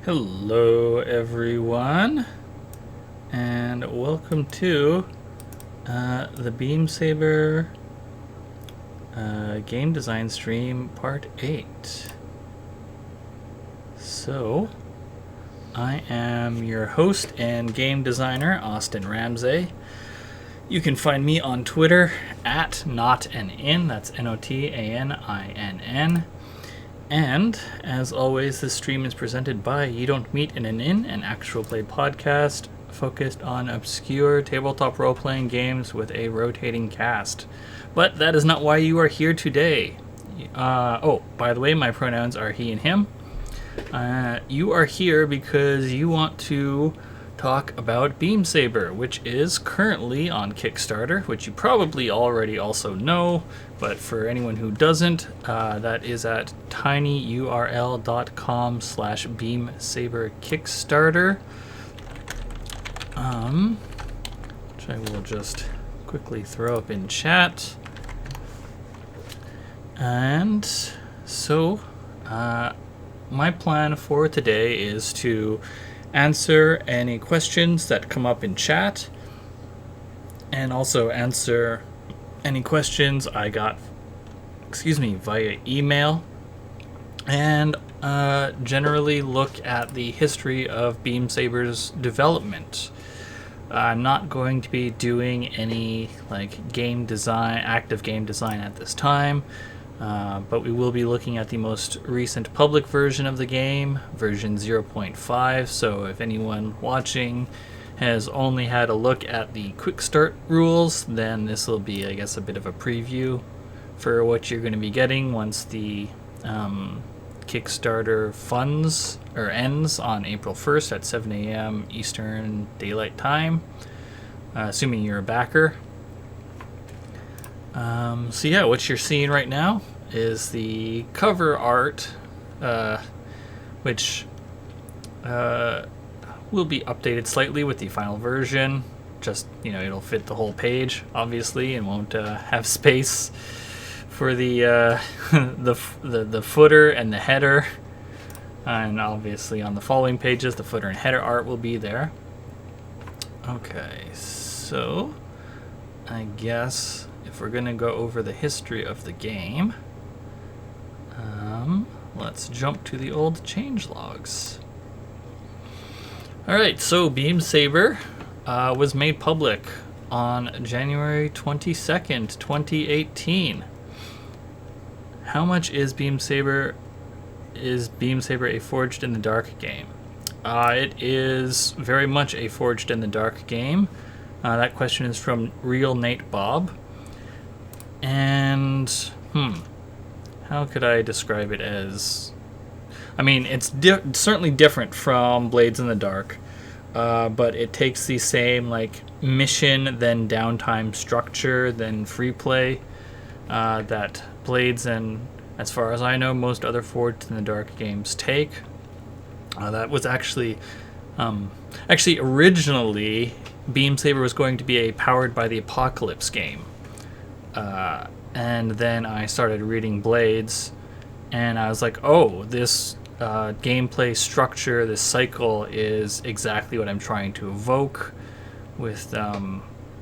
Hello, everyone, and welcome to the Beam Saber game design stream part 8. So, I am your host and game designer, Austin Ramsey. You can find me on Twitter at notaninn, that's Notaninn. And, as always, this stream is presented by You Don't Meet in an Inn, an actual play podcast focused on obscure tabletop role-playing games with a rotating cast. But that is not why you are here today. By the way, my pronouns are he and him. You are here because you want to talk about Beam Saber, which is currently on Kickstarter, which you probably already also know, but for anyone who doesn't, that is at tinyurl.com/beamsaberkickstarter, which I will just quickly throw up in chat. And so, my plan for today is to answer any questions that come up in chat, and also answer any questions I got, via email, and generally look at the history of Beam Saber's development. I'm not going to be doing any active game design at this time. But we will be looking at the most recent public version of the game, version 0.5, so if anyone watching has only had a look at the quick start rules, then this will be, I guess, a bit of a preview for what you're going to be getting once the Kickstarter ends on April 1st at 7 a.m. Eastern Daylight Time, assuming you're a backer. What you're seeing right now is the cover art, which will be updated slightly with the final version. Just, it'll fit the whole page, obviously, and won't have space for the the footer and the header. And obviously on the following pages, the footer and header art will be there. Okay, so I guess if we're going to go over the history of the game, let's jump to the old changelogs. Alright, so Beam Saber was made public on January 22nd, 2018. How much is Beam Saber? Is Beam Saber a Forged in the Dark game? It is very much a Forged in the Dark game. That question is from Real Nate Bob. And, how could I describe it as? I mean, it's certainly different from Blades in the Dark, but it takes the same, mission, then downtime structure, then free play, that Blades and, as far as I know, most other Forged in the Dark games take. That was actually originally, Beam Saber was going to be a Powered by the Apocalypse game. And then I started reading Blades, and I was like, oh, this gameplay structure, this cycle is exactly what I'm trying to evoke, with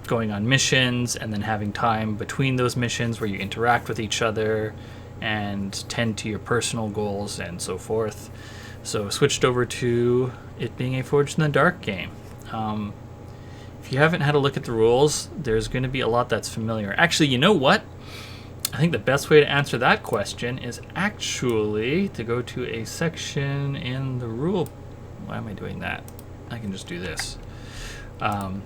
going on missions and then having time between those missions where you interact with each other and tend to your personal goals and so forth. So I switched over to it being a Forged in the Dark game. If you haven't had a look at the rules, there's going to be a lot that's familiar. Actually, you know what? I think the best way to answer that question is actually to go to a section in the rule. Why am I doing that? I can just do this. Go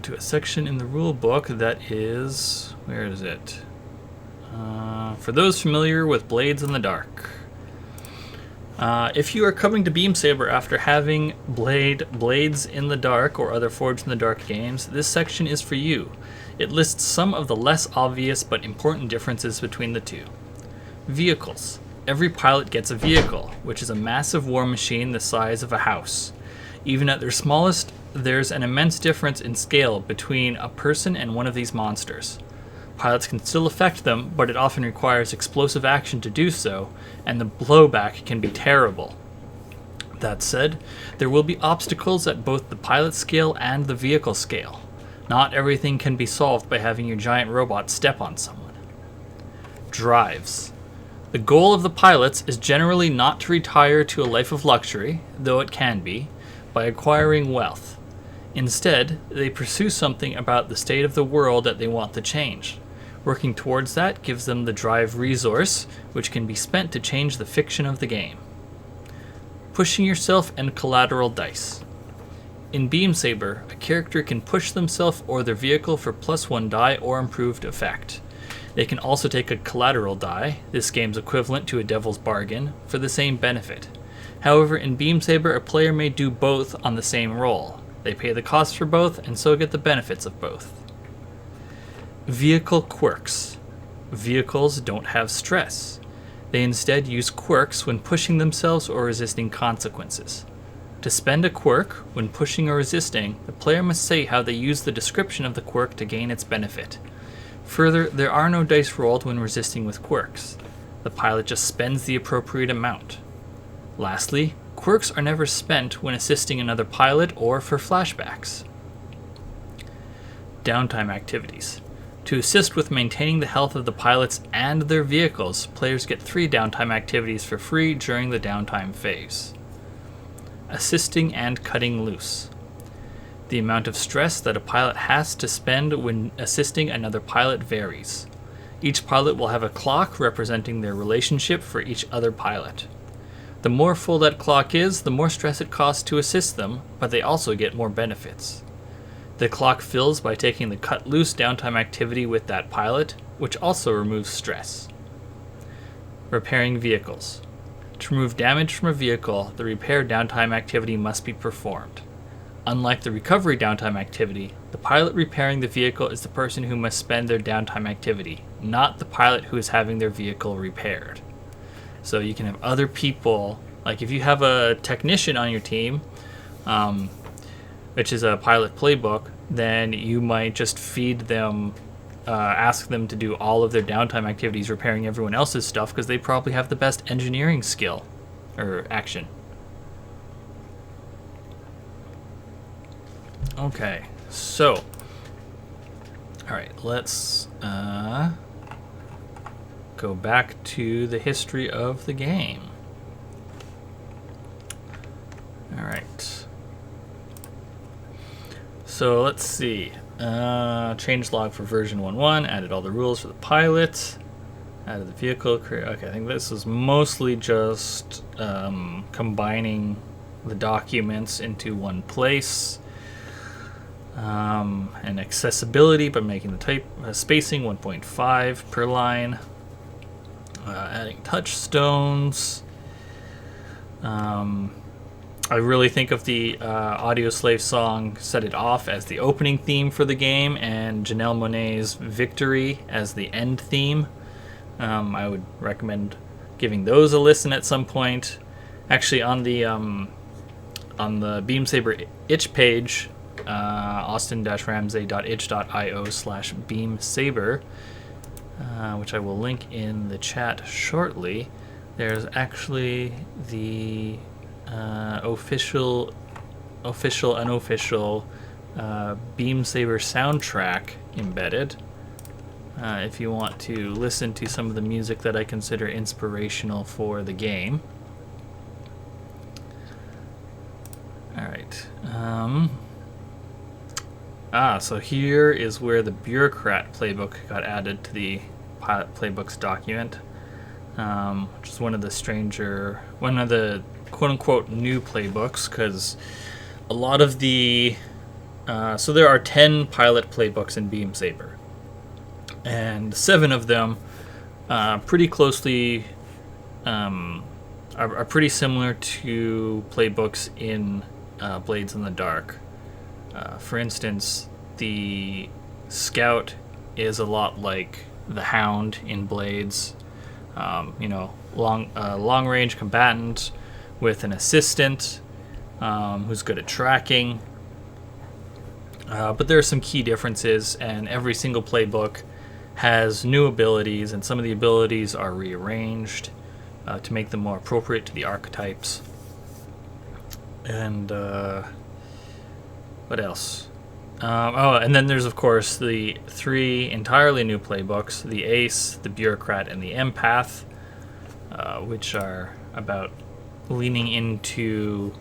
to a section in the rule book that is, where is it? For those familiar with Blades in the Dark. If you are coming to Beam Saber after having Blades in the Dark or other Forged in the Dark games, this section is for you. It lists some of the less obvious but important differences between the two. Vehicles. Every pilot gets a vehicle, which is a massive war machine the size of a house. Even at their smallest, there's an immense difference in scale between a person and one of these monsters. Pilots can still affect them, but it often requires explosive action to do so, and the blowback can be terrible. That said, there will be obstacles at both the pilot scale and the vehicle scale. Not everything can be solved by having your giant robot step on someone. Drives. The goal of the pilots is generally not to retire to a life of luxury, though it can be, by acquiring wealth. Instead, they pursue something about the state of the world that they want to change. Working towards that gives them the drive resource, which can be spent to change the fiction of the game. Pushing yourself and collateral dice. In Beam Saber, a character can push themselves or their vehicle for +1 die or improved effect. They can also take a collateral die, this game's equivalent to a devil's bargain, for the same benefit. However, in Beam Saber, a player may do both on the same roll. They pay the cost for both and so get the benefits of both. Vehicle quirks. Vehicles don't have stress. They instead use quirks when pushing themselves or resisting consequences. To spend a quirk, when pushing or resisting, the player must say how they use the description of the quirk to gain its benefit. Further, there are no dice rolled when resisting with quirks. The pilot just spends the appropriate amount. Lastly, quirks are never spent when assisting another pilot or for flashbacks. Downtime activities. To assist with maintaining the health of the pilots and their vehicles, players get 3 downtime activities for free during the downtime phase. Assisting and cutting loose. The amount of stress that a pilot has to spend when assisting another pilot varies. Each pilot will have a clock representing their relationship for each other pilot. The more full that clock is, the more stress it costs to assist them, but they also get more benefits. The clock fills by taking the cut loose downtime activity with that pilot, which also removes stress. Repairing vehicles. To remove damage from a vehicle, the repair downtime activity must be performed. Unlike the recovery downtime activity, the pilot repairing the vehicle is the person who must spend their downtime activity, not the pilot who is having their vehicle repaired. So you can have other people, like if you have a technician on your team, which is a pilot playbook, then you might just feed them, ask them to do all of their downtime activities repairing everyone else's stuff because they probably have the best engineering skill or action. Okay, so, alright, let's go back to the history of the game. Alright. So let's see. Changelog for version 1.1, added all the rules for the pilot, added the vehicle. Okay, I think this is mostly just combining the documents into one place. And accessibility by making the type spacing 1.5 per line. Adding touchstones. I really think of the Audio Slave song Set It Off as the opening theme for the game, and Janelle Monáe's Victory as the end theme. I would recommend giving those a listen at some point. Actually, on the Beam Saber itch page, austin-ramsey.itch.io/beamsaber, which I will link in the chat shortly, there's actually the official, unofficial Beam Saber soundtrack embedded. If you want to listen to some of the music that I consider inspirational for the game. Alright. So here is where the bureaucrat playbook got added to the pilot playbooks document, which is one of the quote-unquote new playbooks, because a lot of the so there are 10 pilot playbooks in Beam Saber, and 7 of them pretty closely are pretty similar to playbooks in Blades in the Dark. For instance, the Scout is a lot like the Hound in Blades. Long-range combatant with an assistant who's good at tracking. But there are some key differences, and every single playbook has new abilities, and some of the abilities are rearranged to make them more appropriate to the archetypes. And what else? Oh, and then there's, of course, the 3 entirely new playbooks, the Ace, the Bureaucrat, and the Empath, which are about leaning into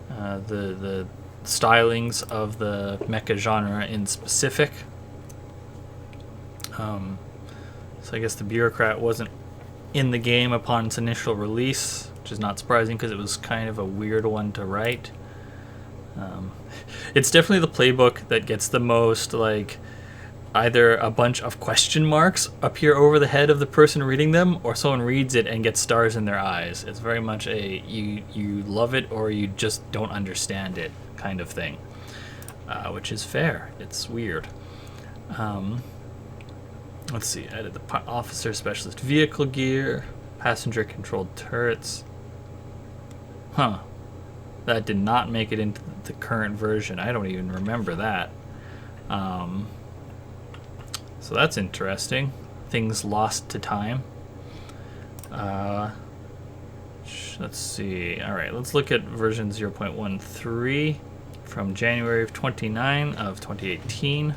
the stylings of the mecha genre in specific. So I guess the Bureaucrat wasn't in the game upon its initial release, which is not surprising because it was kind of a weird one to write. It's definitely the playbook that gets the most, like, either a bunch of question marks appear over the head of the person reading them, or someone reads it and gets stars in their eyes. It's very much a you love it or you just don't understand it kind of thing, which is fair. It's weird. Let's see. I did the officer specialist vehicle gear, passenger controlled turrets. Huh. That did not make it into the current version. I don't even remember that. So that's interesting. Things lost to time. Let's see. All right, let's look at version 0.13 from January of 2018.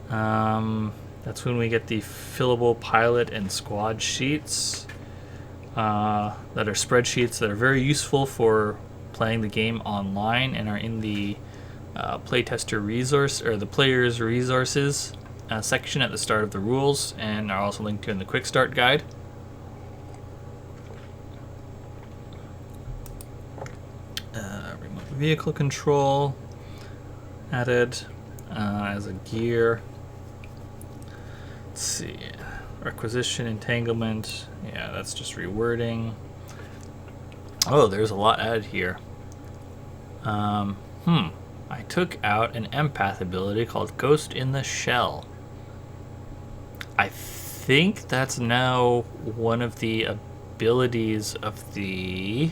That's when we get the fillable pilot and squad sheets that are spreadsheets that are very useful for playing the game online and are in the playtester resource, or the player's resources section at the start of the rules, and are also linked to in the quick start guide. Remote vehicle control added as a gear. Let's see. Requisition, entanglement. Yeah, that's just rewording. Oh, there's a lot added here. I took out an empath ability called Ghost in the Shell. I think that's now one of the abilities of the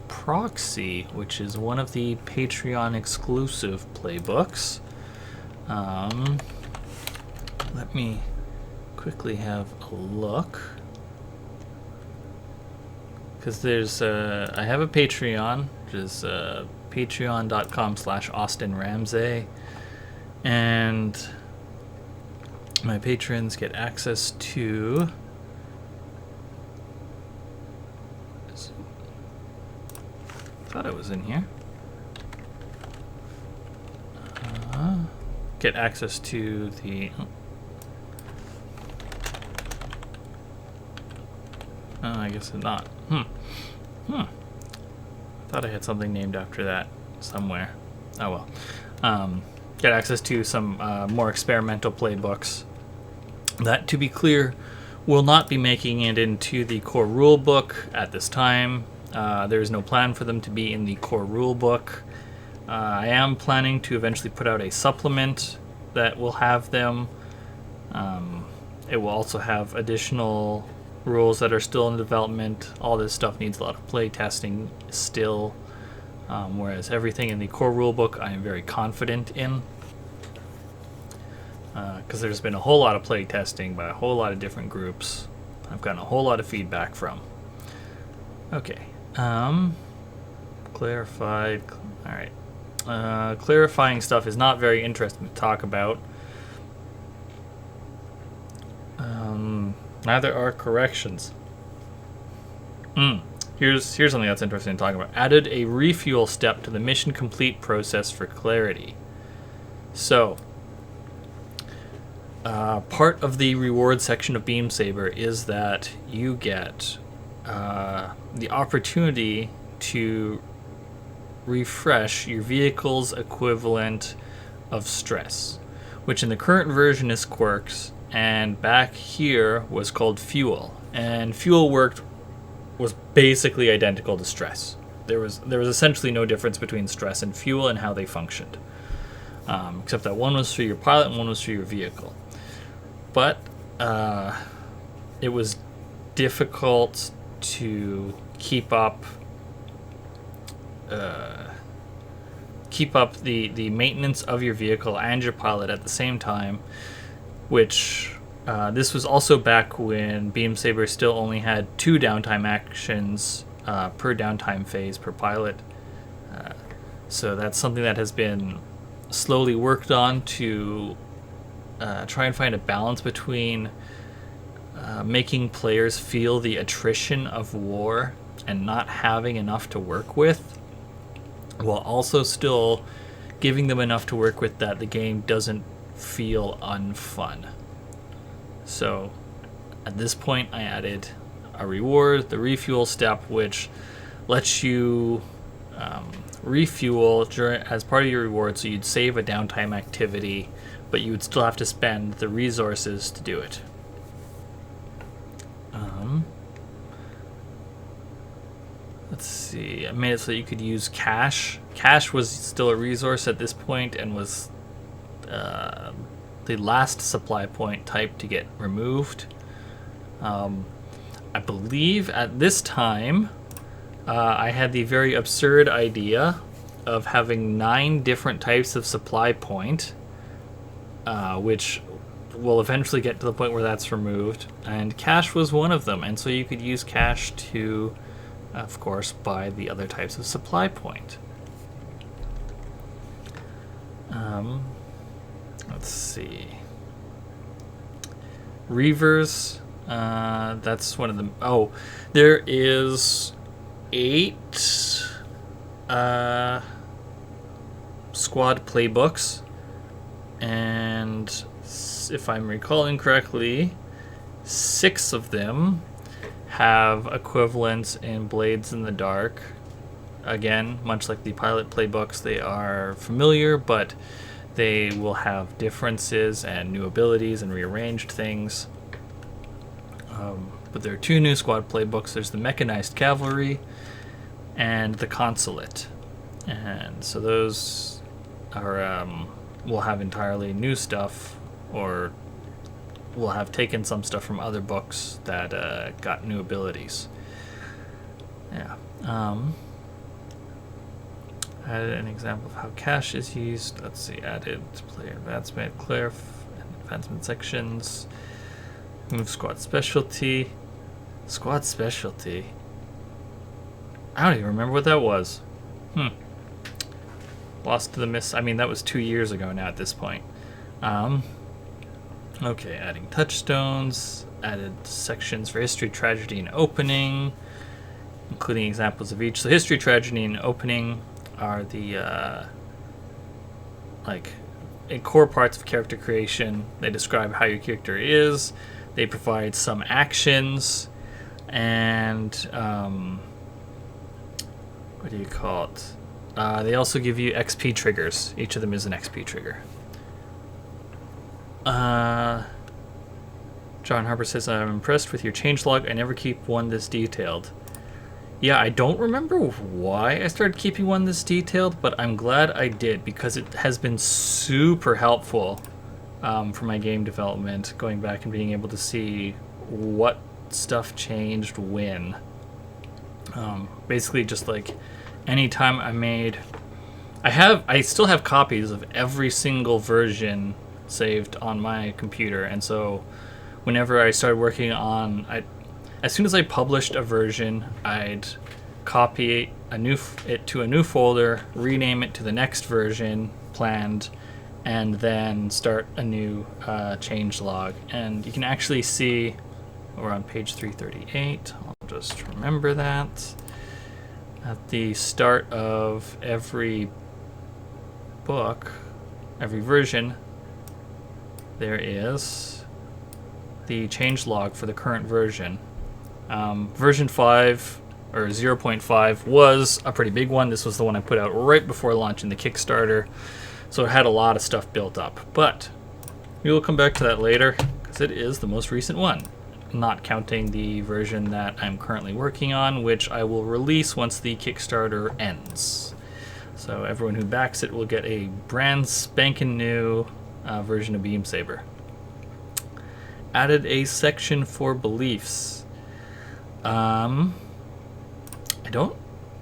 Proxy, which is one of the Patreon exclusive playbooks. Let me quickly have a look. Because there's I have a Patreon, which is patreon.com/Austin Ramsey, and my patrons get access to thought it was in here. Get access to the I guess not. Thought I had something named after that somewhere. Oh well. Get access to some more experimental playbooks that, to be clear, will not be making it into the core rulebook at this time. There is no plan for them to be in the core rulebook. I am planning to eventually put out a supplement that will have them. It will also have additional rules that are still in development. All this stuff needs a lot of play testing still, whereas everything in the core rulebook I am very confident in, because there's been a whole lot of play testing by a whole lot of different groups. I've gotten a whole lot of feedback from. Okay. Clarified. All right. Clarifying stuff is not very interesting to talk about. Neither are corrections. Here's something that's interesting to talk about. Added a refuel step to the mission complete process for clarity. So, part of the reward section of Beam Saber is that you get the opportunity to refresh your vehicle's equivalent of stress, which in the current version is quirks, and back here was called fuel. And fuel was basically identical to stress. There was essentially no difference between stress and fuel and how they functioned, except that one was for your pilot and one was for your vehicle. But it was difficult to keep up the maintenance of your vehicle and your pilot at the same time, which this was also back when Beam Saber still only had 2 downtime actions per downtime phase per pilot, So that's something that has been slowly worked on to try and find a balance between making players feel the attrition of war and not having enough to work with, while also still giving them enough to work with that the game doesn't feel unfun. So at this point I added a reward, the refuel step, which lets you refuel as part of your reward, so you'd save a downtime activity, but you would still have to spend the resources to do it. Let's see, I made it so you could use cash. Cash was still a resource at this point and was the last supply point type to get removed. I believe at this time I had the very absurd idea of having 9 different types of supply point, which will eventually get to the point where that's removed, and cash was one of them, and so you could use cash to, of course, buy the other types of supply point. Let's see. Reavers, that's one of them. Oh, there is 8 squad playbooks, and if I'm recalling correctly, 6 of them have equivalents in Blades in the Dark. Again, much like the pilot playbooks, they are familiar, but they will have differences and new abilities and rearranged things. But there are 2 new squad playbooks. There's the Mechanized Cavalry and the Consulate. And so those are will have entirely new stuff, or will have taken some stuff from other books that got new abilities. Yeah. Added an example of how cash is used. Let's see, added player advancement, advancement sections. Move squad specialty. Squad specialty? I don't even remember what that was. Lost to the miss. I mean, that was 2 years ago now at this point. Okay, adding touchstones. Added sections for history, tragedy, and opening, including examples of each. So history, tragedy, and opening are the core parts of character creation. They describe how your character is. They provide some actions, and what do you call it? They also give you XP triggers. Each of them is an XP trigger. John Harper says, I'm impressed with your changelog. I never keep one this detailed. Yeah, I don't remember why I started keeping one this detailed, but I'm glad I did, because it has been super helpful for my game development, going back and being able to see what stuff changed when. Basically, just like anytime I still have copies of every single version saved on my computer, and so whenever I started working on, as soon as I published a version, I'd copy it to a new folder, rename it to the next version planned, and then start a new changelog. And you can actually see, we're on page 338, I'll just remember that. At the start of every book, every version, there is the changelog for the current version. Version 5 or 0.5 was a pretty big one. This was the one I put out right before launching the Kickstarter, so it had a lot of stuff built up. But we will come back to that later, because it is the most recent one, not counting the version that I'm currently working on, which I will release once the Kickstarter ends. So everyone who backs it will get a brand spanking new version of Beam Saber. Added a section for beliefs.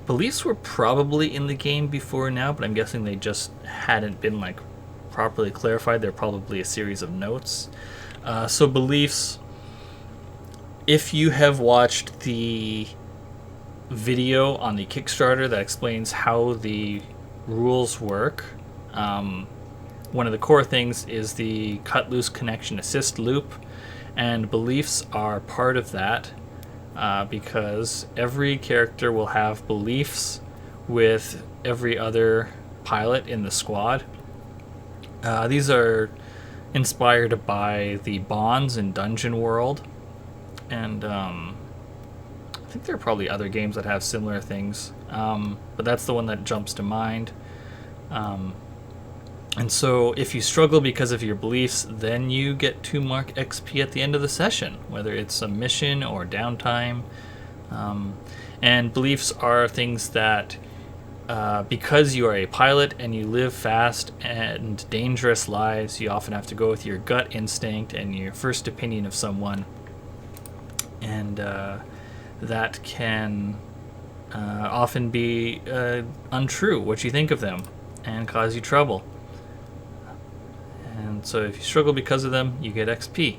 Beliefs were probably in the game before now, but I'm guessing they just hadn't been properly clarified. They're probably a series of notes. So beliefs, if you have watched the video on the Kickstarter that explains how the rules work, one of the core things is the cut loose connection assist loop, and beliefs are part of that, because every character will have beliefs with every other pilot in the squad. These are inspired by the bonds in Dungeon World, and I think there are probably other games that have similar things, but that's the one that jumps to mind. And so if you struggle because of your beliefs, then you get to mark XP at the end of the session, whether it's a mission or downtime. And beliefs are things that, because you are a pilot and you live fast and dangerous lives, you often have to go with your gut instinct and your first opinion of someone. And that can often be untrue, what you think of them, and cause you trouble. And so if you struggle because of them, you get XP.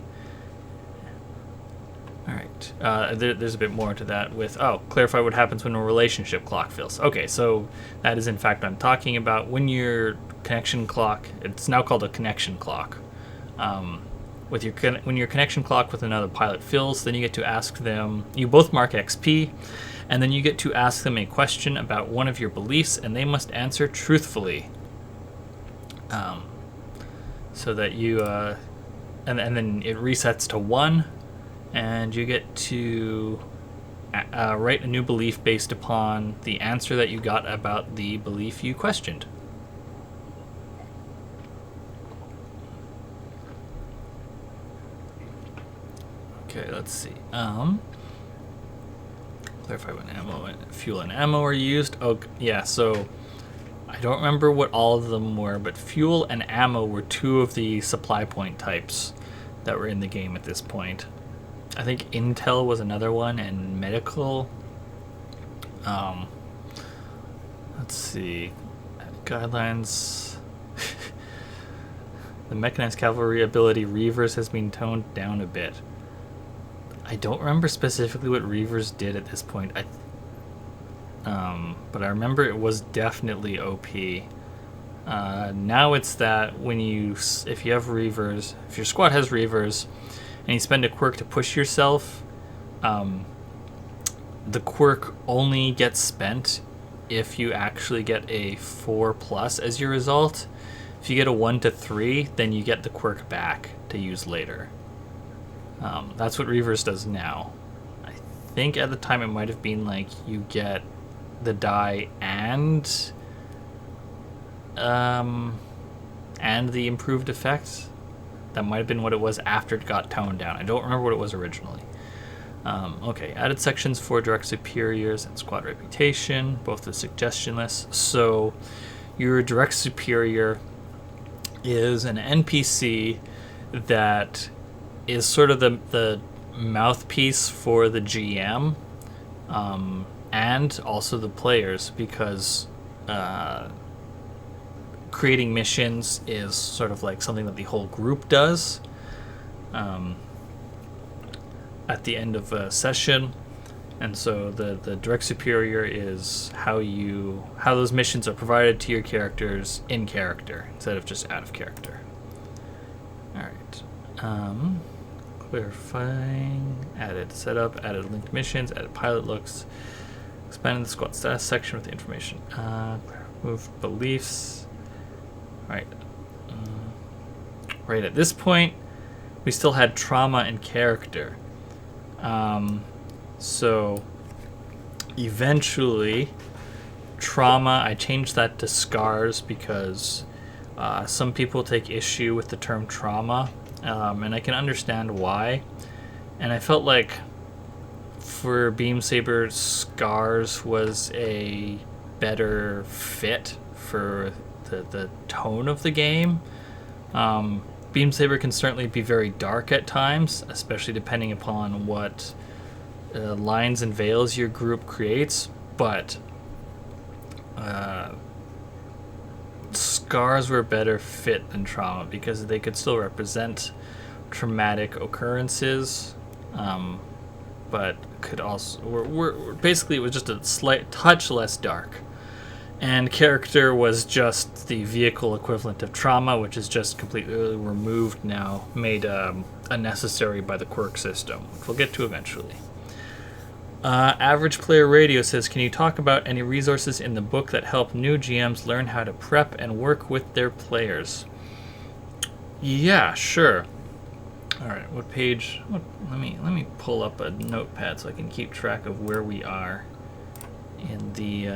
Alright, there's a bit more to that with, clarify what happens when a relationship clock fills. Okay, so that is in fact what I'm talking about. When your connection clock, it's now called a connection clock. When your connection clock with another pilot fills, then you get to ask them, you both mark XP, and then you get to ask them a question about one of your beliefs, and they must answer truthfully. So that you, and then it resets to 1, and you get to write a new belief based upon the answer that you got about the belief you questioned. Okay, let's see. Clarify when fuel and ammo are used. Oh, yeah, so I don't remember what all of them were, but fuel and ammo were 2 of the supply point types that were in the game at this point. I think intel was another one, and medical. Let's see. Guidelines. The mechanized cavalry ability Reavers has been toned down a bit. I don't remember specifically what Reavers did at this point. But I remember it was definitely OP. Now it's that if you have Reavers, if your squad has Reavers, and you spend a quirk to push yourself, the quirk only gets spent if you actually get a 4+ as your result. If you get a 1 to 3, then you get the quirk back to use later. That's what Reavers does now. I think at the time it might have been like you get the die and the improved effects. That might have been what it was after it got toned down. I don't remember what it was originally. Okay, added sections for direct superiors and squad reputation, both the suggestion list. So your direct superior is an NPC that is sort of the mouthpiece for the GM, and also the players, because creating missions is sort of like something that the whole group does at the end of a session. And so the direct superior is how those missions are provided to your characters in character instead of just out of character. All right. Clarifying, added setup, added linked missions, added pilot looks, expanded the squad status section with the information. Move beliefs. All right. Right at this point, we still had trauma and character. So eventually, trauma, I changed that to scars because some people take issue with the term trauma, and I can understand why. And I felt like for Beam Saber, scars was a better fit for the tone of the game. Beam Saber can certainly be very dark at times, especially depending upon what lines and veils your group creates, but scars were a better fit than trauma because they could still represent traumatic occurrences, but could also were basically, it was just a slight touch less dark. And character was just the vehicle equivalent of trauma, which is just completely removed now, made unnecessary by the quirk system, which we'll get to eventually. Average Player Radio says, can you talk about any resources in the book that help new GMs learn how to prep and work with their players? Yeah, sure. All right, what page? Let me pull up a notepad so I can keep track of where we are in the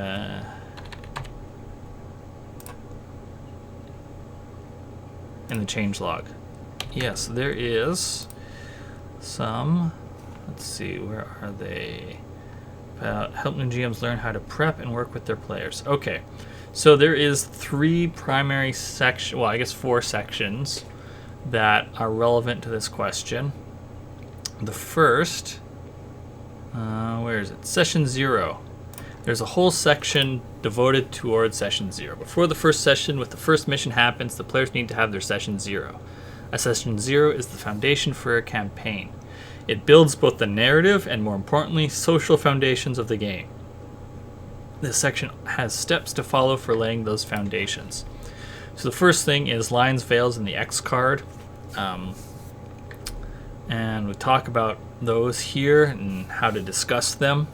changelog. Yes, there is some. Let's see, where are they? About help new GMs learn how to prep and work with their players. Okay, so there is 3 primary sections, well, I guess 4 sections that are relevant to this question. The first, where is it? Session 0. There's a whole section devoted towards Session 0. Before the first session, with the first mission happens, the players need to have their Session 0. A Session 0 is the foundation for a campaign. It builds both the narrative and, more importantly, social foundations of the game. This section has steps to follow for laying those foundations. So the first thing is lines, veils, and the X card. And we talk about those here and how to discuss them.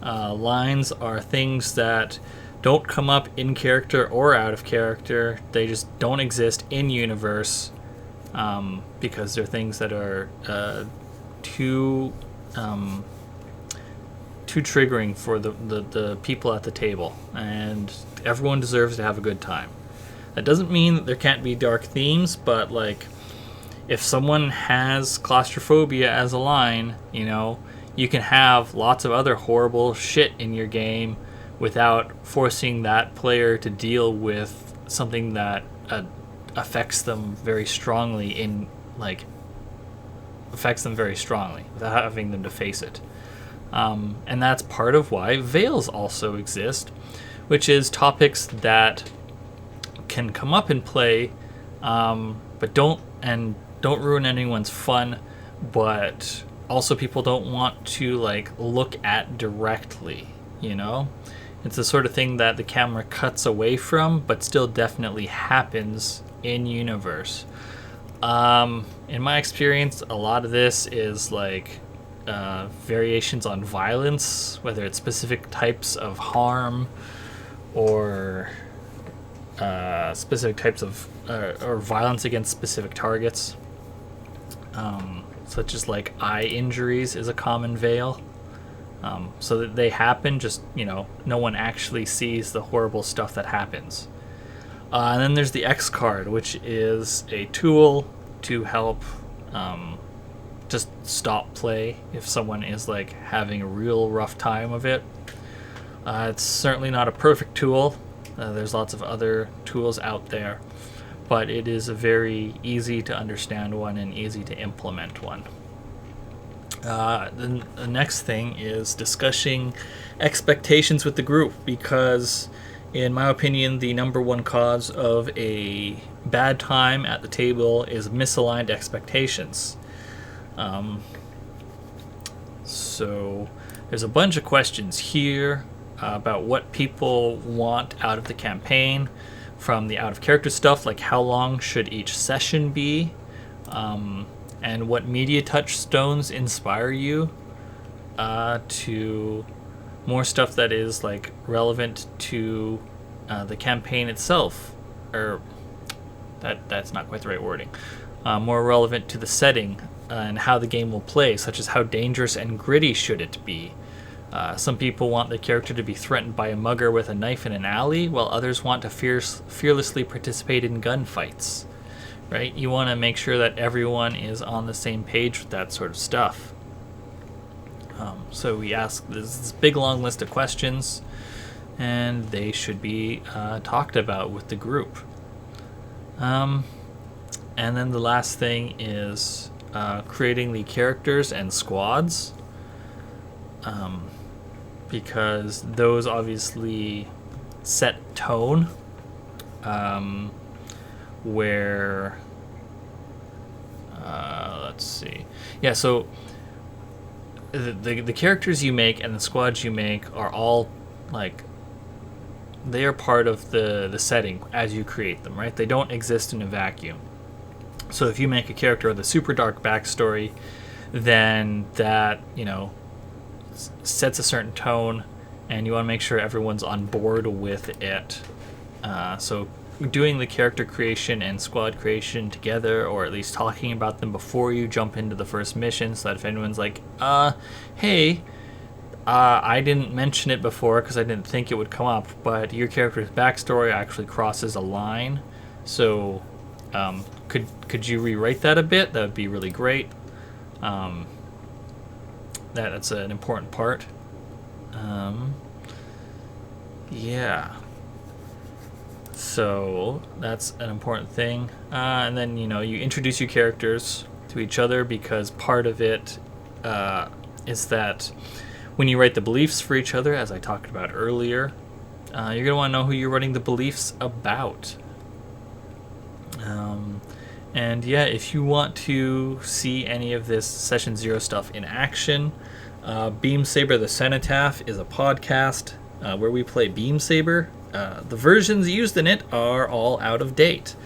Lines are things that don't come up in character or out of character. They just don't exist in universe because they're things that are too triggering for the people at the table, and everyone deserves to have a good time. That doesn't mean that there can't be dark themes, but like if someone has claustrophobia as a line, you can have lots of other horrible shit in your game without forcing that player to deal with something that affects them very strongly without having them to face it. And that's part of why veils also exist, which is topics that can come up in play, but don't ruin anyone's fun, but also people don't want to look at directly. It's the sort of thing that the camera cuts away from, but still definitely happens in universe. In my experience, a lot of this is variations on violence, whether it's specific types of harm or specific types of or violence against specific targets, such as eye injuries is a common veil. So that they happen, just no one actually sees the horrible stuff that happens. And then there's the X card, which is a tool to help just stop play if someone is having a real rough time of it. It's certainly not a perfect tool. There's lots of other tools out there, but it is a very easy to understand one and easy to implement one. Then the next thing is discussing expectations with the group, because in my opinion, the number one cause of a bad time at the table is misaligned expectations. So there's a bunch of questions here about what people want out of the campaign, from the out-of-character stuff, like how long should each session be, and what media touchstones inspire you, to more stuff that is relevant to the campaign itself, or that's not quite the right wording. More relevant to the setting and how the game will play, such as how dangerous and gritty should it be. Some people want the character to be threatened by a mugger with a knife in an alley, while others want to fearlessly participate in gunfights. Right? You want to make sure that everyone is on the same page with that sort of stuff. So we ask this big long list of questions, and they should be talked about with the group. And then the last thing is creating the characters and squads, because those obviously set tone, where let's see. Yeah, so the characters you make and the squads you make are all they are part of the setting as you create them, right? They don't exist in a vacuum. So if you make a character with a super dark backstory, then that, sets a certain tone, and you want to make sure everyone's on board with it. So doing the character creation and squad creation together, or at least talking about them before you jump into the first mission, so that if anyone's like, hey, I didn't mention it before because I didn't think it would come up, but your character's backstory actually crosses a line. So could you rewrite that a bit? That would be really great. That's an important part. Yeah. So that's an important thing. And then, you introduce your characters to each other, because part of it is that when you write the beliefs for each other, as I talked about earlier, you're going to want to know who you're writing the beliefs about. And yeah, if you want to see any of this Session 0 stuff in action, Beam Saber the Cenotaph is a podcast where we play Beam Saber. The versions used in it are all out of date,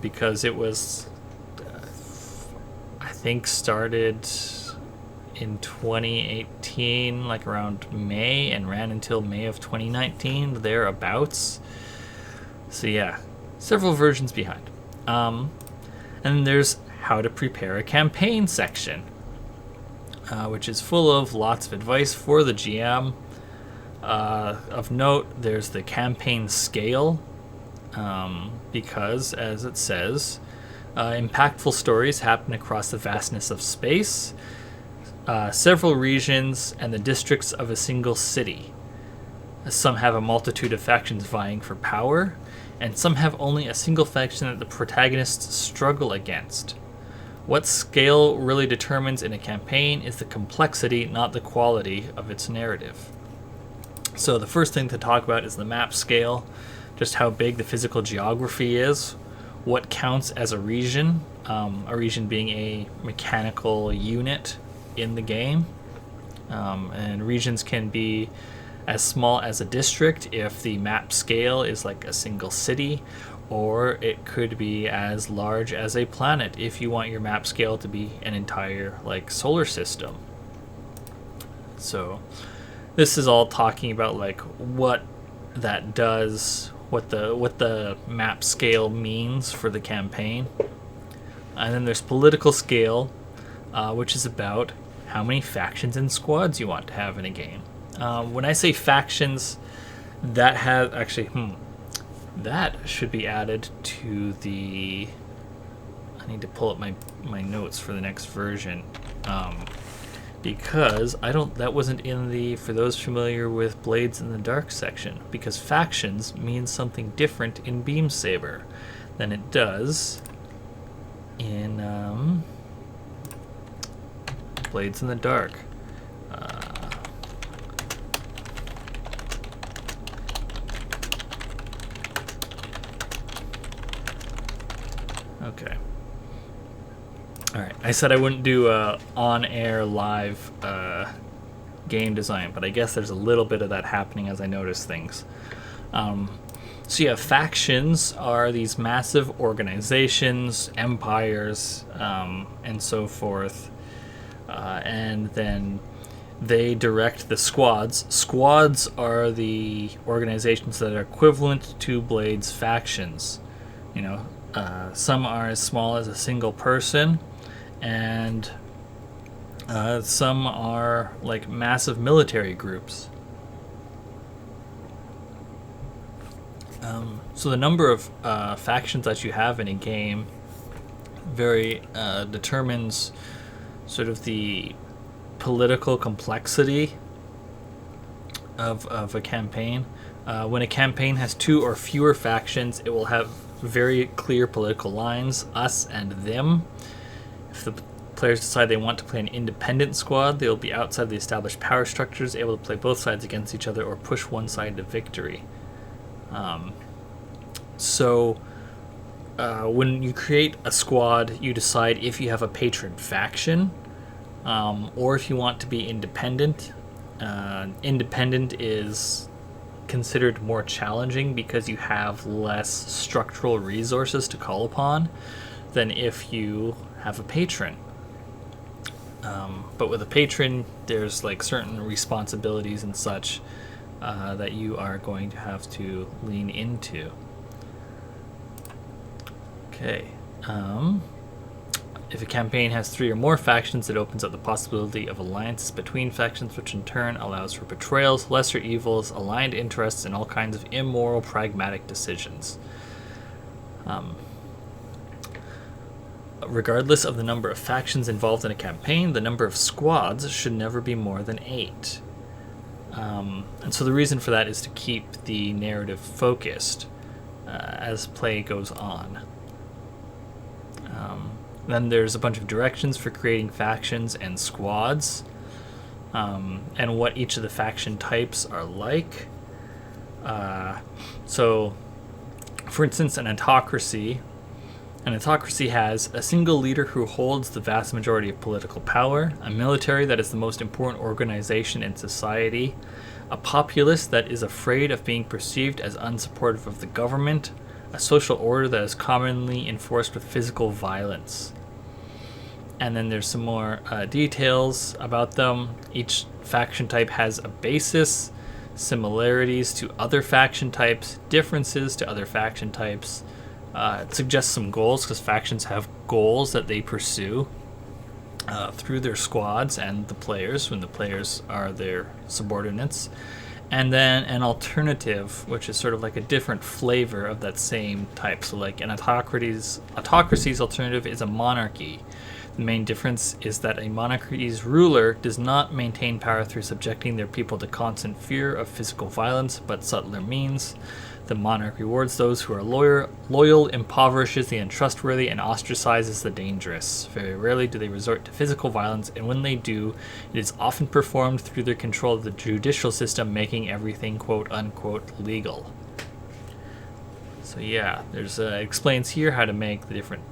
because it was, I think, started in 2018, like around May, and ran until May of 2019, thereabouts. So yeah, several versions behind. And there's how to prepare a campaign section, which is full of lots of advice for the GM. Of note, there's the campaign scale, because, as it says, impactful stories happen across the vastness of space, several regions, and the districts of a single city. Some have a multitude of factions vying for power, and some have only a single faction that the protagonists struggle against. What scale really determines in a campaign is the complexity, not the quality, of its narrative. So the first thing to talk about is the map scale, just how big the physical geography is, what counts as a region being a mechanical unit in the game. And regions can be as small as a district if the map scale is like a single city, or it could be as large as a planet if you want your map scale to be an entire solar system. So this is all talking about what that does, what the map scale means for the campaign. And then there's political scale, which is about how many factions and squads you want to have in a game. When I say factions, that has that should be added to the. I need to pull up my notes for the next version, because that wasn't in the, for those familiar with Blades in the Dark section, because factions means something different in Beam Saber than it does in Blades in the Dark. Okay. All right. I said I wouldn't do on-air live game design, but I guess there's a little bit of that happening as I notice things. So yeah, factions are these massive organizations, empires, and so forth. And then they direct the squads. Squads are the organizations that are equivalent to Blade's factions. Some are as small as a single person, and some are like massive military groups. So the number of factions that you have in a game very determines sort of the political complexity of a campaign. When a campaign has 2 or fewer factions, it will have very clear political lines, us and them. If the players decide they want to play an independent squad, they will be outside the established power structures, able to play both sides against each other or push one side to victory. So when you create a squad, you decide if you have a patron faction, or if you want to be independent. Independent is considered more challenging because you have less structural resources to call upon than if you have a patron. But with a patron, there's like certain responsibilities and such that you are going to have to lean into. Okay. If a campaign has 3 or more factions, it opens up the possibility of alliances between factions, which in turn allows for betrayals, lesser evils, aligned interests, and all kinds of immoral, pragmatic decisions. Regardless of the number of factions involved in a campaign, the number of squads should never be more than 8. And so the reason for that is to keep the narrative focused as play goes on. Then there's a bunch of directions for creating factions and squads, and what each of the faction types are like. So, for instance, an autocracy has a single leader who holds the vast majority of political power, a military that is the most important organization in society, a populace that is afraid of being perceived as unsupportive of the government, a social order that is commonly enforced with physical violence. And then there's some more details about them. Each faction type has a basis, similarities to other faction types, differences to other faction types. It suggests some goals, because factions have goals that they pursue through their squads and the players, when the players are their subordinates. And then an alternative, which is sort of like a different flavor of that same type. So like an autocracy's alternative is a monarchy. The main difference is that a monarchy's ruler does not maintain power through subjecting their people to constant fear of physical violence, but subtler means. The monarch rewards those who are loyal, impoverishes the untrustworthy, and ostracizes the dangerous. Very rarely do they resort to physical violence, and when they do, it is often performed through their control of the judicial system, making everything quote-unquote legal. So yeah, it explains here how to make the different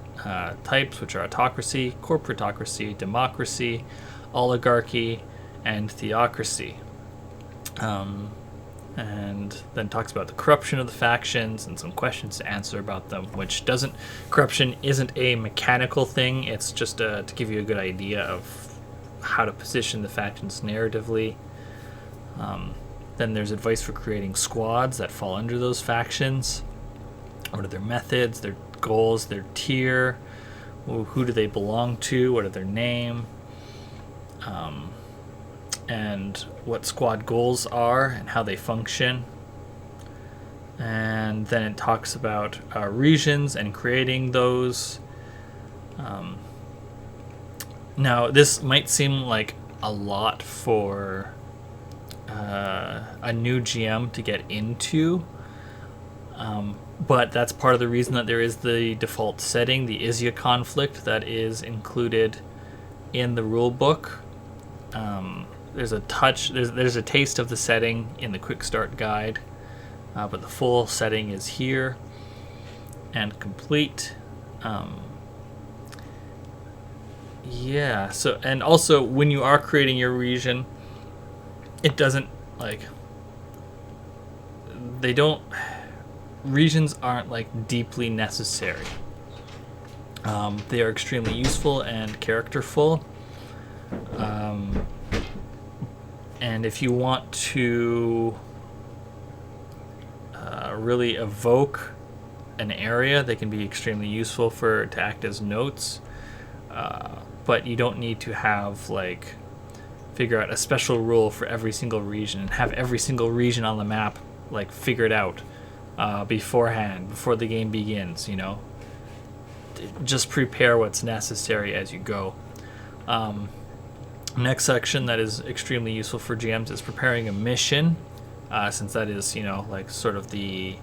types, which are autocracy, corporatocracy, democracy, oligarchy, and theocracy. And then talks about the corruption of the factions and some questions to answer about them, corruption isn't a mechanical thing, it's just to give you a good idea of how to position the factions narratively. Then there's advice for creating squads that fall under those factions. What are their methods, their goals, their tier, who do they belong to, what are their name, and what squad goals are and how they function. And then it talks about regions and creating those. Now, this might seem like a lot for a new GM to get into, but that's part of the reason that there is the default setting, the Izya conflict, that is included in the rule book. There's a taste of the setting in the quick start guide, but the full setting is here and complete. So, and also when you are creating your region, it doesn't regions aren't deeply necessary. They are extremely useful and characterful. And if you want to really evoke an area, they can be extremely useful to act as notes. But you don't need to have figure out a special rule for every single region and have every single region on the map figured out beforehand, before the game begins. Just prepare what's necessary as you go. Next section that is extremely useful for GMs is preparing a mission, since that is sort of the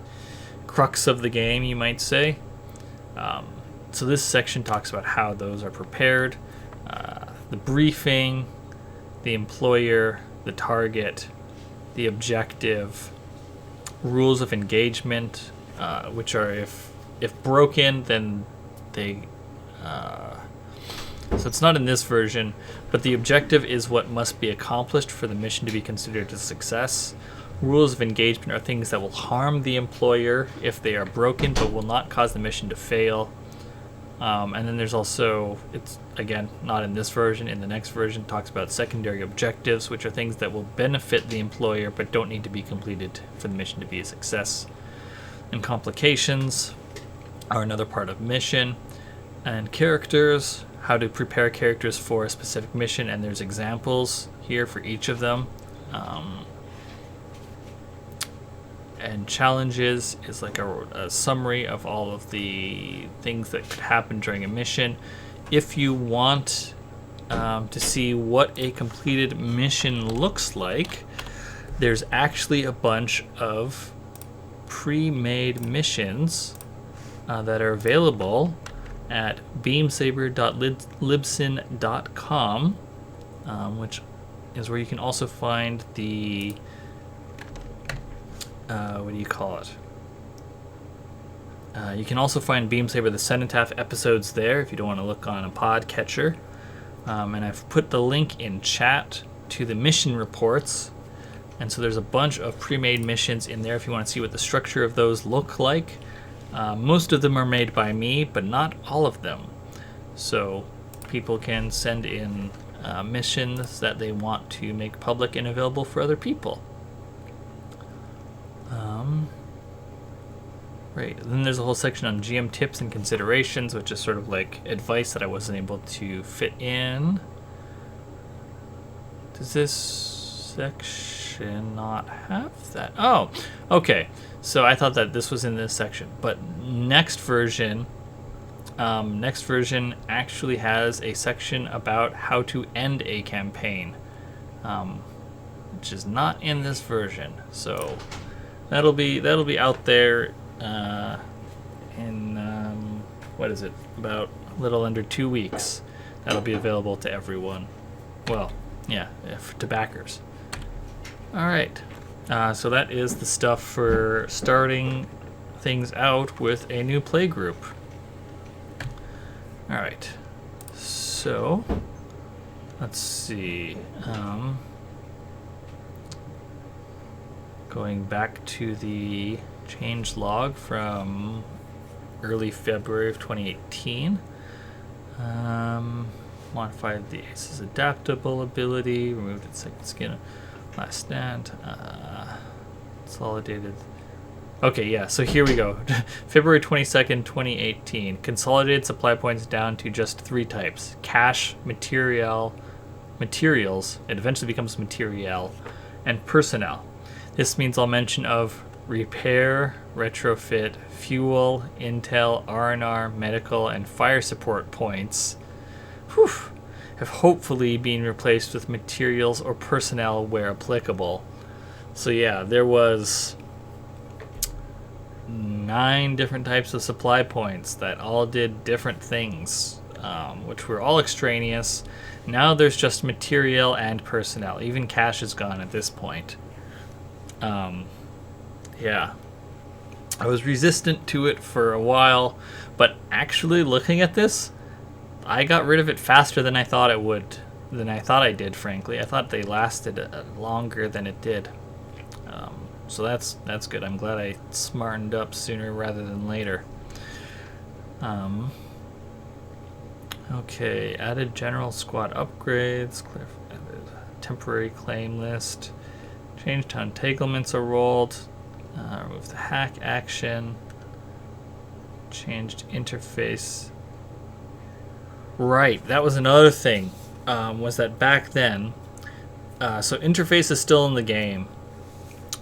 crux of the game, you might say. So this section talks about how those are prepared, the briefing, the employer, the target, the objective, rules of engagement, which are if broken, then they so it's not in this version, but the objective is what must be accomplished for the mission to be considered a success. Rules of engagement are things that will harm the employer if they are broken, but will not cause the mission to fail. And then there's also, it's again not in this version, in the next version, talks about secondary objectives, which are things that will benefit the employer but don't need to be completed for the mission to be a success. And complications are another part of mission. And characters, how to prepare characters for a specific mission, and there's examples here for each of them. And challenges is like a summary of all of the things that could happen during a mission. If you want to see what a completed mission looks like, there's actually a bunch of pre-made missions that are available at beamsaber.libsyn.com, which is where you can also find the what do you call it? You can also find Beam Saber the Cenotaph episodes there if you don't want to look on a podcatcher. And I've put the link in chat to the mission reports. And so there's a bunch of pre-made missions in there if you want to see what the structure of those look like. Most of them are made by me, but not all of them. So people can send in missions that they want to make public and available for other people. Right, and then there's a whole section on GM tips and considerations, which is sort of like advice that I wasn't able to fit in. Does this section not have that? Oh, okay. So I thought that this was in this section, but next version actually has a section about how to end a campaign, which is not in this version. So that'll be out there in what is it? About a little under 2 weeks. That'll be available to everyone. Well, yeah, to backers. All right. So that is the stuff for starting things out with a new play group. All right. So let's see. Going back to the changelog from early February of 2018. Modified the ace's adaptable ability, removed its second skin, last stand, consolidated. Okay, yeah, so here we go. February 22nd, 2018. Consolidated supply points down to just 3 types. Cash, materials, it eventually becomes materiel, and personnel. This means all mention of repair, retrofit, fuel, intel, R&R, medical, and fire support points have hopefully been replaced with materials or personnel where applicable. So yeah, there was 9 different types of supply points that all did different things, which were all extraneous. Now there's just material and personnel. Even cash is gone at this point. Yeah, I was resistant to it for a while, but actually looking at this, I got rid of it faster than I thought it would, than I thought I did, frankly. I thought they lasted longer than it did. So that's good. I'm glad I smartened up sooner rather than later. Okay, added general squad upgrades, added temporary claim list, changed how entanglements are rolled, removed the hack action, changed interface. Right, that was another thing, was that back then, so interface is still in the game,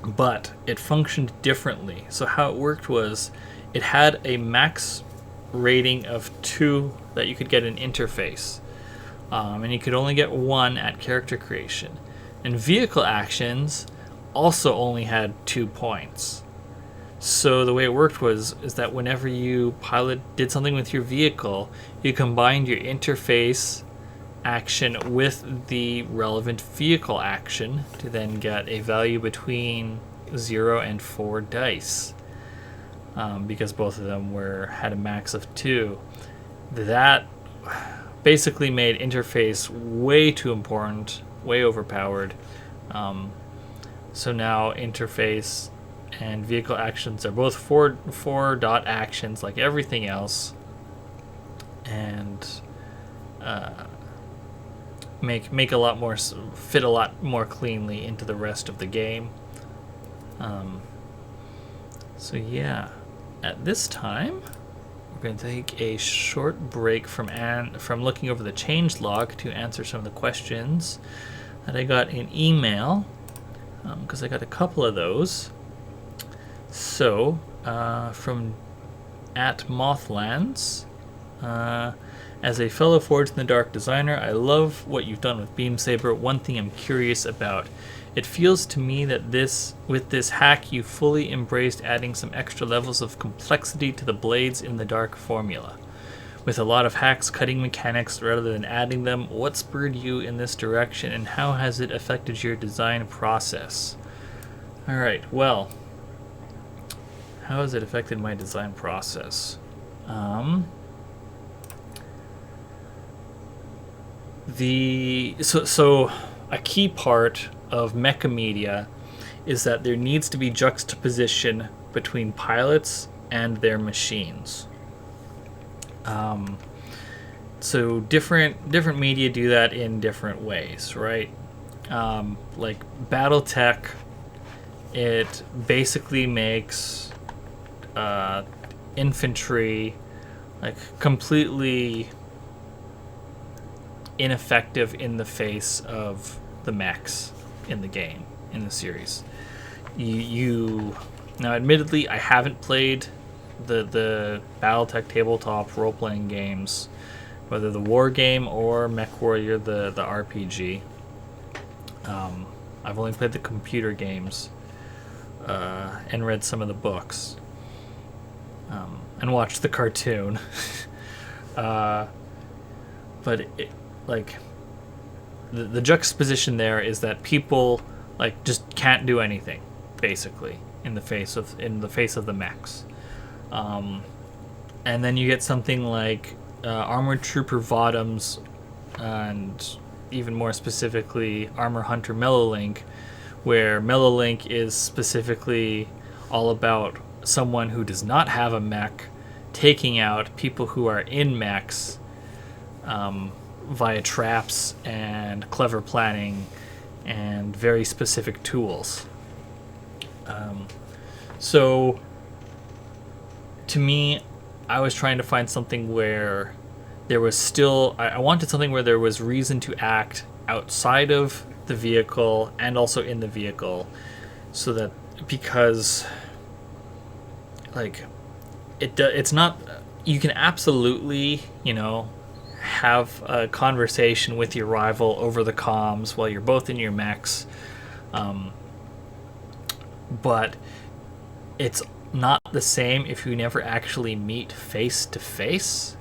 but it functioned differently. So how it worked was, it had a max rating of 2 that you could get an interface, and you could only get 1 at character creation. And vehicle actions also only had 2 points. So the way it worked is that whenever you did something with your vehicle, you combined your interface action with the relevant vehicle action to then get a value between 0 and 4 dice, because both of them had a max of 2. That basically made interface way too important, way overpowered. So now interface and vehicle actions are both four dot actions like everything else, and make a lot more, fit a lot more cleanly into the rest of the game. So yeah, at this time we're going to take a short break from looking over the changelog to answer some of the questions that I got in email, because I got a couple of those. So from at Mothlands, as a fellow Forged in the Dark designer, I love what you've done with Beam Saber. One thing I'm curious about: it feels to me that with this hack, you fully embraced adding some extra levels of complexity to the blades in the Dark formula. With a lot of hacks cutting mechanics rather than adding them, what spurred you in this direction, and how has it affected your design process? Alright, well, how has it affected my design process? So a key part of mecha media is that there needs to be juxtaposition between pilots and their machines. So different media do that in different ways, right? Like BattleTech, it basically makes infantry like completely ineffective in the face of the mechs in the game, in the series. You now, admittedly, I haven't played the BattleTech tabletop role-playing games, whether the war game or MechWarrior, the RPG. I've only played the computer games and read some of the books, and watched the cartoon. But the juxtaposition there is that people like just can't do anything, basically, in the face of the mechs. And then you get something like Armored Trooper Vodums, and even more specifically Armor Hunter Mellowlink, where Mellowlink is specifically all about someone who does not have a mech taking out people who are in mechs via traps and clever planning and very specific tools. So to me, I was trying to find something where there was still... I wanted something where there was reason to act outside of the vehicle and also in the vehicle, so that, because like it's not... You can absolutely, have a conversation with your rival over the comms while you're both in your mechs, but it's not the same if you never actually meet face to face.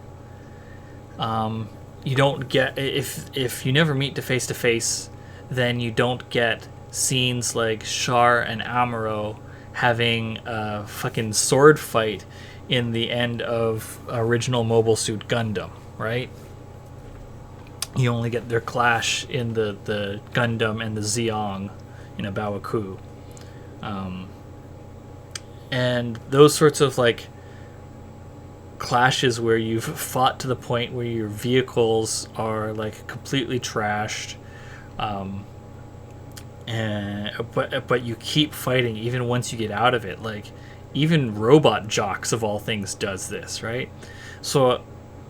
You don't get... if you never meet face to face, then you don't get scenes like Char and Amuro having a fucking sword fight in the end of original Mobile Suit Gundam, right? You only get their clash in the Gundam and the Zeong in a Bawaku. And those sorts of like clashes where you've fought to the point where your vehicles are like completely trashed, but you keep fighting even once you get out of it. Like even Robot Jocks of all things does this, right? So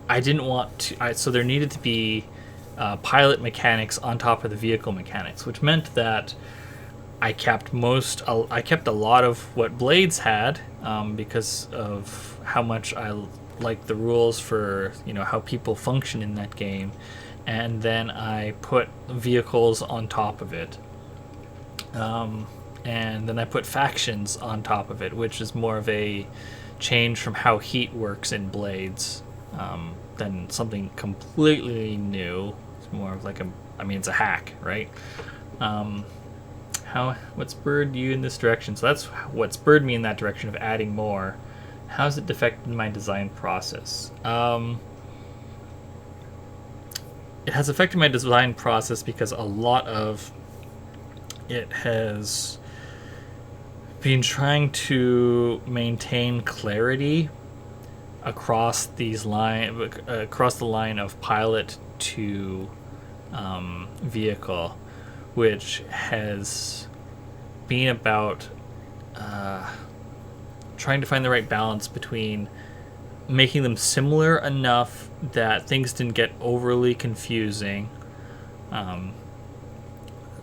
I didn't want to. So there needed to be pilot mechanics on top of the vehicle mechanics, which meant that I kept a lot of what Blades had, because of how much I like the rules for how people function in that game, and then I put vehicles on top of it, and then I put factions on top of it, which is more of a change from how heat works in Blades, than something completely new. It's more of like it's a hack, right? What spurred you in this direction? So that's what spurred me in that direction of adding more. How's it affected my design process? It has affected my design process because a lot of it has been trying to maintain clarity across across the line of pilot to vehicle, which has been about trying to find the right balance between making them similar enough that things didn't get overly confusing, and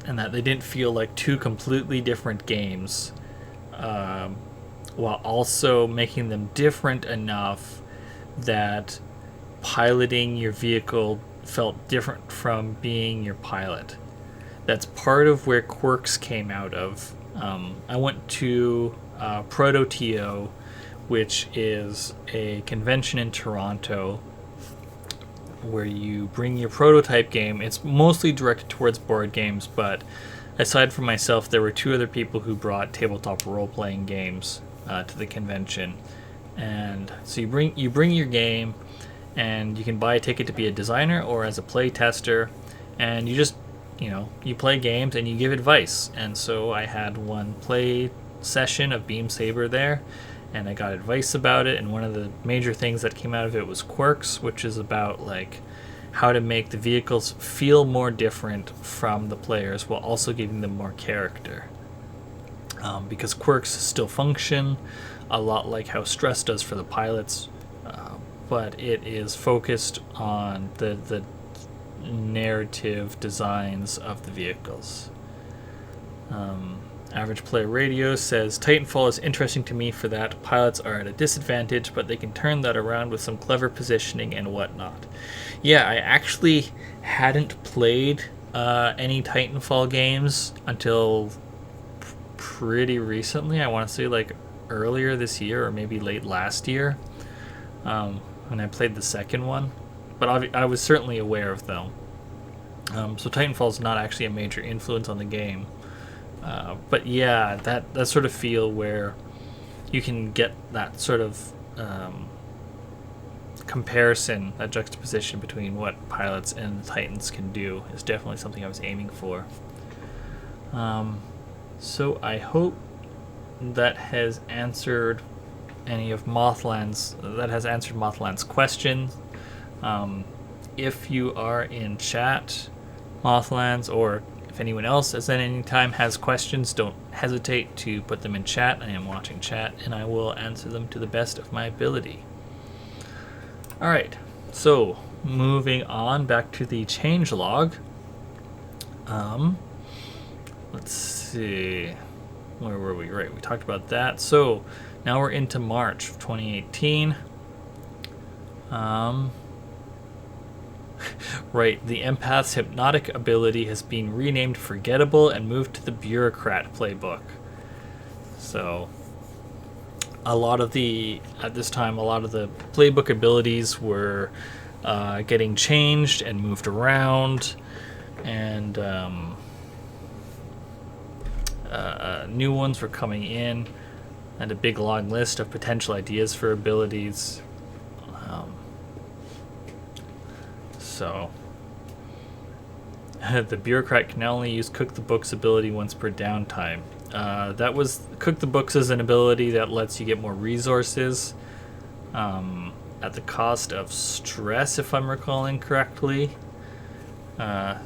that they didn't feel like two completely different games, while also making them different enough that piloting your vehicle felt different from being your pilot. That's part of where Quirks came out of. I went to Proto-TO, which is a convention in Toronto where you bring your prototype game. It's mostly directed towards board games, but aside from myself, there were two other people who brought tabletop role-playing games to the convention. And so you bring your game, and you can buy a ticket to be a designer or as a play tester, and you just you play games and you give advice. And so I had one play session of Beam Saber there, and I got advice about it. And one of the major things that came out of it was Quirks, which is about like how to make the vehicles feel more different from the players while also giving them more character. Because Quirks still function a lot like how Stress does for the pilots, but it is focused on the narrative designs of the vehicles. Average Player Radio says, Titanfall is interesting to me for that. Pilots are at a disadvantage, but they can turn that around with some clever positioning and whatnot. Yeah, I actually hadn't played any Titanfall games until pretty recently. I want to say like earlier this year or maybe late last year, when I played the second one. But I was certainly aware of them. So Titanfall is not actually a major influence on the game. But yeah, that sort of feel where you can get that sort of comparison, that juxtaposition between what pilots and Titans can do is definitely something I was aiming for. So I hope that has answered Mothland's questions. If you are in chat, Mothlands, or if anyone else at any time has questions, don't hesitate to put them in chat. I am watching chat, and I will answer them to the best of my ability. Alright, so moving on back to the changelog. Let's see. Where were we? Right, we talked about that. So now we're into March of 2018. Right, the empath's hypnotic ability has been renamed Forgettable and moved to the Bureaucrat playbook. So at this time, a lot of the playbook abilities were getting changed and moved around, and new ones were coming in, and a big long list of potential ideas for abilities. So the Bureaucrat can now only use Cook the Books ability once per downtime. That was Cook the Books is an ability that lets you get more resources at the cost of stress, if I'm recalling correctly.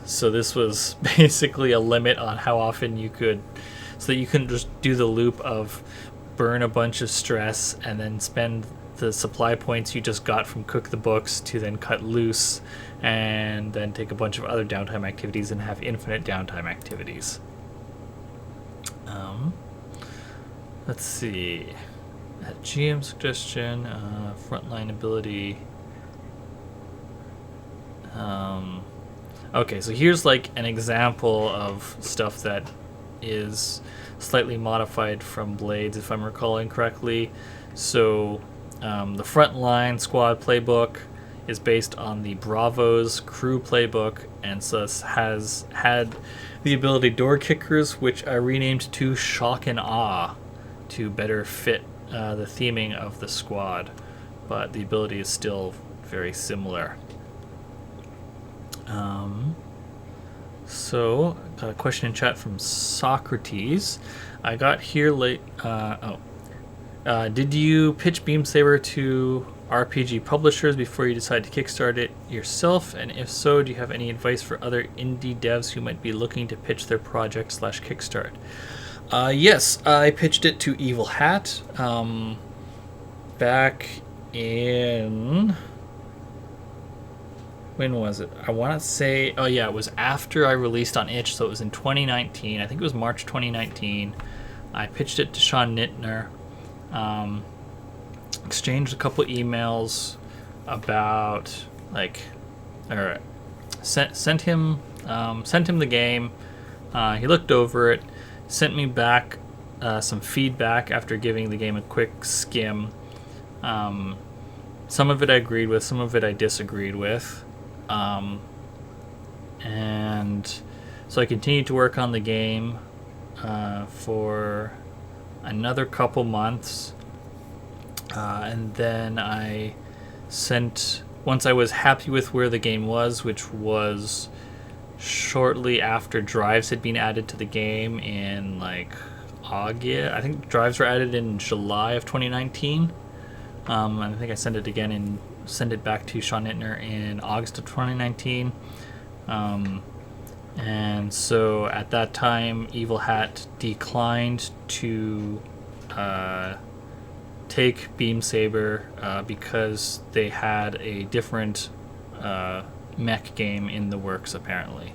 So this was basically a limit on how often you could, so that you couldn't just do the loop of burn a bunch of stress and then spend the supply points you just got from Cook the Books to then cut loose and then take a bunch of other downtime activities and have infinite downtime activities. Let's see. At GM suggestion, frontline ability. Okay, so here's like an example of stuff that is slightly modified from Blades, if I'm recalling correctly. So the frontline squad playbook is based on the Bravo's crew playbook, and thus has had the ability Door Kickers, which I renamed to Shock and Awe to better fit the theming of the squad, but the ability is still very similar. So a question in chat from Socrates. I got here late. Did you pitch Beam Saber to RPG publishers before you decided to kickstart it yourself? And if so, do you have any advice for other indie devs who might be looking to pitch their project / kickstart? Yes, I pitched it to Evil Hat back in... When was it? I want to say... Oh, yeah, it was after I released on itch, so it was in 2019. I think it was March 2019. I pitched it to Sean Nittner. Exchanged a couple emails about, like... Or sent him the game. He looked over it. Sent me back some feedback after giving the game a quick skim. Some of it I agreed with, some of it I disagreed with. And so I continued to work on the game for another couple months. And then I sent, once I was happy with where the game was, which was shortly after drives had been added to the game in like August. I think drives were added in July of 2019. And I think I sent it back to Sean Nittner in August of 2019. And so at that time, Evil Hat declined to take Beam Saber because they had a different mech game in the works, apparently.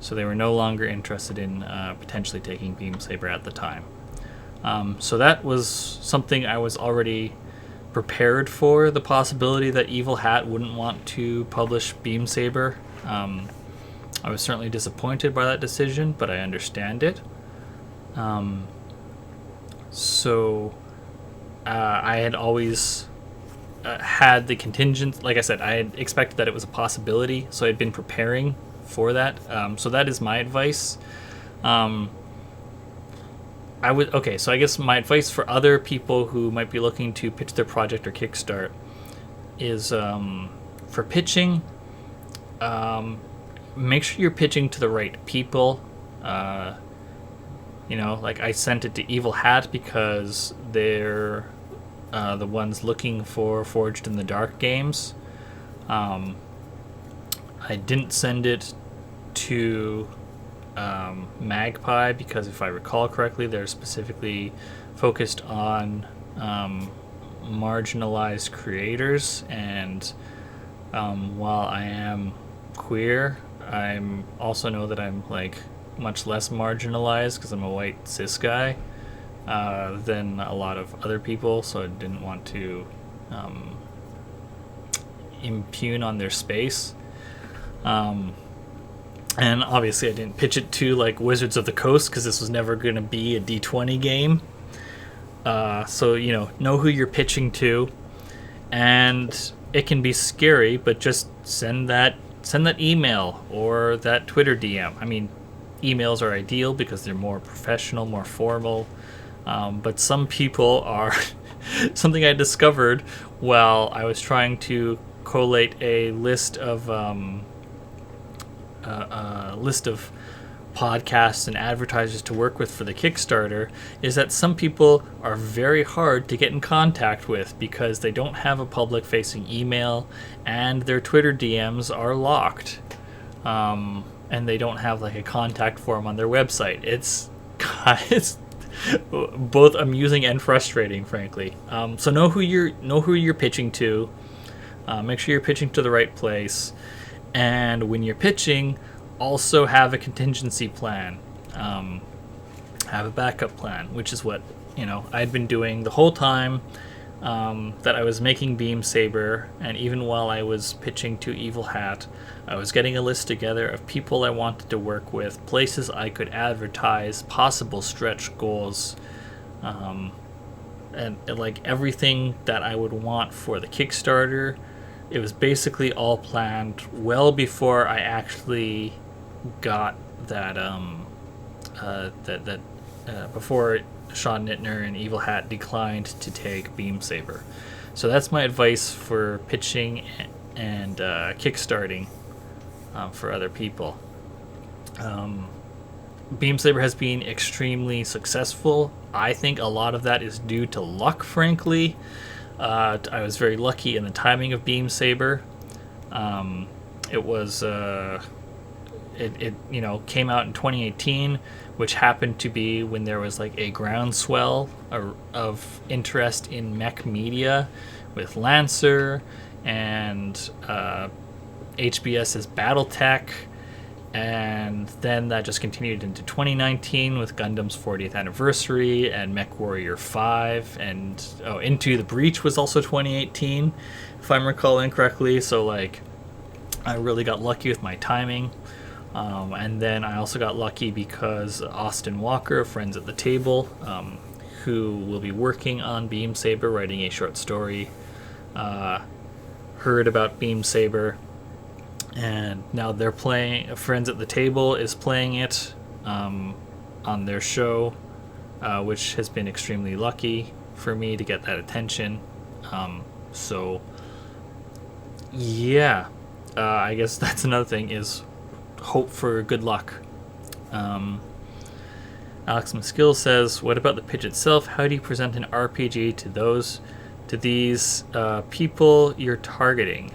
So they were no longer interested in potentially taking Beam Saber at the time. So that was something I was already prepared for, the possibility that Evil Hat wouldn't want to publish Beam Saber. I was certainly disappointed by that decision, but I understand it. So I had always had the contingent, like I said, I had expected that it was a possibility, so I'd been preparing for that. So that is my advice. So I guess my advice for other people who might be looking to pitch their project or kickstart is for pitching, make sure you're pitching to the right people. Like I sent it to Evil Hat because they're the ones looking for Forged in the Dark games. I didn't send it to Magpie because, if I recall correctly, they're specifically focused on marginalized creators, and while I am queer, I also know that I'm like much less marginalized because I'm a white cis guy than a lot of other people, so I didn't want to impugn on their space. And obviously I didn't pitch it to like Wizards of the Coast because this was never going to be a D20 game. So know who you're pitching to, and it can be scary, but just send that email or that Twitter DM. I mean, emails are ideal because they're more professional, more formal. But some people are something I discovered while I was trying to collate a list of podcasts and advertisers to work with for the Kickstarter is that some people are very hard to get in contact with because they don't have a public-facing email and their Twitter DMs are locked, and they don't have like a contact form on their website. It's both amusing and frustrating, frankly. So know who you're pitching to. Make sure you're pitching to the right place. And when you're pitching, also have a contingency plan. Have a backup plan, which is what I'd been doing the whole time that I was making Beam Saber, and even while I was pitching to Evil Hat, I was getting a list together of people I wanted to work with, places I could advertise, possible stretch goals, and like everything that I would want for the Kickstarter. It was basically all planned well before I actually got that before Sean Nittner and Evil Hat declined to take Beam Saber. So that's my advice for pitching and kickstarting for other people. Beam Saber has been extremely successful. I think a lot of that is due to luck, frankly. I was very lucky in the timing of Beam Saber. It was it came out in 2018, which happened to be when there was like a groundswell of interest in mech media with Lancer and HBS's BattleTech. And then that just continued into 2019 with Gundam's 40th anniversary and Mech Warrior 5. And Into the Breach was also 2018, if I'm recalling correctly. So, like, I really got lucky with my timing. And then I also got lucky because Austin Walker of Friends at the Table, who will be working on Beam Saber, writing a short story, heard about Beam Saber. And now they're playing. Friends at the Table is playing it on their show, which has been extremely lucky for me to get that attention. So, yeah, I guess that's another thing is hope for good luck. Alex Maskill says, "What about the pitch itself? How do you present an RPG to these people you're targeting?"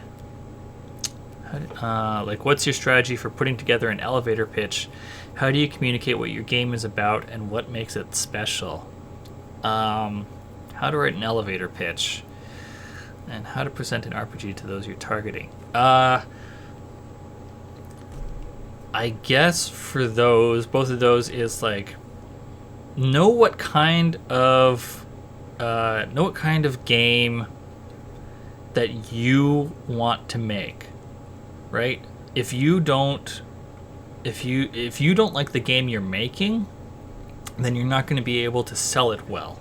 Like, what's your strategy for putting together an elevator pitch? How do you communicate what your game is about and what makes it special? How to write an elevator pitch and how to present an RPG to those you're targeting. I guess for both of those is like know what kind of game that you want to make. Right? If you don't like the game you're making, then you're not going to be able to sell it well,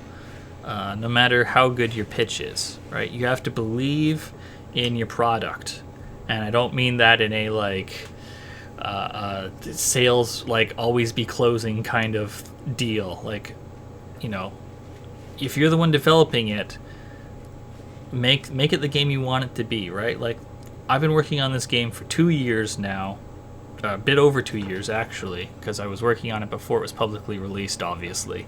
no matter how good your pitch is. Right? You have to believe in your product, and I don't mean that in a like sales like always be closing kind of deal. Like, if you're the one developing it, make it the game you want it to be. Right? Like, I've been working on this game for 2 years now, a bit over 2 years actually, because I was working on it before it was publicly released, obviously.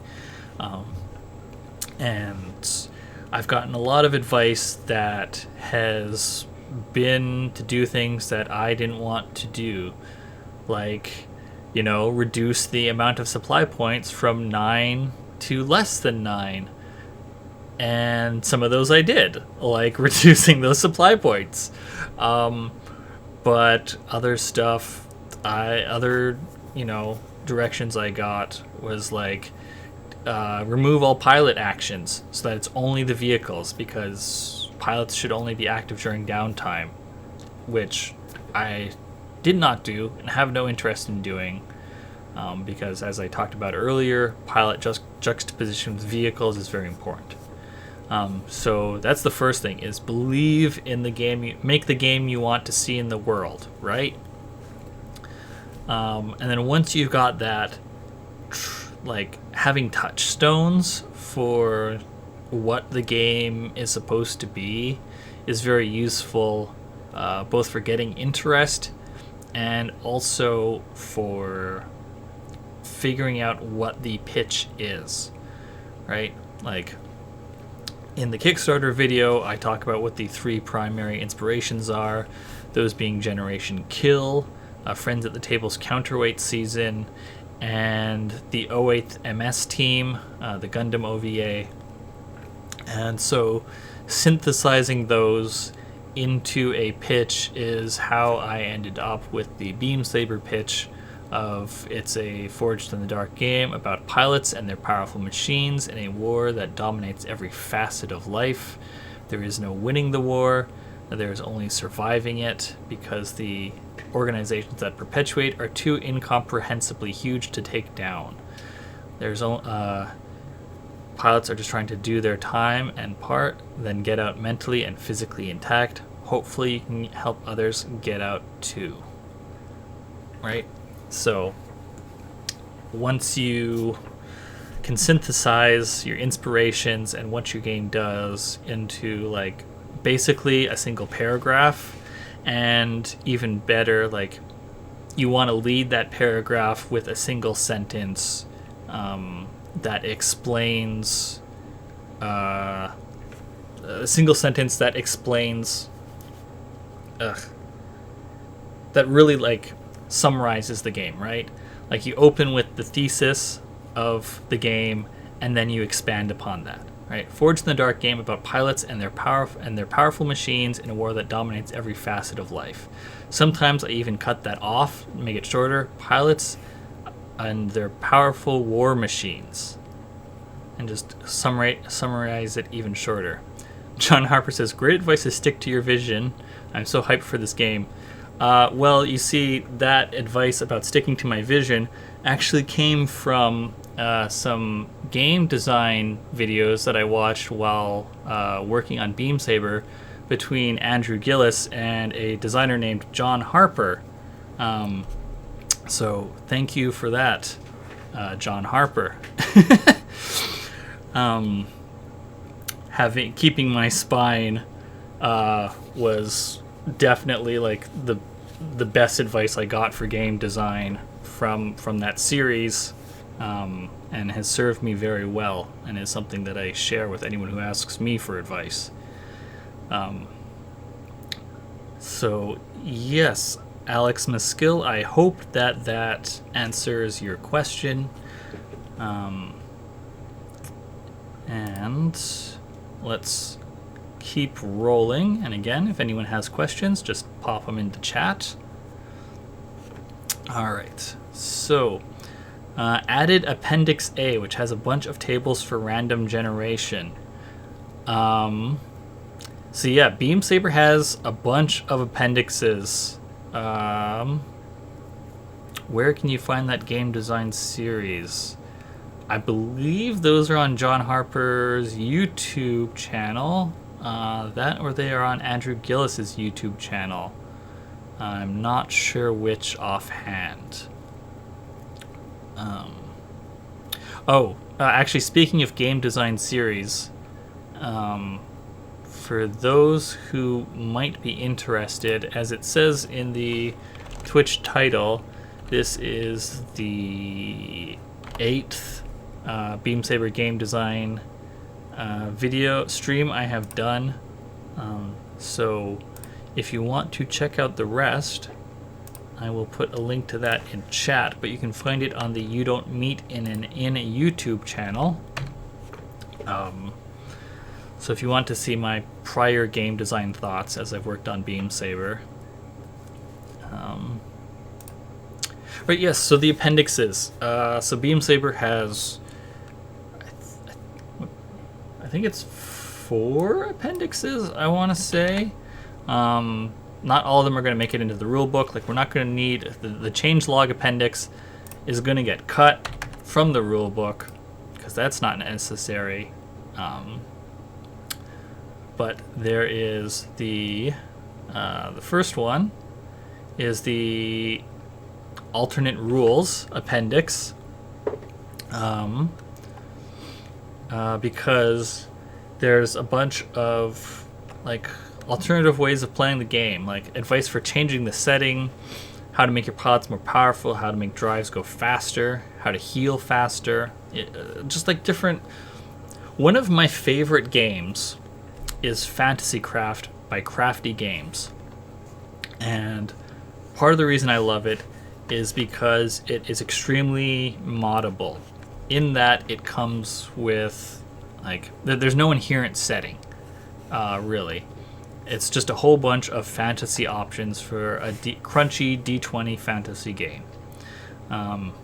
And I've gotten a lot of advice that has been to do things that I didn't want to do, like, reduce the amount of supply points from 9 to less than 9. And some of those I did, like reducing those supply points. But other stuff, directions I got was like remove all pilot actions so that it's only the vehicles, because pilots should only be active during downtime, which I did not do and have no interest in doing, because as I talked about earlier, pilot juxtaposition with vehicles is very important. So that's the first thing, is believe in the game, make the game you want to see in the world, right? And then once you've got that, like having touchstones for what the game is supposed to be is very useful, both for getting interest and also for figuring out what the pitch is, right? Like, in the Kickstarter video, I talk about what the 3 primary inspirations are, those being Generation Kill, Friends at the Table's Counterweight season, and the 08th MS team, the Gundam OVA. And so synthesizing those into a pitch is how I ended up with the Beam Saber pitch of it's a Forged in the Dark game about pilots and their powerful machines in a war that dominates every facet of life. There is no winning the war, there is only surviving it, because the organizations that perpetuate are too incomprehensibly huge to take down. Pilots are just trying to do their time and part, then get out mentally and physically intact. Hopefully you can help others get out too. Right? So, once you can synthesize your inspirations and what your game does into, like, basically a single paragraph, and even better, like, you want to lead that paragraph with a single sentence that explains a single sentence that explains that really like summarizes the game, right? Like you open with the thesis of the game and then you expand upon that, right? Forged in the Dark game about pilots and their powerful machines in a war that dominates every facet of life. Sometimes I even cut that off, make it shorter. Pilots and their powerful war machines, and just summarize it even shorter. John Harper says, "Great advice to stick to your vision. I'm so hyped for this game." Well, you see, that advice about sticking to my vision actually came from some game design videos that I watched while working on Beam Saber between Andrew Gillis and a designer named John Harper. So thank you for that, John Harper. Keeping my spine was definitely like the best advice I got for game design from that series, and has served me very well, and is something that I share with anyone who asks me for advice. So yes, Alex Maskill, I hope that answers your question. And let's keep rolling. And again, if anyone has questions, just pop them into chat. All right. So, added Appendix A, which has a bunch of tables for random generation. So yeah, Beam Saber has a bunch of appendixes. Where can you find that game design series? I believe those are on John Harper's YouTube channel. That or they are on Andrew Gillis's YouTube channel. I'm not sure which offhand. Actually, speaking of game design series, for those who might be interested, as it says in the Twitch title, this is the 8th Beam Saber game design video stream I have done. So if you want to check out the rest, I will put a link to that in chat, but you can find it on the You Don't Meet in a YouTube channel. So if you want to see my prior game design thoughts as I've worked on Beam Saber. Right, yes, so the appendixes. So Beam Saber has, I think it's 4 appendixes, I want to say. Not all of them are going to make it into the rule book. Like, we're not going to need the changelog appendix is going to get cut from the rule book because that's not necessary. But there is the first one is the alternate rules appendix, because there's a bunch of like alternative ways of playing the game, like advice for changing the setting, how to make your pilots more powerful, how to make drives go faster, how to heal faster, just like different. One of my favorite games is Fantasy Craft by Crafty Games, and part of the reason I love it is because it is extremely moddable, in that it comes with like there's no inherent setting, really. It's just a whole bunch of fantasy options for a crunchy D20 fantasy game,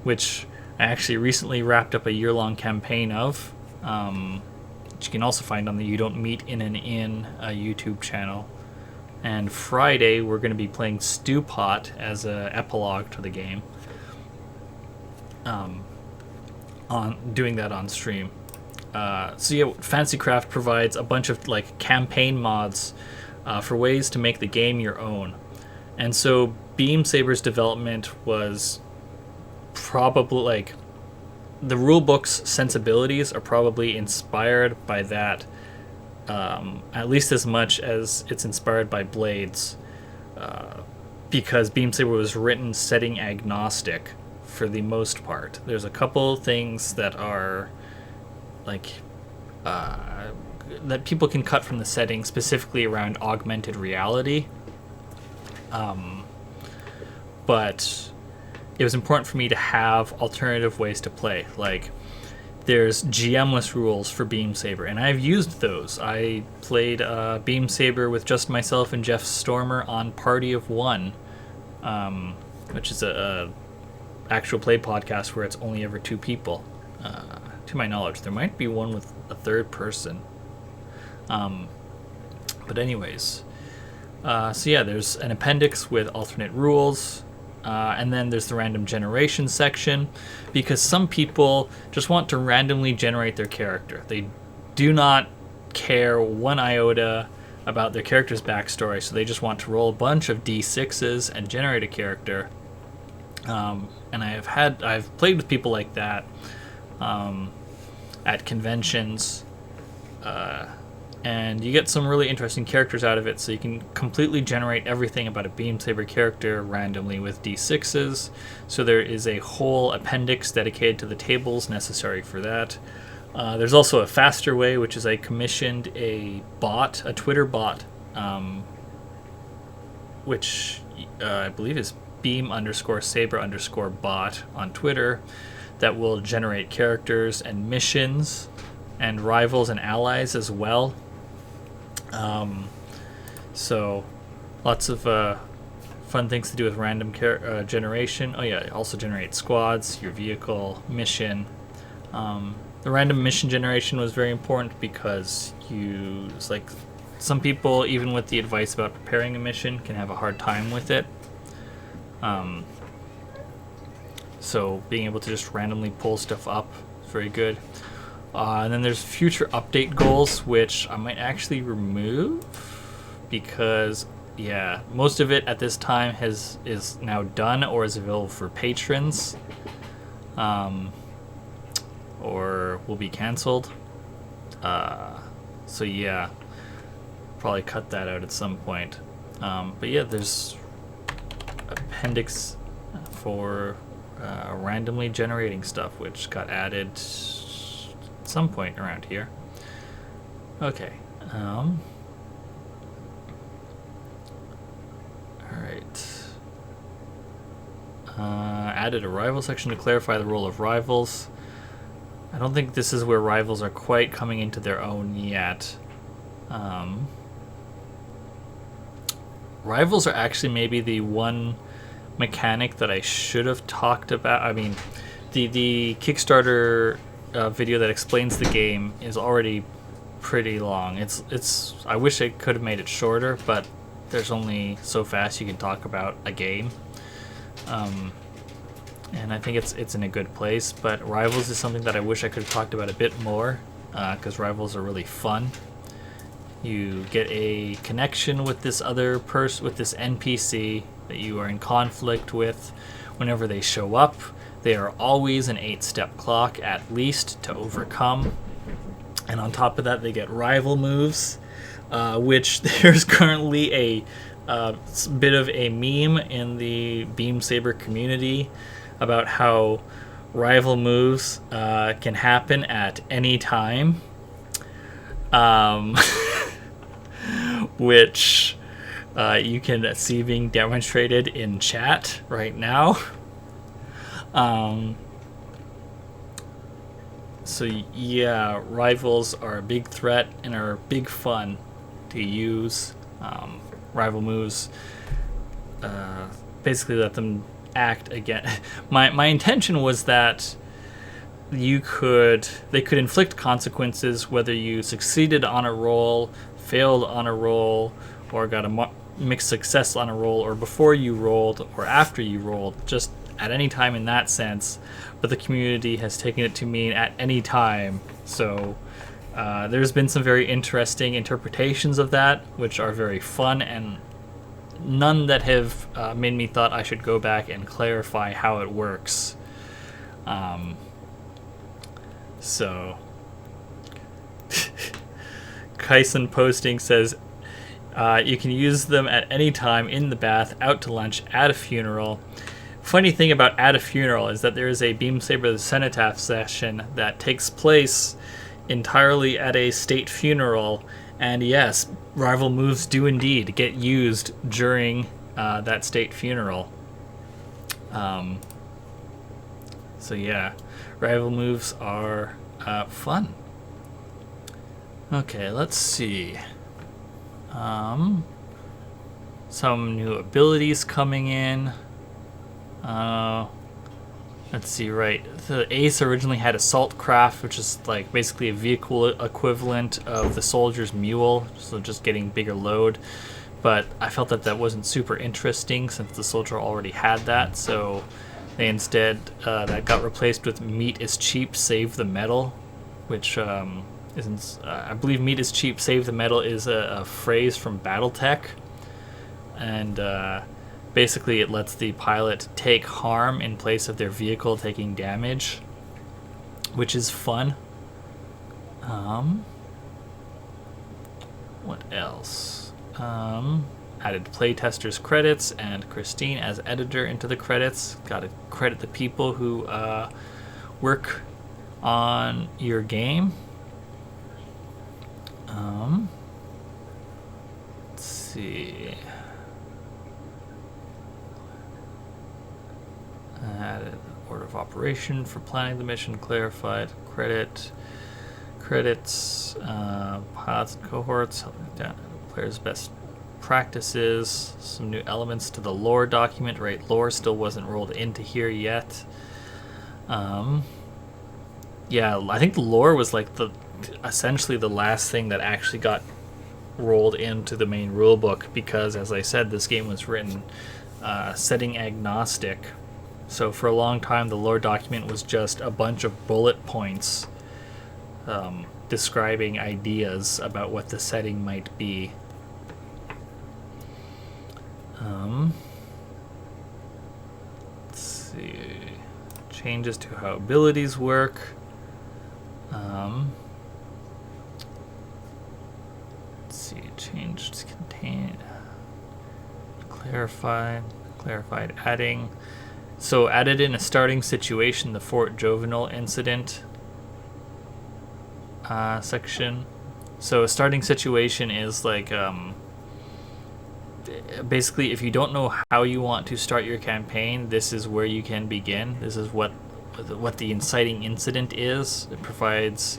which I actually recently wrapped up a year-long campaign of, which you can also find on the You Don't Meet in an Inn YouTube channel. And Friday, we're going to be playing Stew Pot as an epilogue to the game, on doing that on stream. So yeah, Fantasy Craft provides a bunch of like campaign mods for ways to make the game your own. And so Beam Saber's development was probably like the rulebook's sensibilities are probably inspired by that, at least as much as it's inspired by Blades. because Beam Saber was written setting agnostic for the most part. There's a couple things that are like that people can cut from the setting, specifically around augmented reality. But it was important for me to have alternative ways to play. Like, there's GM-less rules for Beam Saber, and I've used those. I played Beam Saber with just myself and Jeff Stormer on Party of One, which is a actual play podcast where it's only ever 2 people. To my knowledge, there might be one with a third person. But anyways, so yeah, there's an appendix with alternate rules. And then there's the random generation section, because some people just want to randomly generate their character. They do not care one iota about their character's backstory, so they just want to roll a bunch of d6s and generate a character. And I've played with people like that at conventions, and you get some really interesting characters out of it. So you can completely generate everything about a Beam Saber character randomly with d6s. So there is a whole appendix dedicated to the tables necessary for that. There's also a faster way, which is I commissioned a Twitter bot, which I believe is Beam_Saber_bot on Twitter, that will generate characters and missions and rivals and allies as well. So lots of fun things to do with random generation. Oh yeah, it also generates squads, your vehicle, mission. The random mission generation was very important because some people, even with the advice about preparing a mission, can have a hard time with it. So being able to just randomly pull stuff up is very good. And then there's future update goals, which I might actually remove because, yeah, most of it at this time is now done or is available for patrons, or will be canceled. So yeah, probably cut that out at some point. But yeah, there's appendix for randomly generating stuff, which got added some point around here. Okay. All right. Added a rival section to clarify the role of rivals. I don't think this is where rivals are quite coming into their own yet. Rivals are actually maybe the one mechanic that I should have talked about. I mean, the Kickstarter video that explains the game is already pretty long. I wish I could have made it shorter, but there's only so fast you can talk about a game. And I think it's in a good place, but Rivals is something that I wish I could have talked about a bit more, because Rivals are really fun. You get a connection with this other person, with this NPC that you are in conflict with. Whenever they show up, they are always an 8-step clock at least to overcome. And on top of that, they get rival moves, which there's currently a bit of a meme in the Beam Saber community about how rival moves can happen at any time, which you can see being demonstrated in chat right now. So yeah, rivals are a big threat and are big fun to use. Rival moves basically let them act again. My intention was that they could inflict consequences whether you succeeded on a roll, failed on a roll, or got a mixed success on a roll, or before you rolled or after you rolled, just at any time in that sense. But the community has taken it to mean at any time. So there's been some very interesting interpretations of that, which are very fun, and none that have made me thought I should go back and clarify how it works. So Kyson posting says, You can use them at any time, in the bath, out to lunch, at a funeral. Funny thing about at a funeral is that there is a Beam Saber the Cenotaph session that takes place entirely at a state funeral, and yes, rival moves do indeed get used during that state funeral. So yeah, rival moves are fun. Okay, let's see. Some new abilities coming in. Let's see, right. The Ace originally had Assault Craft, which is like basically a vehicle equivalent of the Soldier's Mule, so just getting bigger load. But I felt that that wasn't super interesting since the Soldier already had that, so they instead, that got replaced with Meat is Cheap, Save the Metal, which isn't, I believe Meat is Cheap, Save the Metal is a phrase from Battletech, and basically it lets the pilot take harm in place of their vehicle taking damage, which is fun. What else? Added playtesters credits and Christine as editor into the credits. Got to credit the people who work on your game. Let's see. Added order of operation for planning the mission, clarified credits, pilots and cohorts, players' best practices, some new elements to the lore document. Right, lore still wasn't rolled into here yet. Yeah, I think the lore was like essentially the last thing that actually got rolled into the main rulebook, because, as I said, this game was written setting agnostic. So for a long time, the lore document was just a bunch of bullet points describing ideas about what the setting might be. Let's see. Changes to how abilities work. Let's see. Changed contain. Clarified, adding. So added in a starting situation, the Fort Jovenel incident section. So a starting situation is like basically, if you don't know how you want to start your campaign, this is where you can begin. This is what the inciting incident is. It provides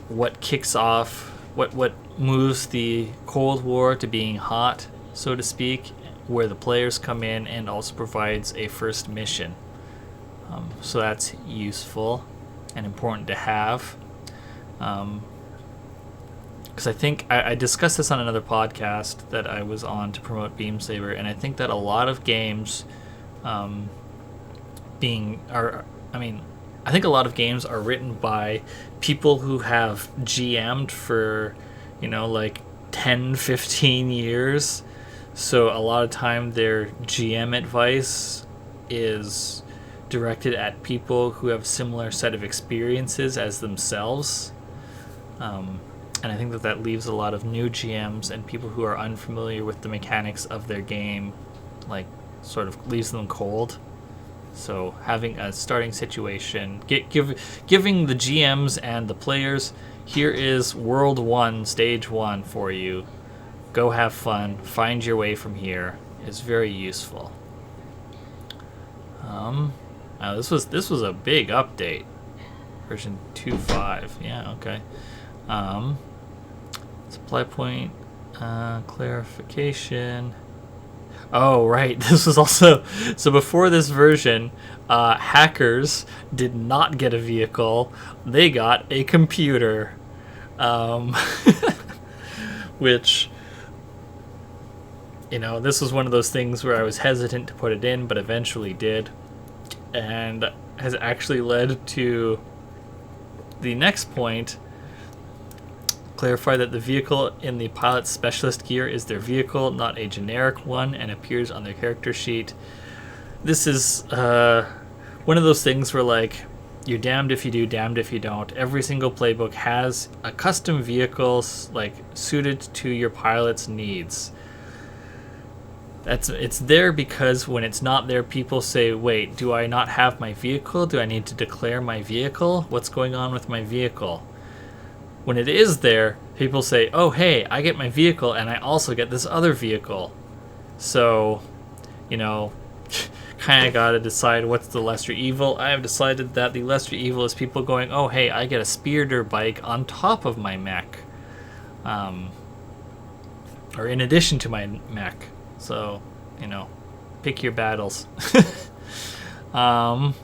what kicks off, what moves the Cold War to being hot, so to speak, where the players come in, and also provides a first mission. So that's useful and important to have. Because I think I discussed this on another podcast that I was on to promote Beam Saber, and I think that a lot of games I think a lot of games are written by people who have GM'd for, like 10, 15 years. So a lot of time their GM advice is directed at people who have a similar set of experiences as themselves. And I think that leaves a lot of new GMs and people who are unfamiliar with the mechanics of their game, like, sort of leaves them cold. So having a starting situation, giving the GMs and the players, here is World 1, Stage 1 for you. Go have fun, find your way from here, is very useful. This was a big update. Version 2.5, yeah, okay. Supply point clarification. Oh, right. This was also... So before this version, hackers did not get a vehicle. They got a computer. Which, this was one of those things where I was hesitant to put it in, but eventually did. And has actually led to the next point. Clarify that the vehicle in the pilot's specialist gear is their vehicle, not a generic one, and appears on their character sheet. This is one of those things where, like, you're damned if you do, damned if you don't. Every single playbook has a custom vehicle like suited to your pilot's needs. It's there because when it's not there, people say, wait, do I not have my vehicle? Do I need to declare my vehicle? What's going on with my vehicle? When it is there, people say, oh, hey, I get my vehicle and I also get this other vehicle. So, kind of got to decide what's the lesser evil. I have decided that the lesser evil is people going, oh, hey, I get a speeder bike on top of my mech. Or in addition to my mech. So, pick your battles. Let's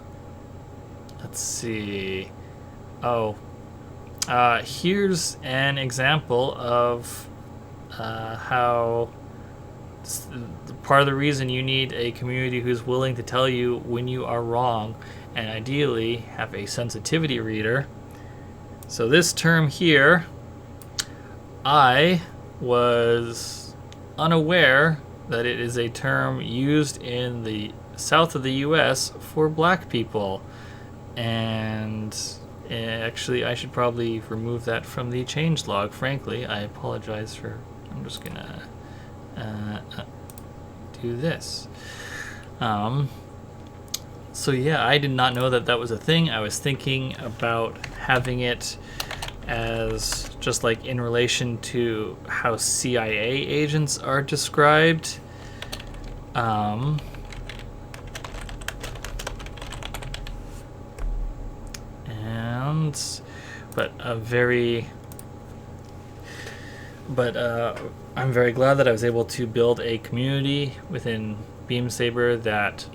see. Here's an example of how part of the reason you need a community who's willing to tell you when you are wrong, and ideally have a sensitivity reader. So this term here, I was unaware that it is a term used in the south of the US for black people. And actually, I should probably remove that from the changelog, frankly. I apologize for... I'm just going to do this. So yeah, I did not know that that was a thing. I was thinking about having it as just like in relation to how CIA agents are described. I'm very glad that I was able to build a community within Beam Saber that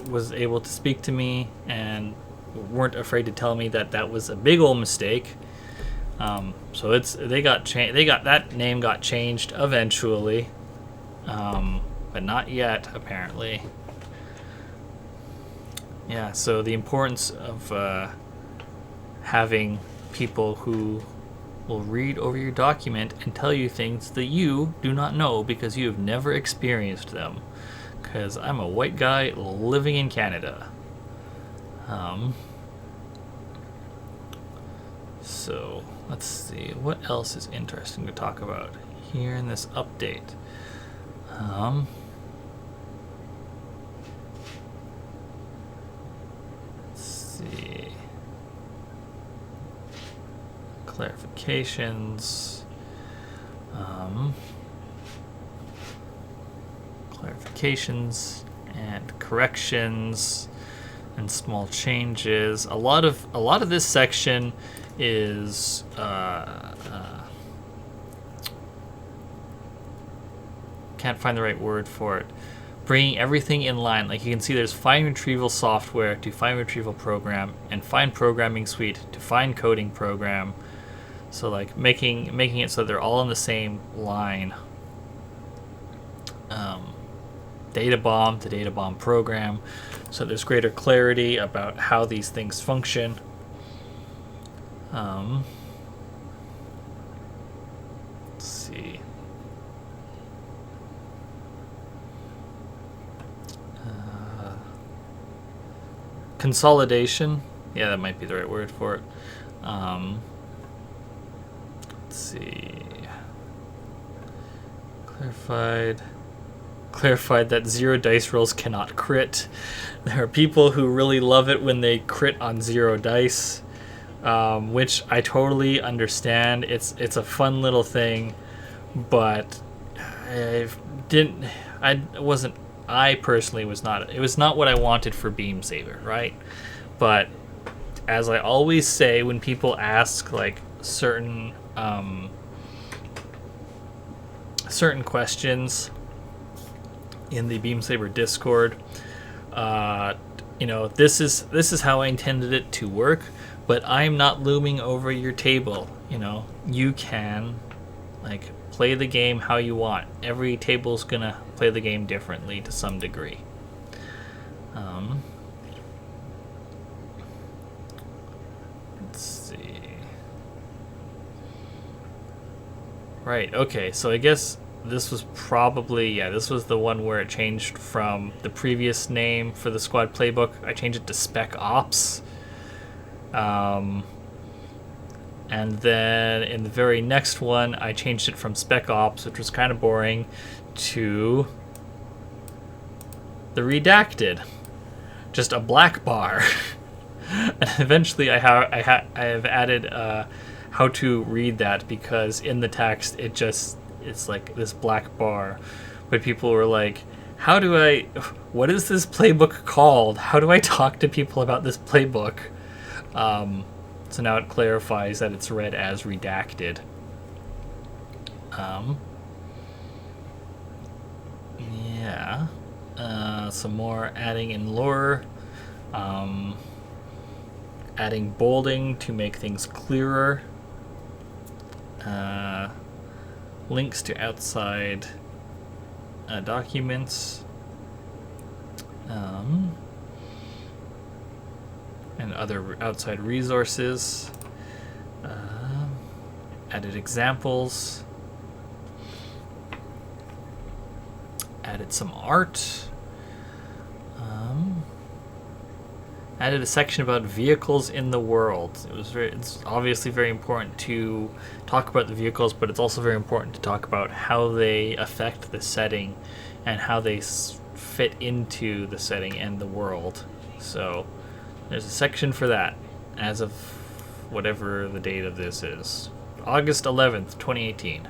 was able to speak to me and weren't afraid to tell me that that was a big old mistake. So that name got changed eventually, but not yet apparently. Yeah, so the importance of having people who will read over your document and tell you things that you do not know because you have never experienced them. Because I'm a white guy living in Canada. So let's see, what else is interesting to talk about here in this update? Let's see. Clarifications. Clarifications and corrections and small changes. A lot of this section is can't find the right word for it. Bringing everything in line. Like you can see, there's find retrieval software to find retrieval program and find programming suite to find coding program. So like making it so they're all in the same line. Data bomb to data bomb program, so there's greater clarity about how these things function. Let's see. Consolidation. Yeah, that might be the right word for it. Let's see. Clarified that 0 dice rolls cannot crit. There are people who really love it when they crit on 0 dice, which I totally understand. It's a fun little thing, but I personally was not. It was not what I wanted for Beam Saber, right? But as I always say when people ask like certain questions in the Beam Saber Discord, this is how I intended it to work, but I'm not looming over your table. You can like play the game how you want. Every table's gonna play the game differently to some degree. Let's see. Right, okay, so I guess this was probably, yeah, this was the one where it changed from the previous name for the squad playbook. I changed it to Spec Ops. And then in the very next one, I changed it from Spec Ops, which was kind of boring, to the Redacted. Just a black bar. And eventually I have added how to read that, because in the text it's like this black bar. But people were like, what is this playbook called? How do I talk to people about this playbook? So now it clarifies that it's read as Redacted. Yeah. Some more adding in lore. Adding bolding to make things clearer. Links to outside documents. And other outside resources. Added examples. Added some art. Added a section about vehicles in the world. It's obviously very important to talk about the vehicles, but it's also very important to talk about how they affect the setting and how they fit into the setting and the world. So there's a section for that as of whatever the date of this is. August 11th, 2018.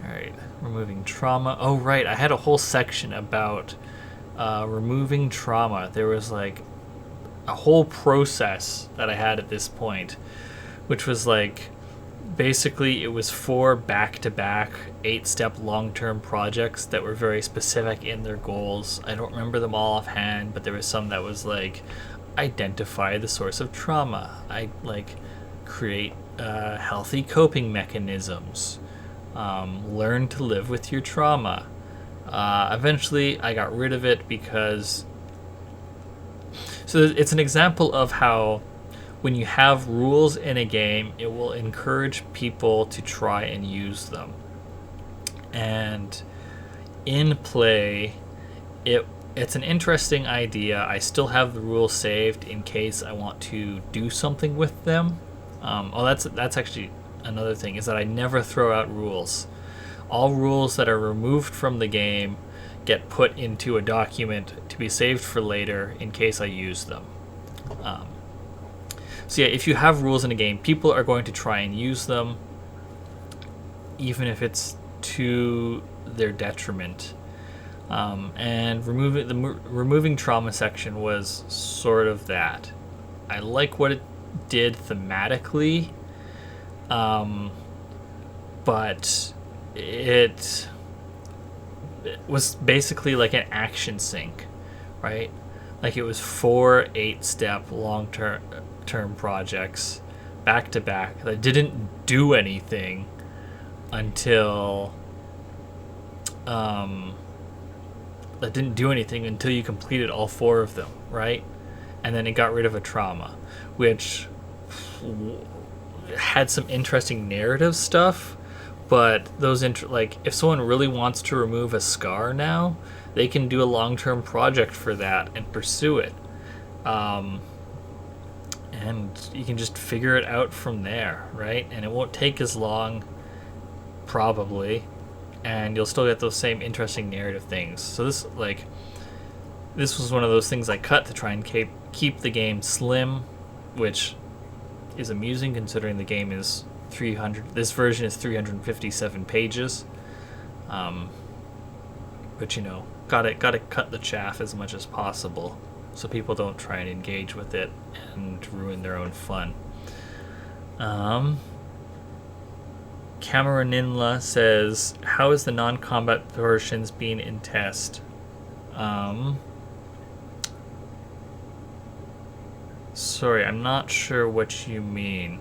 Alright, removing trauma. Oh, right, I had a whole section about removing trauma. There was like a whole process that I had at this point, which was like, basically it was 4 back-to-back 8-step long-term projects that were very specific in their goals. I don't remember them all offhand, but there was some that was like, identify the source of trauma. Create healthy coping mechanisms. Learn to live with your trauma. Eventually, I got rid of it because... So it's an example of how when you have rules in a game, it will encourage people to try and use them. And in play, it's an interesting idea. I still have the rules saved in case I want to do something with them. That's actually another thing, is that I never throw out rules. All rules that are removed from the game get put into a document to be saved for later in case I use them. So yeah, if you have rules in a game, people are going to try and use them, even if it's to their detriment. And removing trauma section was sort of that. I like what it did thematically, but it was basically like an action sync, right? Like it was 4 8-step long-term projects back to back that didn't do anything until you completed all 4 of them, right? And then it got rid of a trauma, which had some interesting narrative stuff, but those if someone really wants to remove a scar now, they can do a long-term project for that and pursue it. And you can just figure it out from there, right? And it won't take as long, probably, and you'll still get those same interesting narrative things. So this was one of those things I cut to try and keep the game slim, which is amusing considering the game is 300. This version is 357 pages. But gotta cut the chaff as much as possible, so people don't try and engage with it and ruin their own fun. Camaroninla says, how is the non-combat portions being in test? Sorry, I'm not sure what you mean.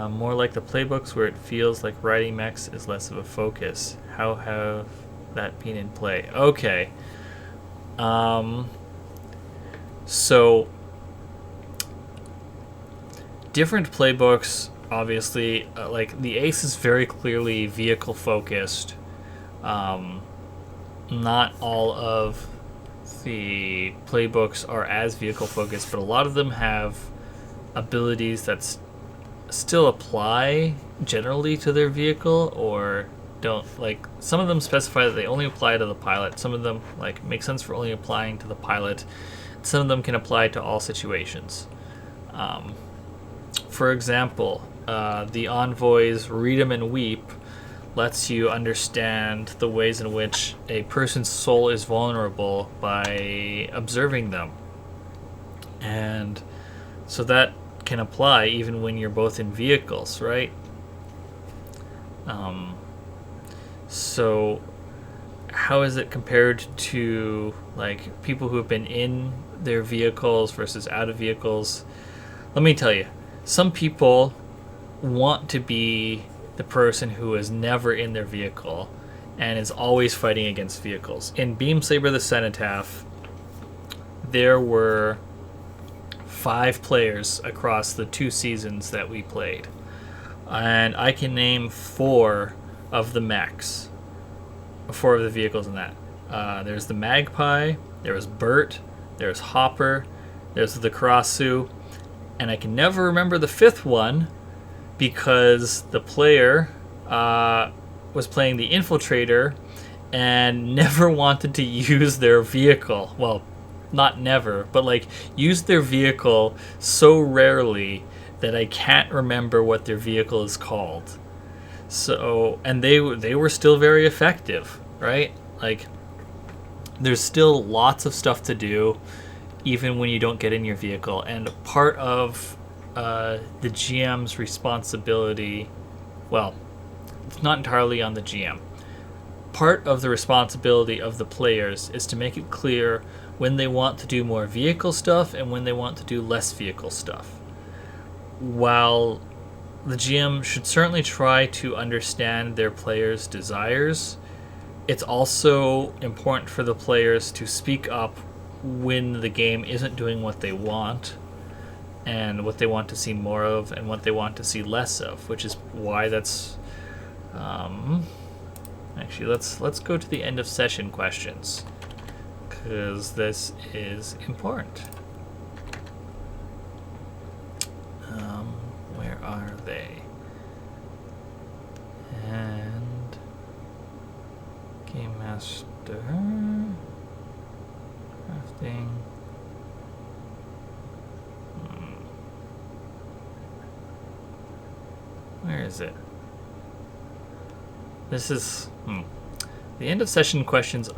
More like the playbooks where it feels like riding mechs is less of a focus. How have that been in play? Okay. So different playbooks, obviously, like the Ace is very clearly vehicle focused. Not all of the playbooks are as vehicle focused, but a lot of them have abilities that still apply generally to their vehicle, or don't. Like, some of them specify that they only apply to the pilot. Some of them like make sense for only applying to the pilot. Some of them can apply to all situations. For example, the Envoy's Read 'em and Weep lets you understand the ways in which a person's soul is vulnerable by observing them. And so that can apply even when you're both in vehicles, right? So how is it compared to like people who have been in their vehicles versus out of vehicles? Let me tell you, some people want to be the person who is never in their vehicle and is always fighting against vehicles. In Beam Saber the Cenotaph, there were 5 players across the 2 seasons that we played. And I can name 4 of the mechs, 4 of the vehicles in that. There's the Magpie, there was Bert, there's Hopper, there's the Karasu, and I can never remember the 5th one because the player was playing the Infiltrator and never wanted to use their vehicle. Well, not never, but like use their vehicle so rarely that I can't remember what their vehicle is called. So, and they were still very effective, right? Like, there's still lots of stuff to do even when you don't get in your vehicle. And part of the GM's responsibility, well, it's not entirely on the GM. Part of the responsibility of the players is to make it clear when they want to do more vehicle stuff and when they want to do less vehicle stuff. While the GM should certainly try to understand their players' desires, it's also important for the players to speak up when the game isn't doing what they want and what they want to see more of and what they want to see less of, which is why that's actually let's go to the end of session questions, because this is important. Where are they? And Game Master, crafting. Where is it? This is the end of session questions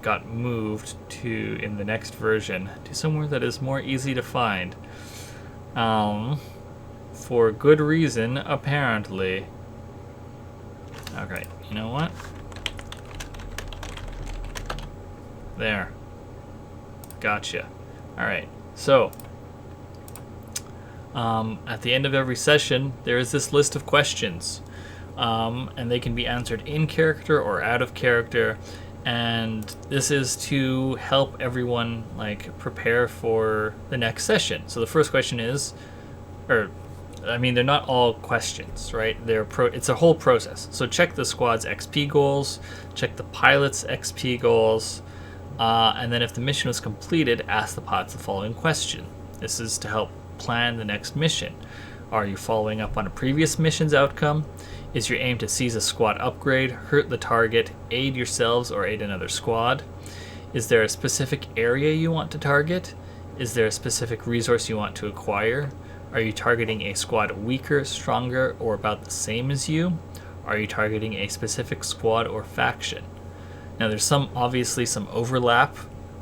got moved to, in the next version, to somewhere that is more easy to find. For good reason, apparently. Okay, you know what? There. Gotcha. Alright, so at the end of every session, there is this list of questions. And they can be answered in character or out of character. And this is to help everyone like prepare for the next session. So the first question is, they're not all questions, right? It's a whole process. So check the squad's XP goals, check the pilot's XP goals, and then if the mission was completed, ask the pilots the following question. This is to help plan the next mission. Are you following up on a previous mission's outcome? Is your aim to seize a squad upgrade, hurt the target, aid yourselves, or aid another squad? Is there a specific area you want to target? Is there a specific resource you want to acquire? Are you targeting a squad weaker, stronger, or about the same as you? Are you targeting a specific squad or faction? Now, there's obviously some overlap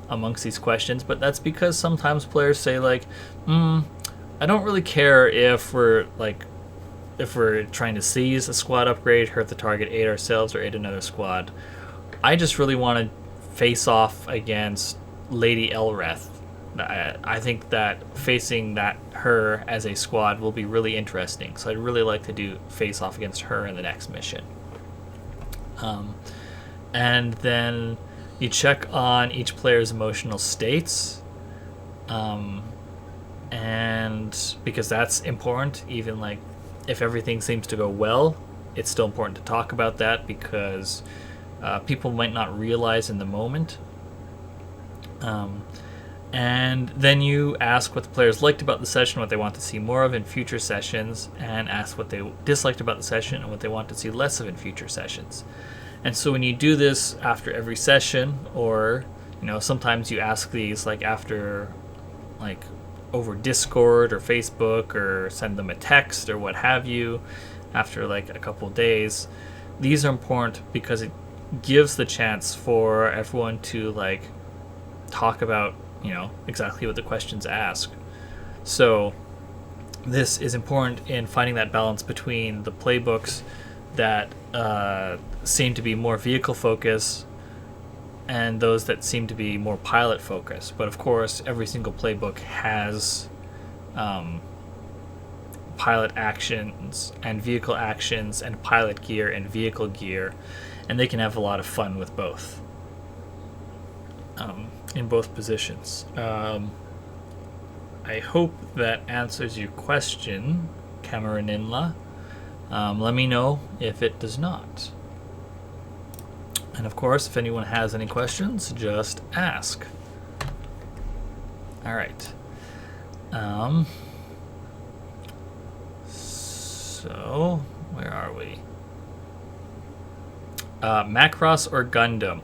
amongst these questions, but that's because sometimes players say like, I don't really care if we're trying to seize a squad upgrade, hurt the target, aid ourselves, or aid another squad. I just really want to face off against Lady Elreth. I think that facing her as a squad will be really interesting. So I'd really like to do face off against her in the next mission. And then you check on each player's emotional states. and because that's important. Even like if everything seems to go well, it's still important to talk about that because people might not realize in the moment. And then you ask what the players liked about the session, what they want to see more of in future sessions, and ask what they disliked about the session and what they want to see less of in future sessions. And so when you do this after every session, or sometimes you ask these like after, like over Discord or Facebook, or send them a text or what have you, after like a couple of days, these are important because it gives the chance for everyone to like talk about exactly what the questions ask. So this is important in finding that balance between the playbooks that seem to be more vehicle focused and those that seem to be more pilot focused. But of course, every single playbook has pilot actions and vehicle actions and pilot gear and vehicle gear, and they can have a lot of fun with both. In both positions. I hope that answers your question, Cameroninla. Let me know if it does not. And of course, if anyone has any questions, just ask. All right. So, where are we? Macross or Gundam?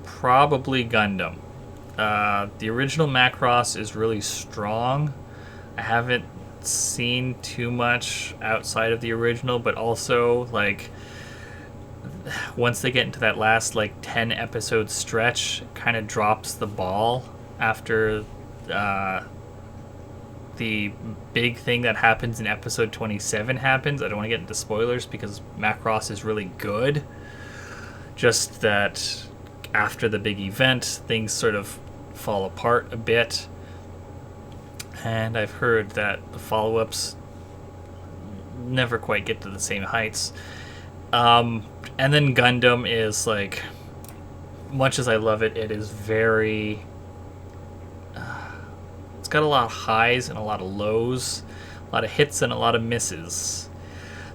Probably Gundam. The original Macross is really strong. I haven't seen too much outside of the original, but also like once they get into that last like 10 episode stretch, it kind of drops the ball after the big thing that happens in episode 27 happens. I don't want to get into spoilers because Macross is really good. Just that after the big event, things sort of fall apart a bit. And I've heard that the follow-ups never quite get to the same heights. And then Gundam is like, much as I love it, it is very... it's got a lot of highs and a lot of lows, a lot of hits and a lot of misses.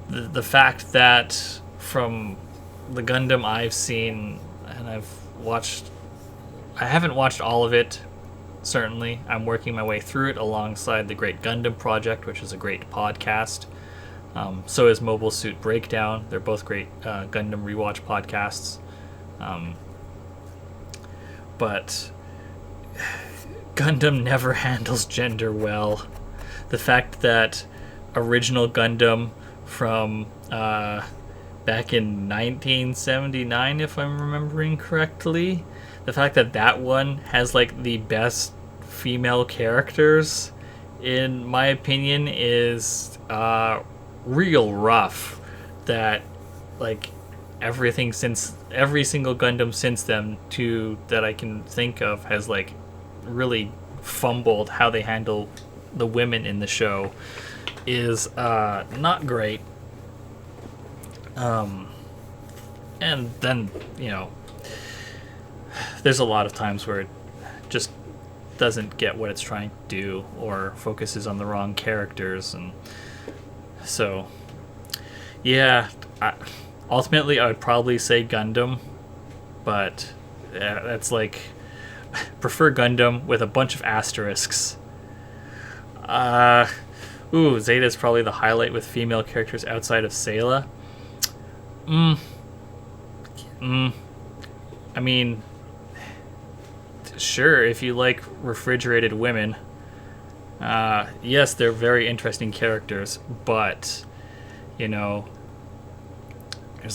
The fact that from the Gundam I've seen, and I haven't watched all of it, certainly. I'm working my way through it alongside the Great Gundam Project, which is a great podcast. So is Mobile Suit Breakdown. They're both great Gundam rewatch podcasts. But Gundam never handles gender well. The fact that original Gundam from back in 1979, if I'm remembering correctly, the fact that that one has like the best female characters, in my opinion, is real rough. That like every single Gundam since then that I can think of has like really fumbled how they handle the women in the show is not great. And then there's a lot of times where it just doesn't get what it's trying to do or focuses on the wrong characters, and so ultimately I would probably say Gundam, but that's like prefer Gundam with a bunch of asterisks. Zeta is probably the highlight with female characters outside of Sayla. I mean, sure, if you like refrigerated women, yes, they're very interesting characters, but, there's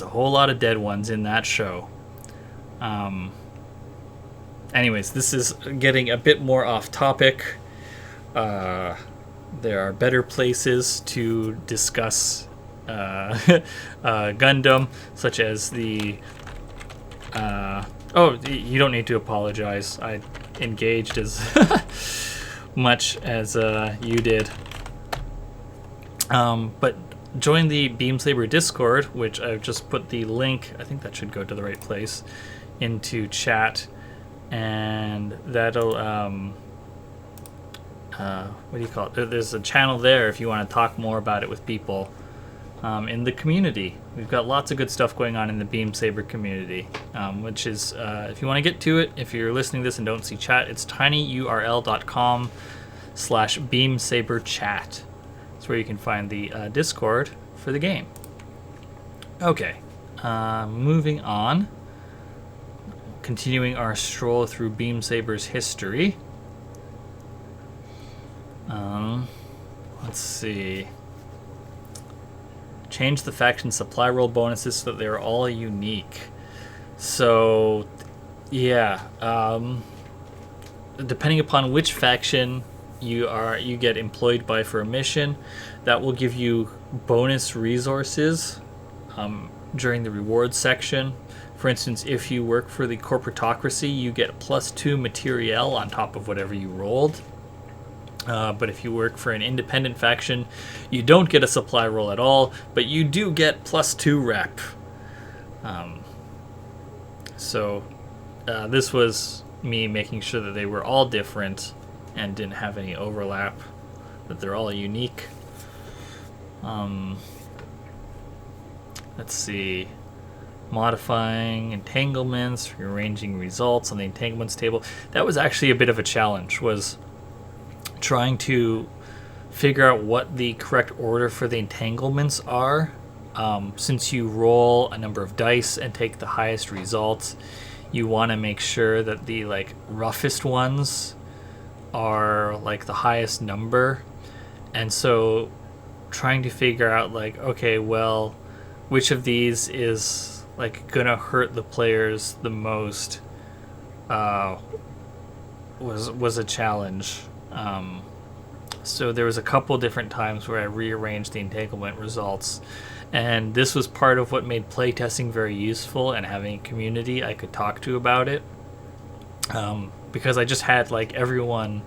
a whole lot of dead ones in that show. Anyways, this is getting a bit more off topic. There are better places to discuss Gundam, such as the... you don't need to apologize. I engaged as much as you did. But join the Beam Saber Discord, which I've just put the link. I think that should go to the right place, into chat, and that'll what do you call it? There's a channel there if you want to talk more about it with people in the community. We've got lots of good stuff going on in the Beam Saber community, which is, if you want to get to it, if you're listening to this and don't see chat, it's tinyurl.com/beamsaberchat. That's where you can find the Discord for the game. Okay, moving on. Continuing our stroll through Beam Saber's history. Let's see. Change the faction supply roll bonuses so that they're all unique. So, yeah. Depending upon which faction you get employed by for a mission, that will give you bonus resources during the rewards section. For instance, if you work for the corporatocracy, you get +2 materiel on top of whatever you rolled. But if you work for an independent faction, you don't get a supply roll at all, but you do get +2 rep. So this was me making sure that they were all different and didn't have any overlap, that they're all unique. Let's see. Modifying entanglements, rearranging results on the entanglements table. That was actually a bit of a challenge, was trying to figure out what the correct order for the entanglements are. Since you roll a number of dice and take the highest results, you want to make sure that the roughest ones are the highest number. And so trying to figure out okay, well, which of these is gonna hurt the players the most was a challenge. So there was a couple different times where I rearranged the entanglement results, and this was part of what made playtesting very useful and having a community I could talk to about it, because I just had everyone,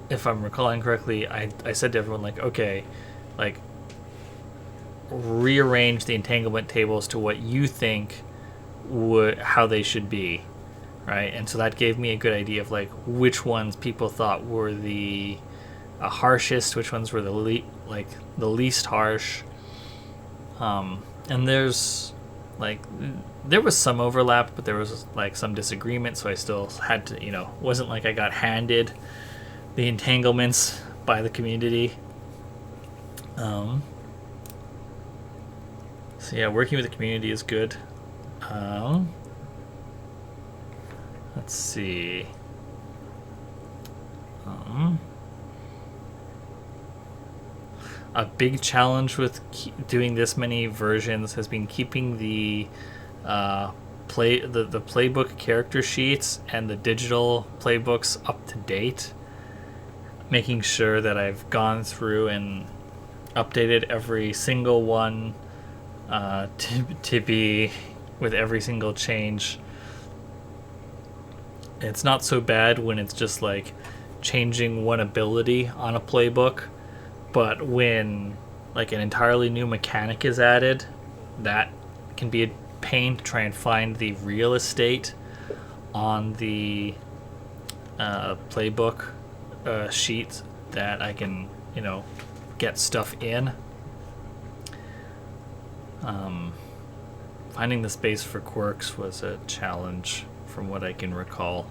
if I'm recalling correctly, I said to everyone okay, rearrange the entanglement tables to what you think how they should be, right? And so that gave me a good idea of which ones people thought were the harshest, which ones were the least harsh. And there's there was some overlap, but there was some disagreement, so I still had to, wasn't I got handed the entanglements by the community. So yeah, working with the community is good. Let's see. A big challenge with doing this many versions has been keeping the playbook character sheets and the digital playbooks up to date, making sure that I've gone through and updated every single one to be with every single change. It's not so bad when it's just changing one ability on a playbook, but when an entirely new mechanic is added, that can be a pain to try and find the real estate on the playbook sheets that I can get stuff in. Finding the space for quirks was a challenge from what I can recall.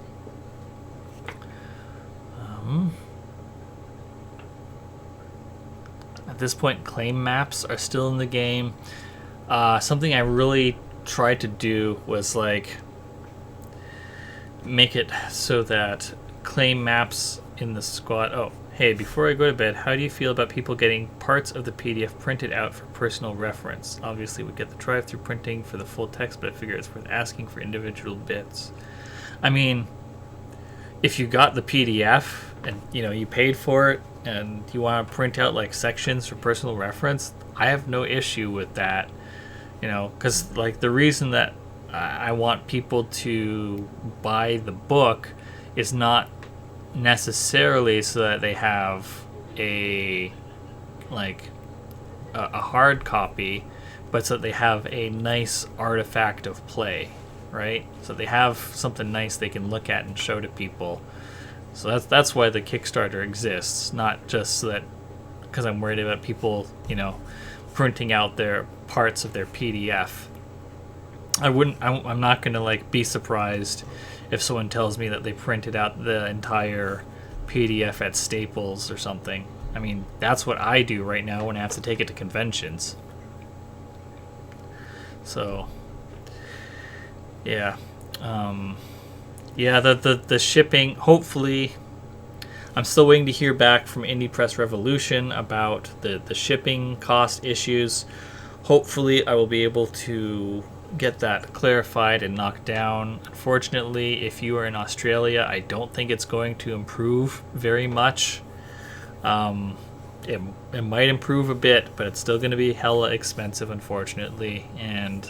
At this point, claim maps are still in the game. Something I really tried to do was make it so that claim maps in the squad. Oh, hey, before I go to bed, how do you feel about people getting parts of the PDF printed out for personal reference? Obviously, we get the drive-through printing for the full text, but I figure it's worth asking for individual bits. I mean, if you got the PDF and you paid for it and you want to print out sections for personal reference, I have no issue with that. Because the reason that I want people to buy the book is not necessarily so that they have a like a hard copy, but so that they have a nice artifact of play, right? So they have something nice they can look at and show to people. So that's why the Kickstarter exists, not just so that because I'm worried about people, printing out their parts of their PDF. I'm not going to like be surprised if someone tells me that they printed out the entire PDF at Staples or something. I mean, that's what I do right now when I have to take it to conventions. So, yeah. The shipping, hopefully, I'm still waiting to hear back from Indie Press Revolution about the shipping cost issues. Hopefully, I will be able to get that clarified and knocked down. Unfortunately, if you are in Australia, I don't think it's going to improve very much. It might improve a bit, but it's still going to be hella expensive, unfortunately. And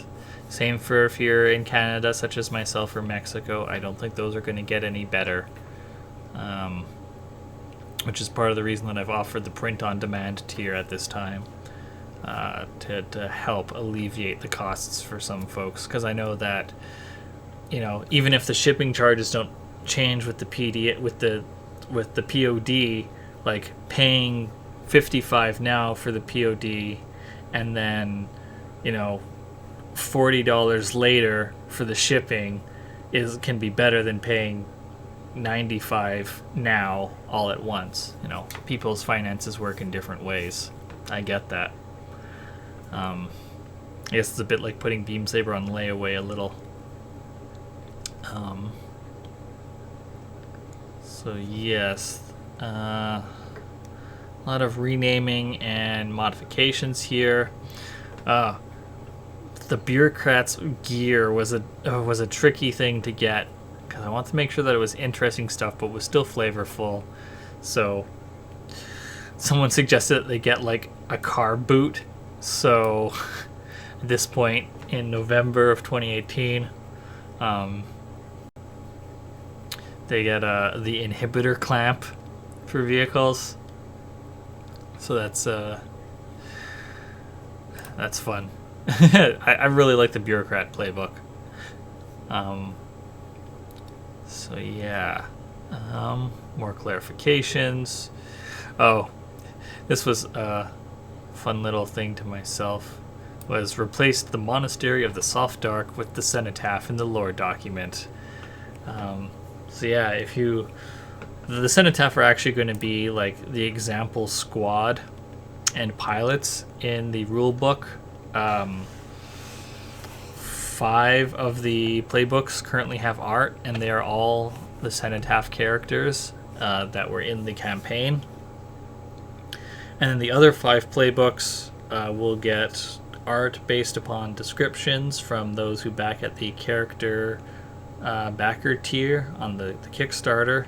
same for if you're in Canada, such as myself, or Mexico. I don't think those are going to get any better. Which is part of the reason that I've offered the print-on-demand tier at this time. To help alleviate the costs for some folks, because I know that even if the shipping charges don't change with the PD with the POD, like paying $55 now for the POD and then $40 later for the shipping can be better than paying $95 now all at once. People's finances work in different ways. I get that. I guess it's a bit like putting Beam Saber on layaway a little. So yes, a lot of renaming and modifications here. The bureaucrat's gear was a tricky thing to get because I want to make sure that it was interesting stuff but was still flavorful. So someone suggested that they get like a car boot. So at this point in November of 2018, they get the inhibitor clamp for vehicles. So that's fun. I really like the bureaucrat playbook. So yeah, more clarifications. Oh, this was fun little thing to myself, was replaced the Monastery of the Soft Dark with the Cenotaph in the lore document. So yeah, the Cenotaph are actually going to be like the example squad and pilots in the rule book. 5 of the playbooks currently have art, and they are all the Cenotaph characters that were in the campaign. And then the other 5 playbooks will get art based upon descriptions from those who back at the character backer tier on the Kickstarter.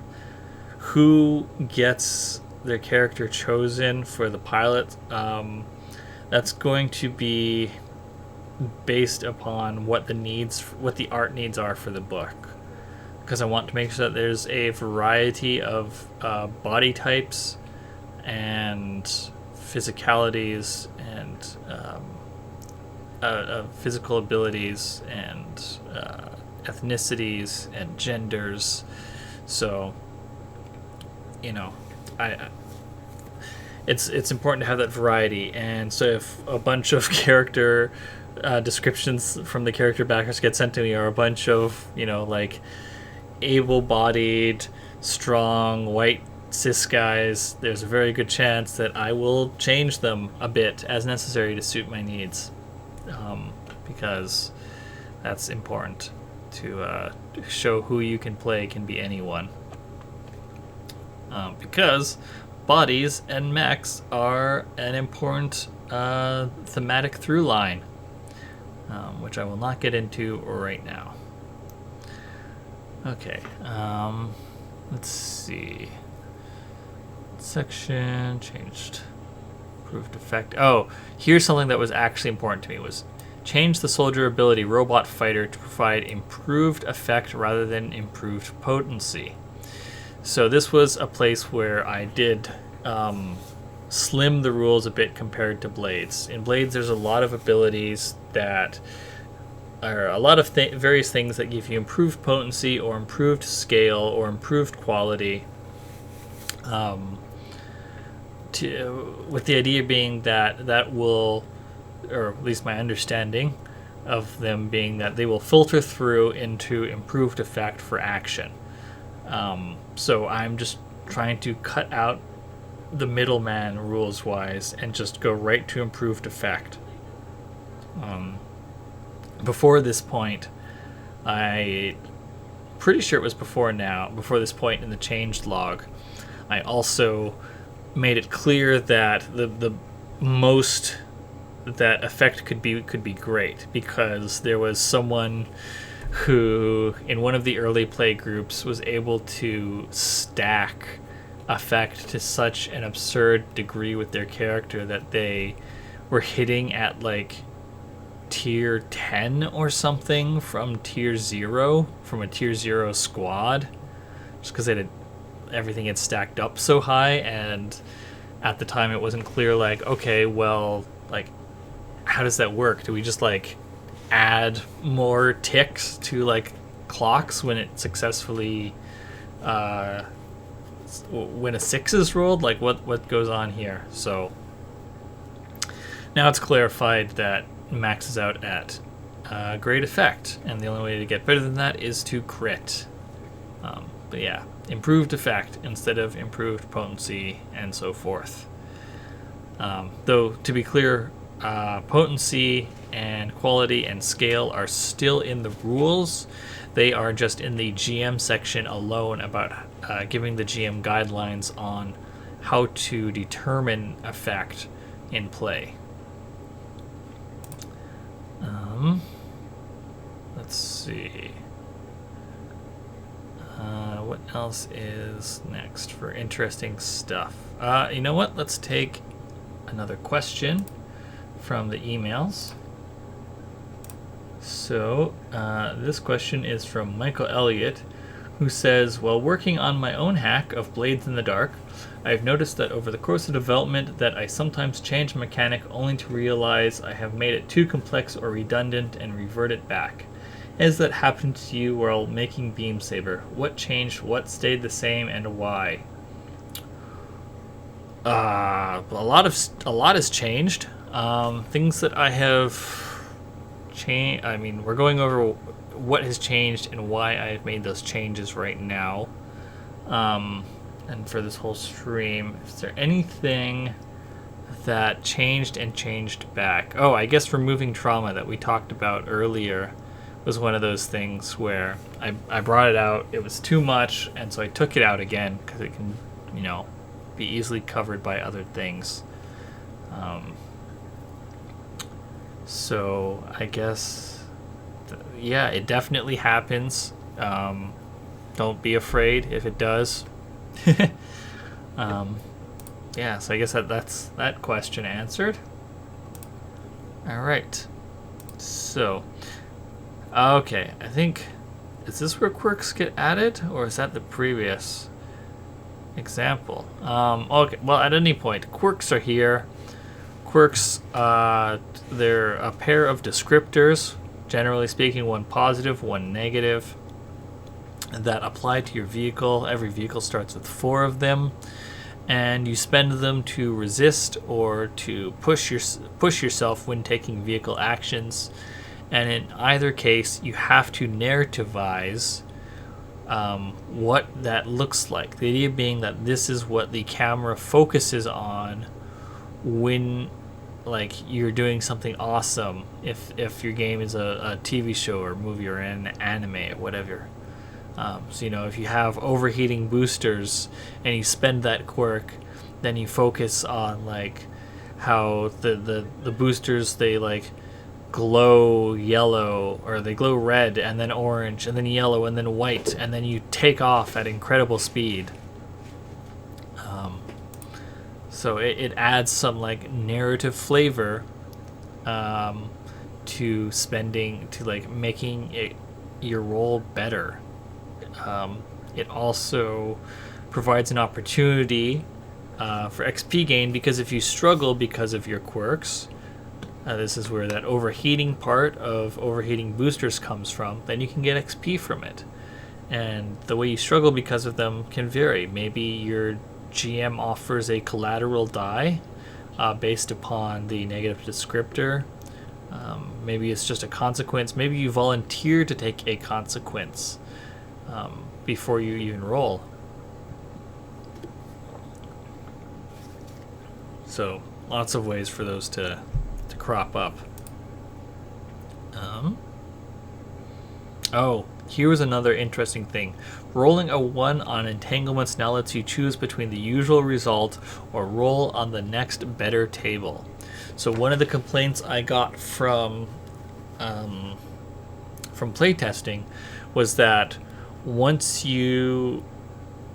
Who gets their character chosen for the pilot? That's going to be based upon what the art needs are for the book. Because I want to make sure that there's a variety of body types and physicalities and physical abilities and ethnicities and genders. So, it's important to have that variety. And so if a bunch of character descriptions from the character backers get sent to me, or a bunch of like able-bodied, strong, white cis guys, there's a very good chance that I will change them a bit as necessary to suit my needs, because that's important to show who you can play can be anyone, because bodies and mechs are an important thematic through line, which I will not get into right now. Okay, let's see. Section changed. Improved effect. Oh, here's something that was actually important to me, was change the soldier ability robot fighter to provide improved effect rather than improved potency. So this was a place where I did slim the rules a bit compared to Blades. In Blades, there's a lot of abilities that are a lot of various things that give you improved potency or improved scale or improved quality. With the idea being that will, or at least my understanding of them being that they will filter through into improved effect for action. So I'm just trying to cut out the middleman rules-wise and just go right to improved effect. Before this point, I pretty sure it was before this point in the changed log, I also made it clear that the most that effect could be great, because there was someone who in one of the early play groups was able to stack effect to such an absurd degree with their character that they were hitting at like tier 10 or something from tier 0, from a tier 0 squad, just because everything had stacked up so high. And at the time it wasn't clear, like, okay, well, like, how does that work? Do we just like add more ticks to like clocks when it successfully when a 6 is rolled? Like, what goes on here? So now it's clarified that maxes out at great effect, and the only way to get better than that is to crit. But yeah, improved effect instead of improved potency and so forth. Though, to be clear, potency and quality and scale are still in the rules. They are just in the GM section alone about giving the GM guidelines on how to determine effect in play. Let's see. What else is next for interesting stuff? You know what? Let's take another question from the emails. So this question is from Michael Elliott, who says, while working on my own hack of Blades in the Dark, I've noticed that over the course of development that I sometimes change a mechanic only to realize I have made it too complex or redundant and revert it back. Has that happened to you while making Beam Saber? What changed, what stayed the same, and why? A lot has changed. Things that I have changed. I mean, we're going over what has changed and why I've made those changes right now. And for this whole stream, is there anything that changed and changed back? Oh, I guess removing trauma that we talked about earlier was one of those things where I brought it out. It was too much, and so I took it out again because it can, be easily covered by other things. So I guess, yeah, it definitely happens. Don't be afraid if it does. Yeah, so I guess that's that question answered. All right. So, okay, I think, is this where quirks get added, or is that the previous example? Okay, well, at any point, quirks are here. Quirks, they're a pair of descriptors, generally speaking, one positive, one negative, that apply to your vehicle. Every vehicle starts with 4 of them, and you spend them to resist or to push yourself when taking vehicle actions. And in either case, you have to narrativize what that looks like. The idea being that this is what the camera focuses on when, like, you're doing something awesome. If your game is a TV show or movie or an anime or whatever. So, if you have overheating boosters and you spend that quirk, then you focus on, like, how the boosters, they, like, glow yellow, or they glow red and then orange and then yellow and then white, and then you take off at incredible speed. So it adds some, like, narrative flavor to making your role better. It also provides an opportunity for XP gain, because if you struggle because of your quirks, this is where that overheating part of overheating boosters comes from, then you can get XP from it. And the way you struggle because of them can vary. Maybe your GM offers a collateral die based upon the negative descriptor. Maybe it's just a consequence. Maybe you volunteer to take a consequence before you even roll. So lots of ways for those to crop up. Oh, here was another interesting thing. Rolling a 1 on entanglements now lets you choose between the usual result or roll on the next better table. So one of the complaints I got from playtesting was that once you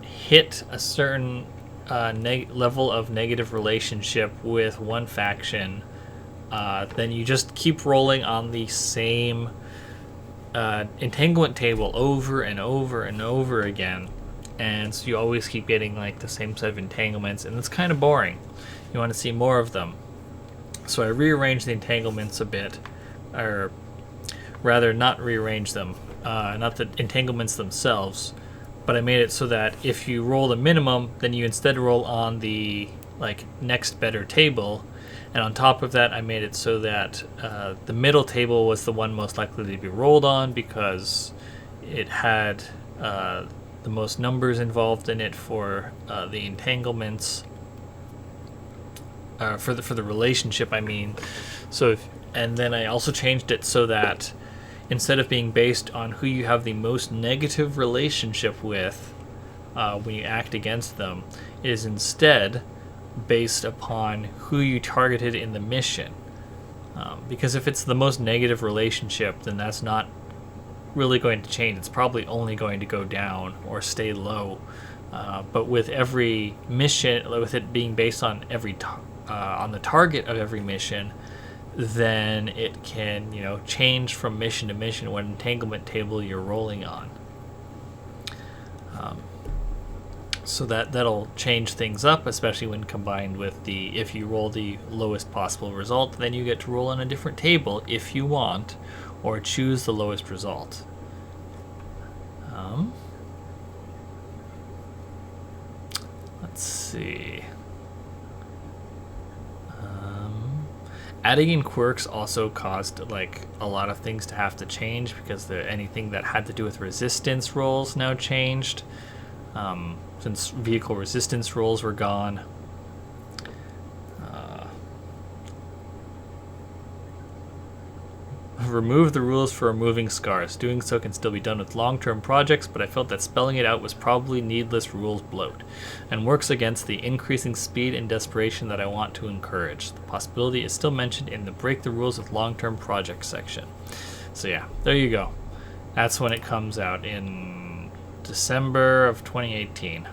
hit a certain level of negative relationship with one faction, then you just keep rolling on the same entanglement table over and over and over again, and so you always keep getting like the same set of entanglements, and it's kind of boring. You want to see more of them. So I rearranged the entanglements a bit, or rather not rearrange them, not the entanglements themselves, but I made it so that if you roll the minimum, then you instead roll on the like next better table. And on top of that, I made it so that the middle table was the one most likely to be rolled on because it had the most numbers involved in it for the entanglements, for the relationship, I mean. So, and then I also changed it so that instead of being based on who you have the most negative relationship with when you act against them, it is instead based upon who you targeted in the mission. Because if it's the most negative relationship, then that's not really going to change. It's probably only going to go down or stay low. But with every mission, with it being based on on the target of every mission, then it can change from mission to mission what entanglement table you're rolling on. So that'll change things up, especially when combined with if you roll the lowest possible result, then you get to roll on a different table if you want, or choose the lowest result. Let's see. Adding in quirks also caused like a lot of things to have to change, because anything that had to do with resistance rolls now changed. Since vehicle resistance rolls were gone. Remove the rules for removing scars. Doing so can still be done with long-term projects, but I felt that spelling it out was probably needless rules bloat, and works against the increasing speed and desperation that I want to encourage. The possibility is still mentioned in the break the rules with long-term projects section. So yeah, there you go. That's when it comes out in December of 2018.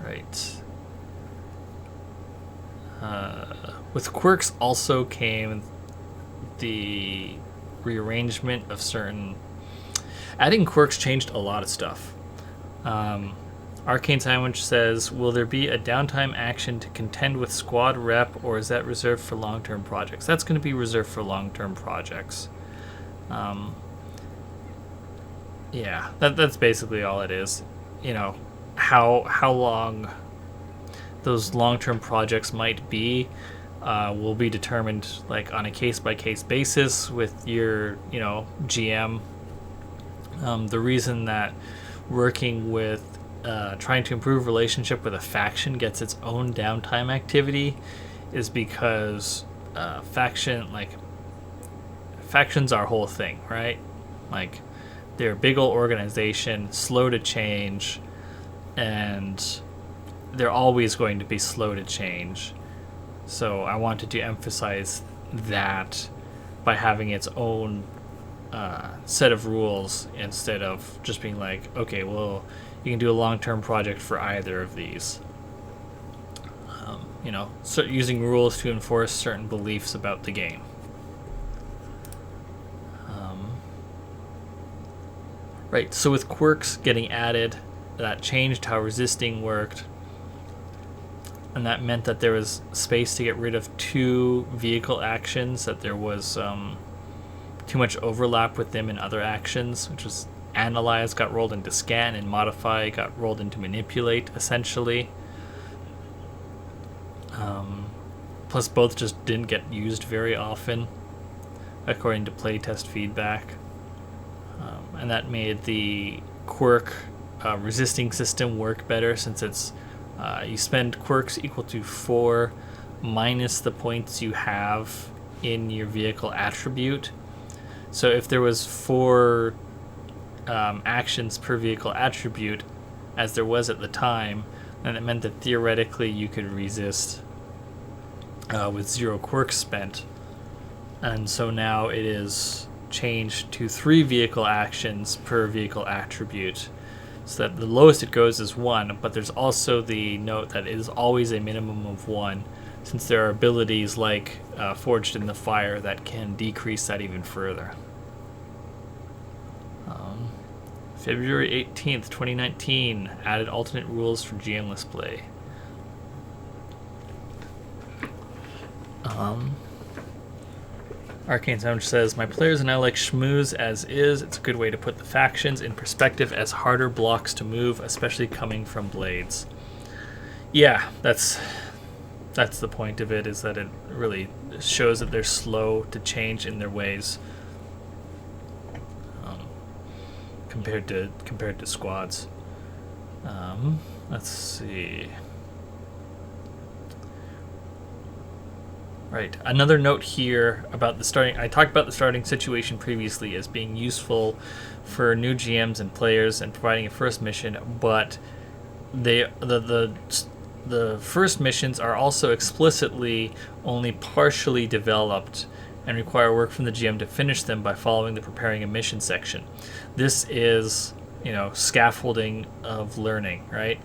Right. With quirks also came the rearrangement of certain. Adding quirks changed a lot of stuff. Arcane Sandwich says, will there be a downtime action to contend with squad rep, or is that reserved for long-term projects? That's going to be reserved for long-term projects. Yeah, that's basically all it is. How long those long-term projects might be will be determined like on a case-by-case basis with your GM. The reason that working with trying to improve relationship with a faction gets its own downtime activity is because factions are a whole thing, right? Like, they're a big old organization, slow to change, and they're always going to be slow to change. So I wanted to emphasize that by having its own set of rules, instead of just being like, okay, well, you can do a long-term project for either of these. So using rules to enforce certain beliefs about the game. Right, so with quirks getting added, that changed how resisting worked, and that meant that there was space to get rid of 2 vehicle actions, that there was too much overlap with them in other actions, which was analyze got rolled into scan, and modify got rolled into manipulate, essentially. Plus, both just didn't get used very often, according to playtest feedback. And that made the quirk resisting system work better, since it's you spend quirks equal to 4 minus the points you have in your vehicle attribute. So if there was 4 actions per vehicle attribute, as there was at the time, then it meant that theoretically you could resist with 0 quirks spent. And so now it is changed to 3 vehicle actions per vehicle attribute, so that the lowest it goes is 1, but there's also the note that it is always a minimum of 1, since there are abilities like Forged in the Fire that can decrease that even further. February 18th, 2019, added alternate rules for GM-less play. Arcane Sound says, my players and I like schmooze as is. It's a good way to put the factions in perspective as harder blocks to move, especially coming from blades. Yeah, that's the point of it, is that it really shows that they're slow to change in their ways compared to squads. Let's see. Right. Another note here about the starting. I talked about the starting situation previously as being useful for new GMs and players and providing a first mission, but the first missions are also explicitly only partially developed and require work from the GM to finish them by following the preparing a mission section. This is, scaffolding of learning, right?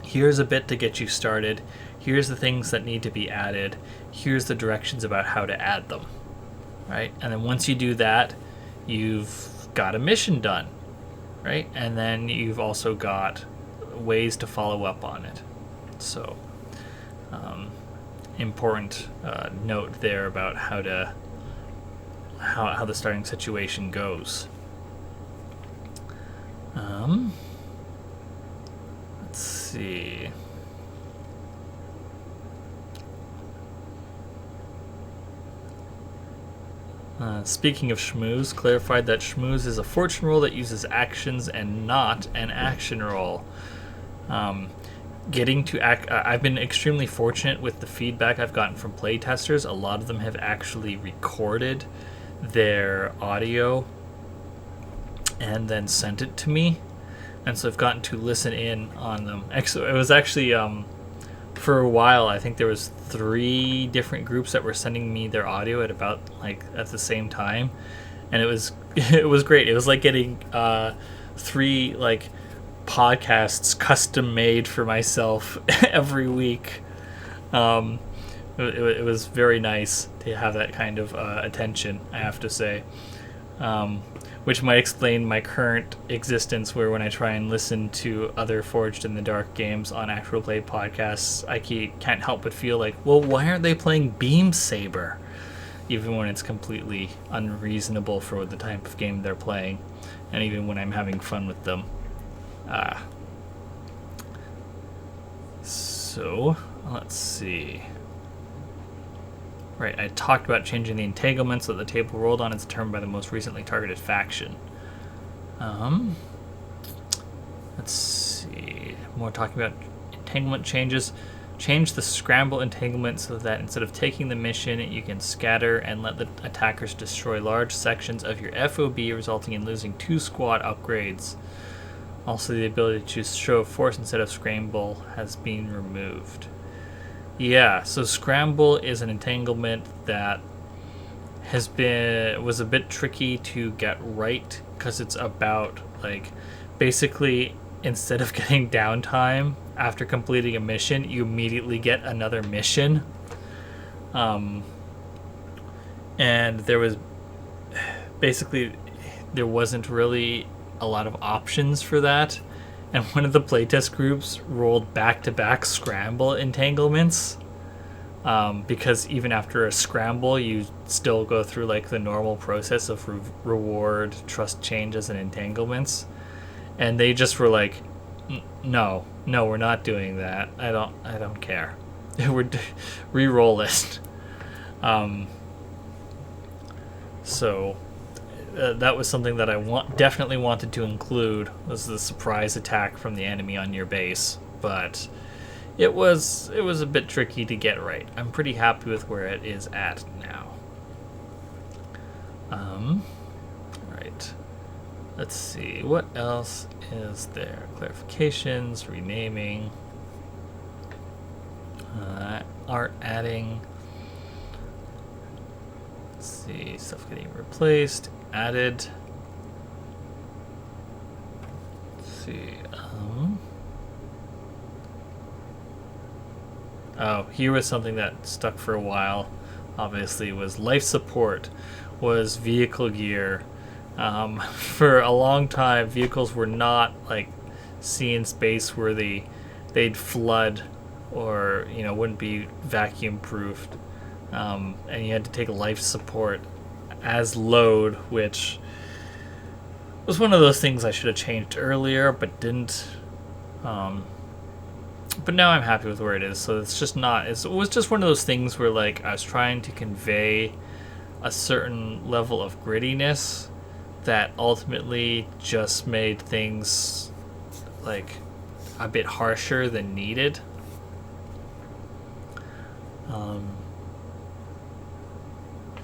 Here's a bit to get you started. Here's the things that need to be added. Here's the directions about how to add them, right? And then once you do that, you've got a mission done, right? And then you've also got ways to follow up on it. So, important note there about how the starting situation goes. Let's see. Speaking of schmooze, clarified that schmooze is a fortune roll that uses actions and not an action roll. I've been extremely fortunate with the feedback I've gotten from playtesters. A lot of them have actually recorded their audio and then sent it to me, and so I've gotten to listen in on them. It was actually for a while, I think there was 3 different groups that were sending me their audio at about at the same time, and it was great. It was like getting 3 podcasts custom made for myself every week. It was very nice to have that kind of attention, I have to say, which might explain my current existence, where when I try and listen to other Forged in the Dark games on actual play podcasts, I can't help but feel like, well, why aren't they playing Beam Saber? Even when it's completely unreasonable for the type of game they're playing, and even when I'm having fun with them. So, let's see. Right, I talked about changing the entanglement so that the table rolled on is determined by the most recently targeted faction. Let's see. More talking about entanglement changes. Change the scramble entanglement so that instead of taking the mission, you can scatter and let the attackers destroy large sections of your FOB, resulting in losing 2 squad upgrades. Also, the ability to choose show of force instead of scramble has been removed. Yeah, so scramble is an entanglement that was a bit tricky to get right, because it's about basically, instead of getting downtime after completing a mission, you immediately get another mission. And there wasn't really a lot of options for that. And one of the playtest groups rolled back-to-back scramble entanglements. Because even after a scramble, you still go through like the normal process of reward, trust changes, and entanglements. And they just were like, no, we're not doing that. I don't care. We're re-roll it. So that was something that I definitely wanted to include, was the surprise attack from the enemy on your base, but it was a bit tricky to get right. I'm pretty happy with where it is at now. Right. Let's see, what else is there? Clarifications, renaming, art adding. Let's see, stuff getting replaced, added. Let's see. Oh, here was something that stuck for a while. Obviously, was life support, was vehicle gear. For a long time, vehicles were not like seen space where they'd flood or wouldn't be vacuum proofed, and you had to take life support as load, which was one of those things I should have changed earlier, but didn't. But now I'm happy with where it is. So it's just not. It was just one of those things where like I was trying to convey a certain level of grittiness that ultimately just made things like a bit harsher than needed.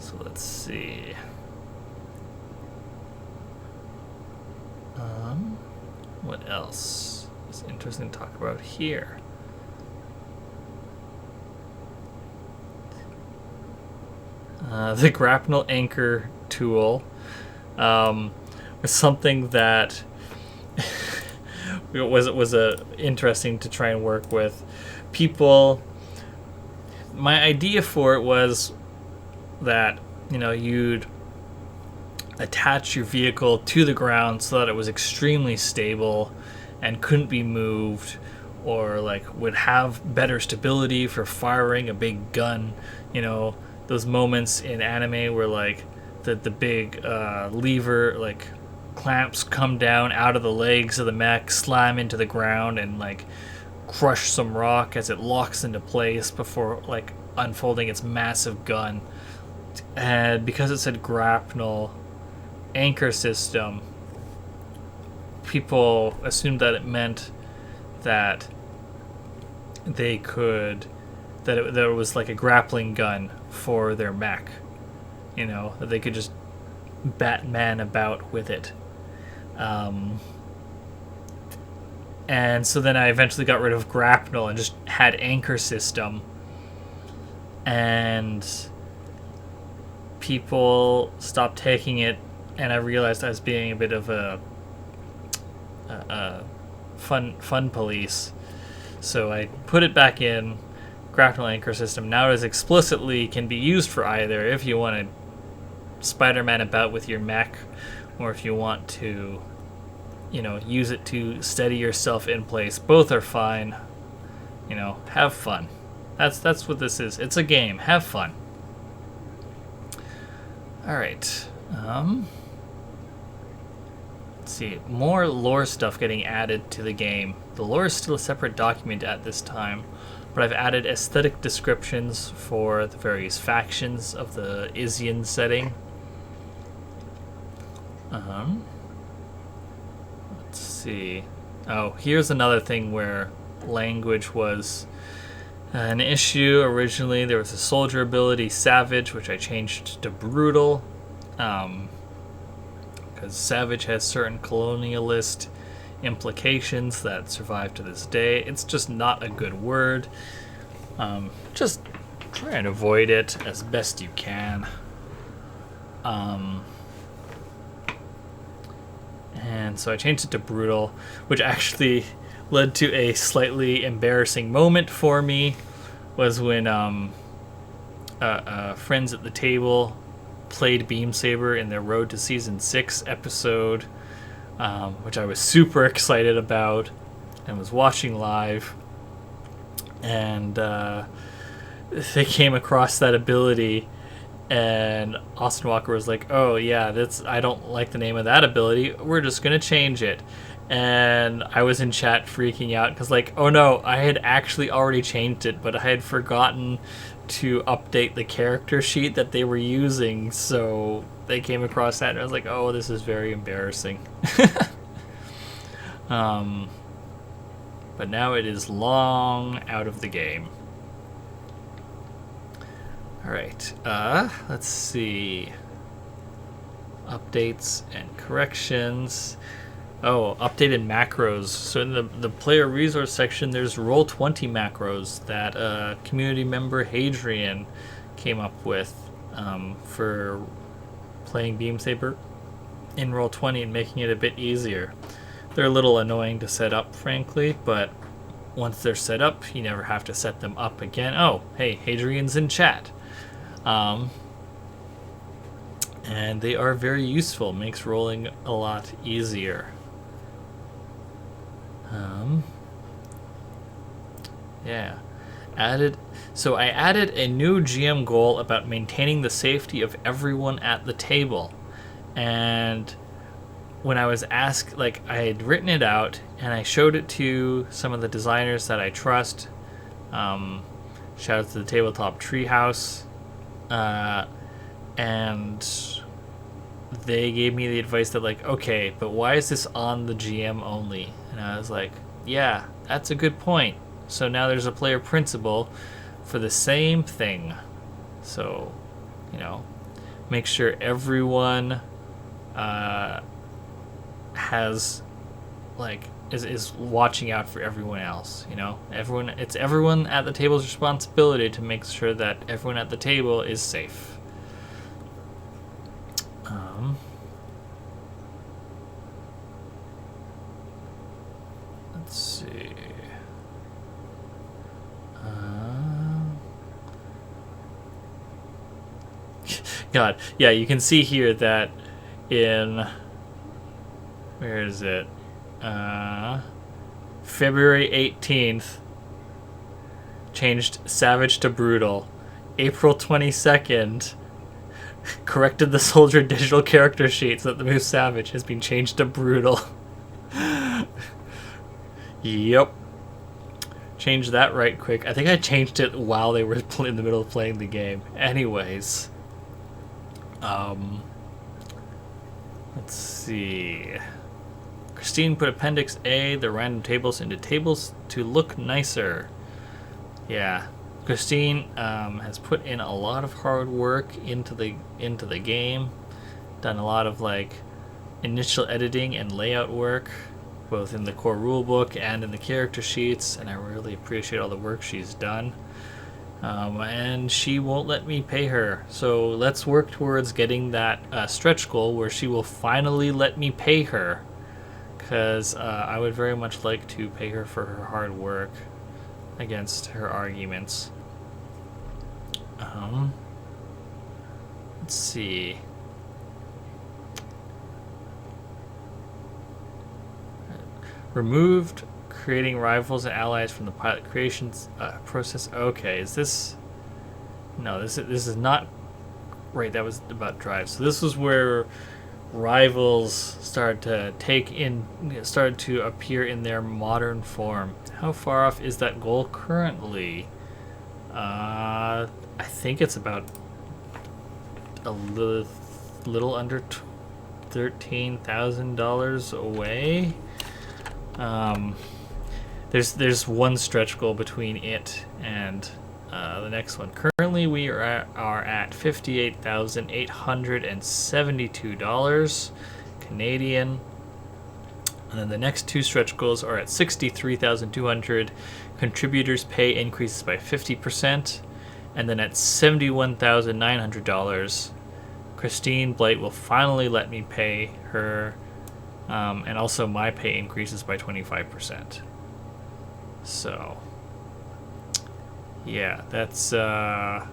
So let's see. What else is interesting to talk about here? The grapnel anchor tool was something that was interesting to try and work with. People, my idea for it was that you'd attach your vehicle to the ground so that it was extremely stable and couldn't be moved, or like would have better stability for firing a big gun. Those moments in anime where like the big lever like clamps come down out of the legs of the mech, slam into the ground, and like crush some rock as it locks into place before like unfolding its massive gun. And because it said grapnel anchor system, people assumed that it meant that they could that it was like a grappling gun for their mech, that they could just Batman about with it. And so then I eventually got rid of grapnel and just had anchor system, and people stopped taking it, and I realized I was being a bit of a fun police. So I put it back in. Grapnel anchor system now is explicitly can be used for either if you want to Spider-Man about with your mech, or if you want to use it to steady yourself in place. Both are fine. Have fun. That's what this is. It's a game. Have fun. All right. Let's see. More lore stuff getting added to the game. The lore is still a separate document at this time, but I've added aesthetic descriptions for the various factions of the Isian setting. Let's see. Oh, here's another thing where language was an issue. Originally, there was a soldier ability, Savage, which I changed to Brutal, because Savage has certain colonialist implications that survive to this day. It's just not a good word. Just try and avoid it as best you can. And so I changed it to Brutal, which actually led to a slightly embarrassing moment for me. Was when friends at the table played Beam Saber in their Road to Season 6 episode which I was super excited about and was watching live. And they came across that ability, and Austin Walker was like, "Oh yeah, I don't like the name of that ability. We're just gonna change it." And I was in chat freaking out because, like, oh no, I had actually already changed it, but I had forgotten to update the character sheet that they were using. So they came across that, and I was like, "Oh, this is very embarrassing." But now it is long out of the game. All right, let's see. Updates and corrections. Oh, updated macros. So in the player resource section, there's Roll20 macros that community member Hadrian came up with for playing Beam Saber in Roll20 and making it a bit easier. They're a little annoying to set up, frankly, but once they're set up, you never have to set them up again. Oh, hey, Hadrian's in chat. And they are very useful. Makes rolling a lot easier. Yeah. So I added a new GM goal about maintaining the safety of everyone at the table. And when I was asked, like, I had written it out and I showed it to some of the designers that I trust. Shout out to the Tabletop Treehouse. And they gave me the advice that, like, okay, but why is this on the GM only? And I was like, yeah, that's a good point. So now there's a player principal for the same thing. So, make sure everyone has, like, is watching out for everyone else. It's everyone at the table's responsibility to make sure that everyone at the table is safe. Let's see. God, yeah, you can see here that in, where is it? February 18th, changed Savage to Brutal. April 22nd, corrected the Soldier digital character sheet so that the move Savage has been changed to Brutal. Yep. Changed that right quick. I think I changed it while they were in the middle of playing the game. Anyways. Let's see. Christine put Appendix A, the random tables, into tables to look nicer. Yeah. Christine has put in a lot of hard work into the game. Done a lot of, like, initial editing and layout work, both in the core rulebook and in the character sheets, and I really appreciate all the work she's done. And she won't let me pay her, so let's work towards getting that stretch goal where she will finally let me pay her, because I would very much like to pay her for her hard work against her arguments. Let's see. Removed creating rivals and allies from the pilot creations process. Okay, is this? No, this is not. Right, that was about drive. So this was where rivals started to appear in their modern form. How far off is that goal currently? I think it's about a little under $13,000 away. There's one stretch goal between it and the next one. Currently, we are at $58,872 Canadian, and then the next two stretch goals are at $63,200. Contributors' pay increases by 50%, and then at $71,900, Christine Blight will finally let me pay her, and also my pay increases by 25%. So, yeah, that's about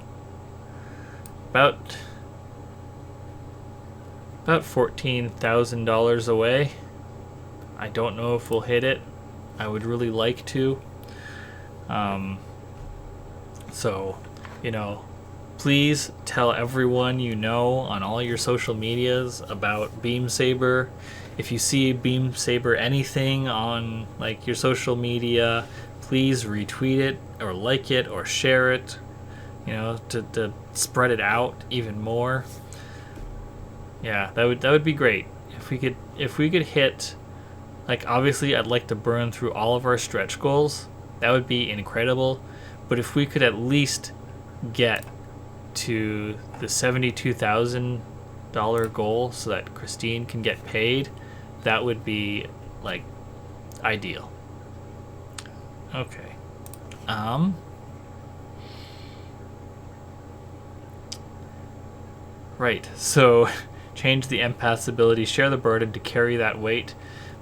$14,000 away. I don't know if we'll hit it. I would really like to. So, please tell everyone you know on all your social medias about Beam Saber. If you see Beam Saber anything on your social media, please retweet it or like it or share it, to spread it out even more. Yeah, that would be great. If we could hit, obviously I'd like to burn through all of our stretch goals. That would be incredible. But if we could at least get to the $72,000 goal so that Christine can get paid, that would be ideal. Okay. Right. So change the empath's ability, share the burden to carry that weight,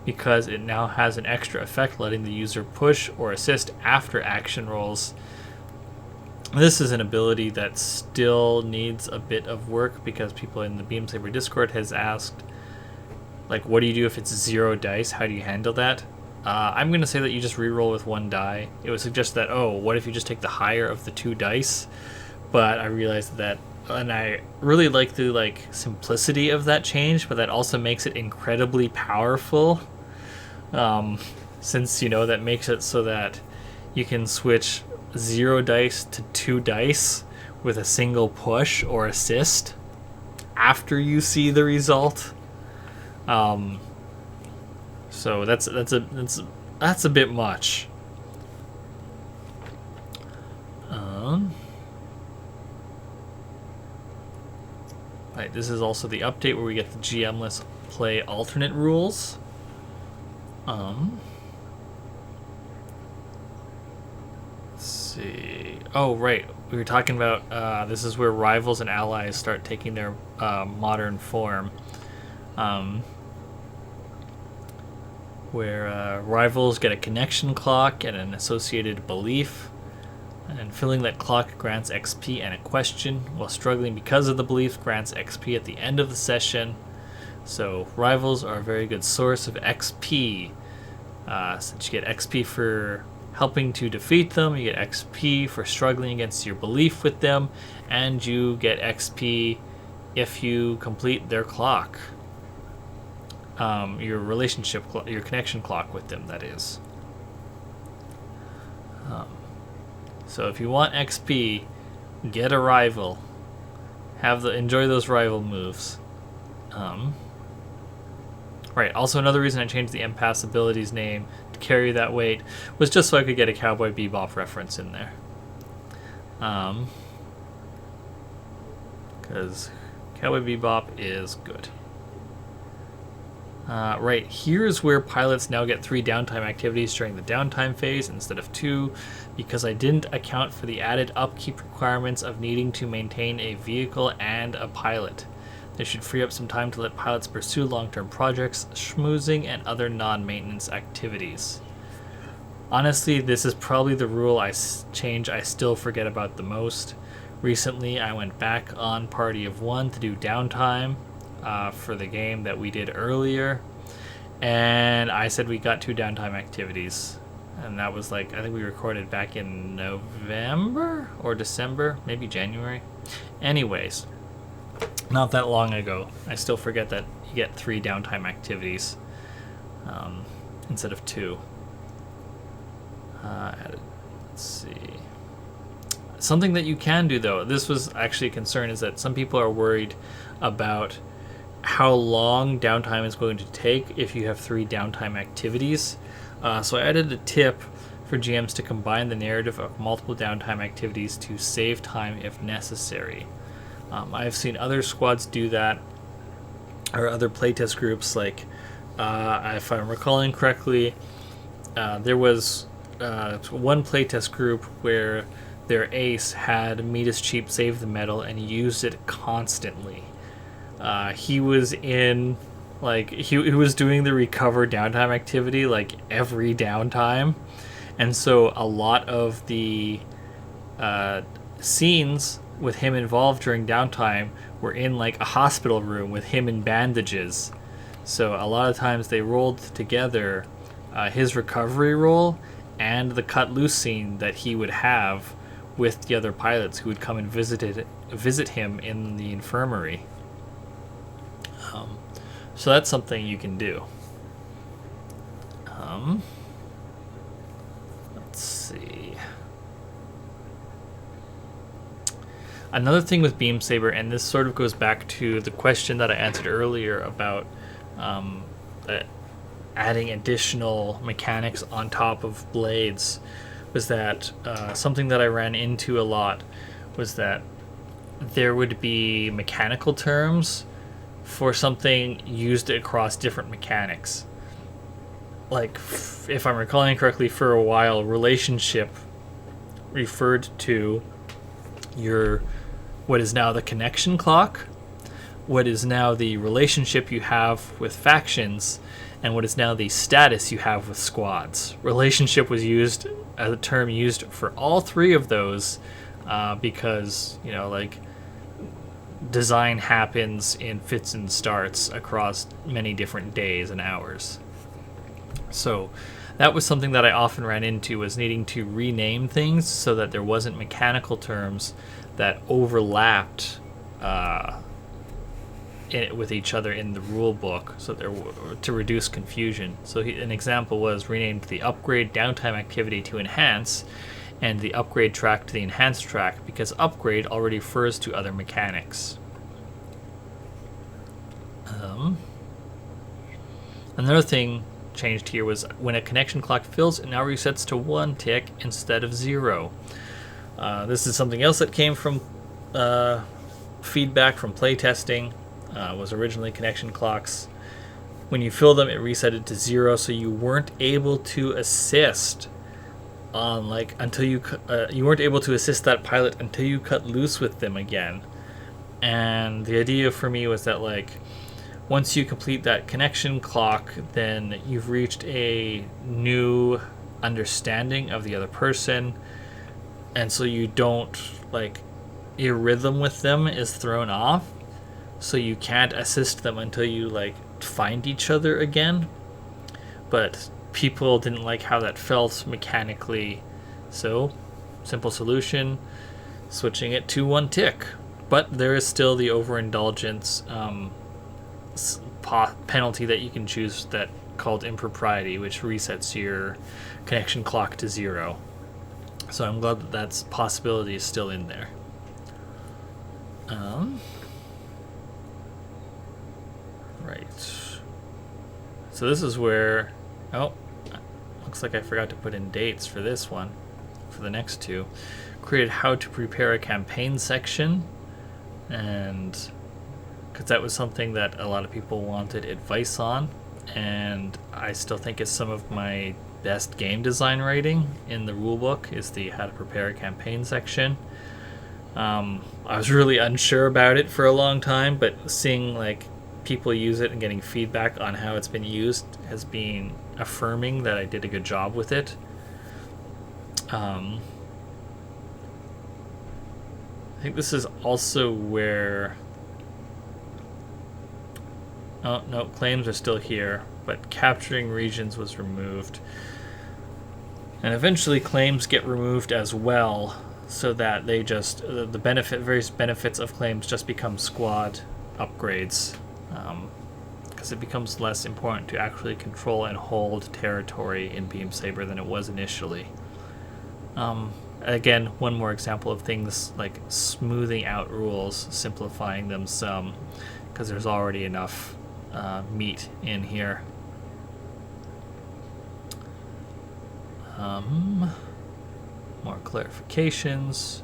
because it now has an extra effect, letting the user push or assist after action rolls. This is an ability that still needs a bit of work, because people in the Beam Saber Discord has asked, what do you do if it's 0 dice? How do you handle that? I'm going to say that you just reroll with 1 die. It would suggest that, what if you just take the higher of the 2 dice? But I realized that, and I really like the simplicity of that change, but that also makes it incredibly powerful. Since that makes it so that you can switch 0 dice to 2 dice with a single push or assist after you see the result. So that's a bit much. Right, this is also the update where we get the GM-less play alternate rules. Let's see. Oh, right. We were talking about this is where rivals and allies start taking their modern form. Where rivals get a connection clock and an associated belief. And filling that clock grants XP and a question, while struggling because of the belief grants XP at the end of the session. So rivals are a very good source of XP. Since you get XP for helping to defeat them, you get XP for struggling against your belief with them, and you get XP if you complete their clock. Your relationship, your connection clock with them, that is. So if you want XP, get a rival. Enjoy those rival moves. Right. Also, another reason I changed the empath's ability's name to carry that weight was just so I could get a Cowboy Bebop reference in there. Because Cowboy Bebop is good. Right, here's where pilots now get 3 downtime activities during the downtime phase instead of 2, because I didn't account for the added upkeep requirements of needing to maintain a vehicle and a pilot. This should free up some time to let pilots pursue long-term projects, schmoozing, and other non-maintenance activities. Honestly, this is probably the rule I still forget about the most. Recently, I went back on Party of 1 to do downtime for the game that we did earlier, and I said we got 2 downtime activities, and that was I think we recorded back in November or December, maybe January. Anyways, not that long ago. I still forget that you get 3 downtime activities instead of 2. Let's see. Something that you can do, though, this was actually a concern, is that some people are worried about how long downtime is going to take if you have 3 downtime activities. So I added a tip for GMs to combine the narrative of multiple downtime activities to save time if necessary. I've seen other squads do that, or other playtest groups. If I'm recalling correctly, there was one playtest group where their ace had Meat is Cheap, Save the Metal, and he used it constantly. He was in, he was doing the recover downtime activity, every downtime. And so a lot of the scenes with him involved during downtime were in, a hospital room with him in bandages. So a lot of times they rolled together his recovery roll and the cut loose scene that he would have with the other pilots who would come and visit him in the infirmary. So that's something you can do. Let's see. Another thing with Beam Saber, and this sort of goes back to the question that I answered earlier about adding additional mechanics on top of blades, was that something that I ran into a lot was that there would be mechanical terms for something used across different mechanics. Like, if I'm recalling correctly, for a while, relationship referred to your what is now the connection clock, what is now the relationship you have with factions, and what is now the status you have with squads. Relationship was used as a term used for all three of those because, design happens in fits and starts across many different days and hours. So that was something that I often ran into, was needing to rename things so that there wasn't mechanical terms that overlapped with each other in the rule book, so to reduce confusion. So an example was renamed the upgrade downtime activity to enhance, and the upgrade track to the enhanced track, because upgrade already refers to other mechanics. Another thing changed here was when a connection clock fills, it now resets to 1 tick instead of 0. This is something else that came from feedback from playtesting. Was originally connection clocks. When you fill them, it resetted to 0, so you weren't able to assist on until you weren't able to assist that pilot until you cut loose with them again. And the idea for me was that once you complete that connection clock, then you've reached a new understanding of the other person, and so you don't your rhythm with them is thrown off, so you can't assist them until you find each other again. But people didn't like how that felt mechanically, so simple solution, switching it to 1 tick. But there is still the overindulgence penalty that you can choose, that called impropriety, which resets your connection clock to 0. So I'm glad that possibility is still in there. Right. So this is where, looks like I forgot to put in dates for this one, for the next two. Created how to prepare a campaign section, and because that was something that a lot of people wanted advice on, and I still think it's some of my best game design writing in the rulebook is the how to prepare a campaign section. I was really unsure about it for a long time, but seeing people use it and getting feedback on how it's been used has been affirming that I did a good job with it. I think this is also where... Oh, no, claims are still here, but capturing regions was removed. And eventually claims get removed as well, so that they just, various benefits of claims just become squad upgrades, because it becomes less important to actually control and hold territory in Beam Saber than it was initially. Again, one more example of things like smoothing out rules, simplifying them some, because there's already enough meat in here. More clarifications.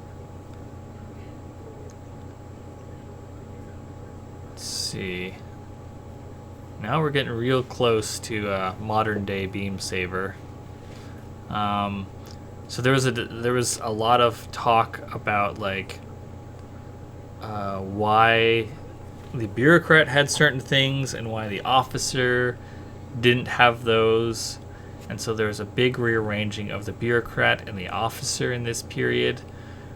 Let's see. Now we're getting real close to modern day Beam Saber. So there was a lot of talk about why the bureaucrat had certain things and why the officer didn't have those. And so there was a big rearranging of the bureaucrat and the officer in this period,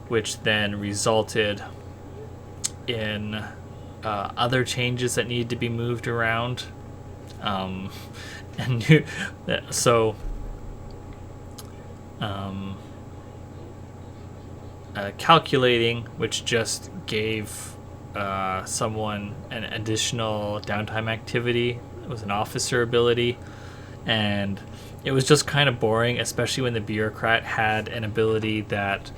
which then resulted in other changes that needed to be moved around. um, and knew that, so calculating, which just gave someone an additional downtime activity. It was an officer ability, and it was just kind of boring, especially when the bureaucrat had an ability that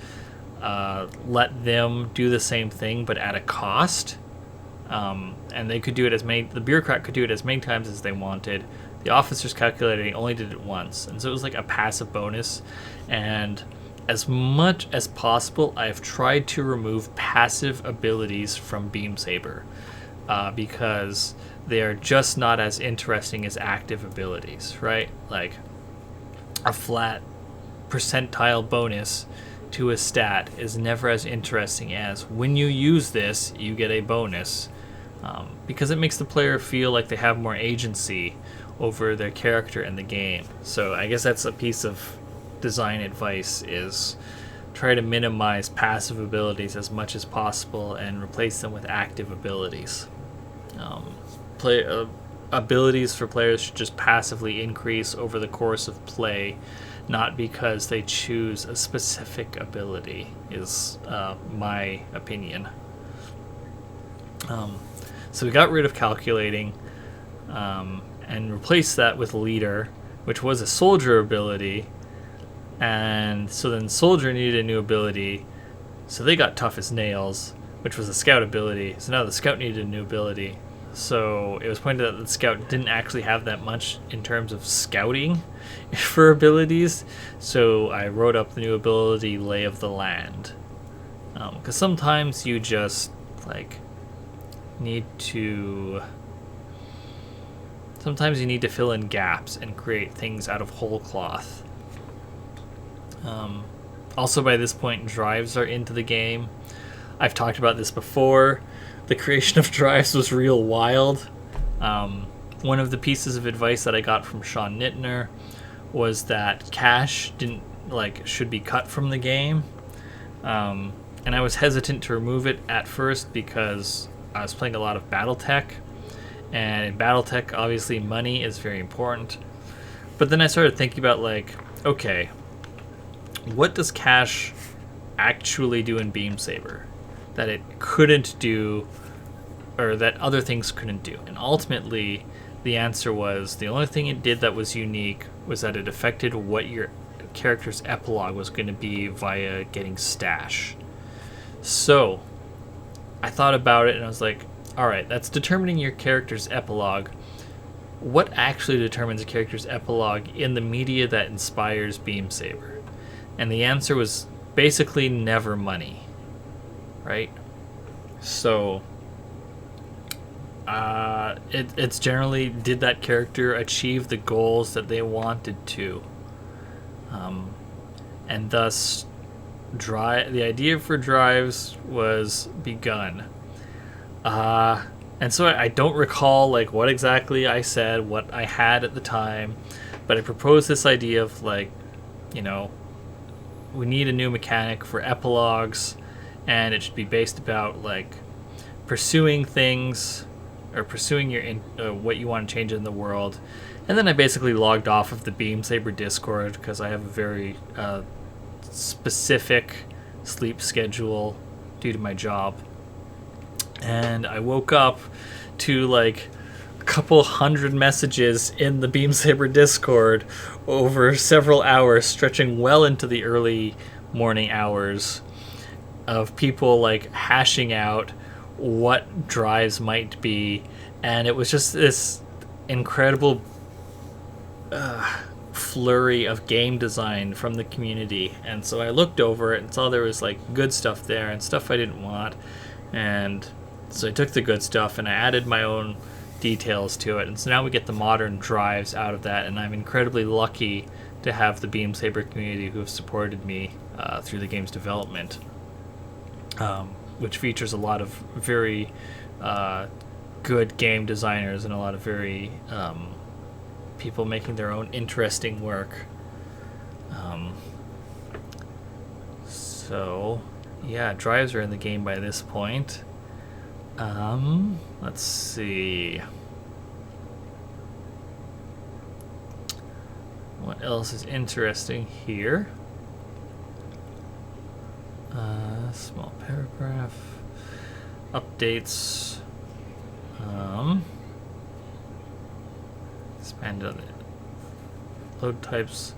let them do the same thing but at a cost. And they could do it the bureaucrat could do it as many times as they wanted. The officers calculating only did it once, and so it was like a passive bonus. And as much as possible, I've tried to remove passive abilities from Beam Saber because they are just not as interesting as active abilities, right? Like a flat percentile bonus to a stat is never as interesting as when you use this, you get a bonus, because it makes the player feel like they have more agency over their character in the game. So I guess that's a piece of design advice, is try to minimize passive abilities as much as possible and replace them with active abilities. Abilities for players should just passively increase over the course of play, not because they choose a specific ability, is my opinion. So we got rid of calculating and replaced that with leader, which was a soldier ability. And so then soldier needed a new ability, so they got tough as nails, which was a scout ability. So now the scout needed a new ability. So it was pointed out that the scout didn't actually have that much in terms of scouting for abilities. So I wrote up the new ability, Lay of the Land. Because sometimes you just need to fill in gaps and create things out of whole cloth. Also, by this point, drives are into the game. I've talked about this before. The creation of drives was real wild. One of the pieces of advice that I got from Sean Nittner was that cash should be cut from the game. And I was hesitant to remove it at first because I was playing a lot of BattleTech. And in BattleTech, obviously, money is very important. But then I started thinking about, okay, what does cash actually do in Beam Saber that it couldn't do, or that other things couldn't do? And ultimately, the answer was the only thing it did that was unique was that it affected what your character's epilogue was going to be via getting stash. So I thought about it and I was like, all right, that's determining your character's epilogue. What actually determines a character's epilogue in the media that inspires Beam Saber? And the answer was basically never money, right? So it's generally, did that character achieve the goals that they wanted to? And thus, the idea for drives was begun. And so I don't recall what exactly I said, what I had at the time, but I proposed this idea of we need a new mechanic for epilogues, and it should be based about pursuing things, or pursuing your what you want to change in the world. And then I basically logged off of the Beam Saber Discord because I have a very specific sleep schedule due to my job. And I woke up to a couple hundred messages in the Beam Saber Discord over several hours, stretching well into the early morning hours, of people hashing out what drives might be. And it was just this incredible flurry of game design from the community. And so I looked over it and saw there was good stuff there and stuff I didn't want. And so I took the good stuff and I added my own details to it, and so now we get the modern drives out of that, and I'm incredibly lucky to have the Beam Saber community who have supported me through the game's development, which features a lot of very good game designers and a lot of very people making their own interesting work. So yeah, drives are in the game by this point. Let's see. What else is interesting here? Small paragraph. Updates. Expanded on the load types.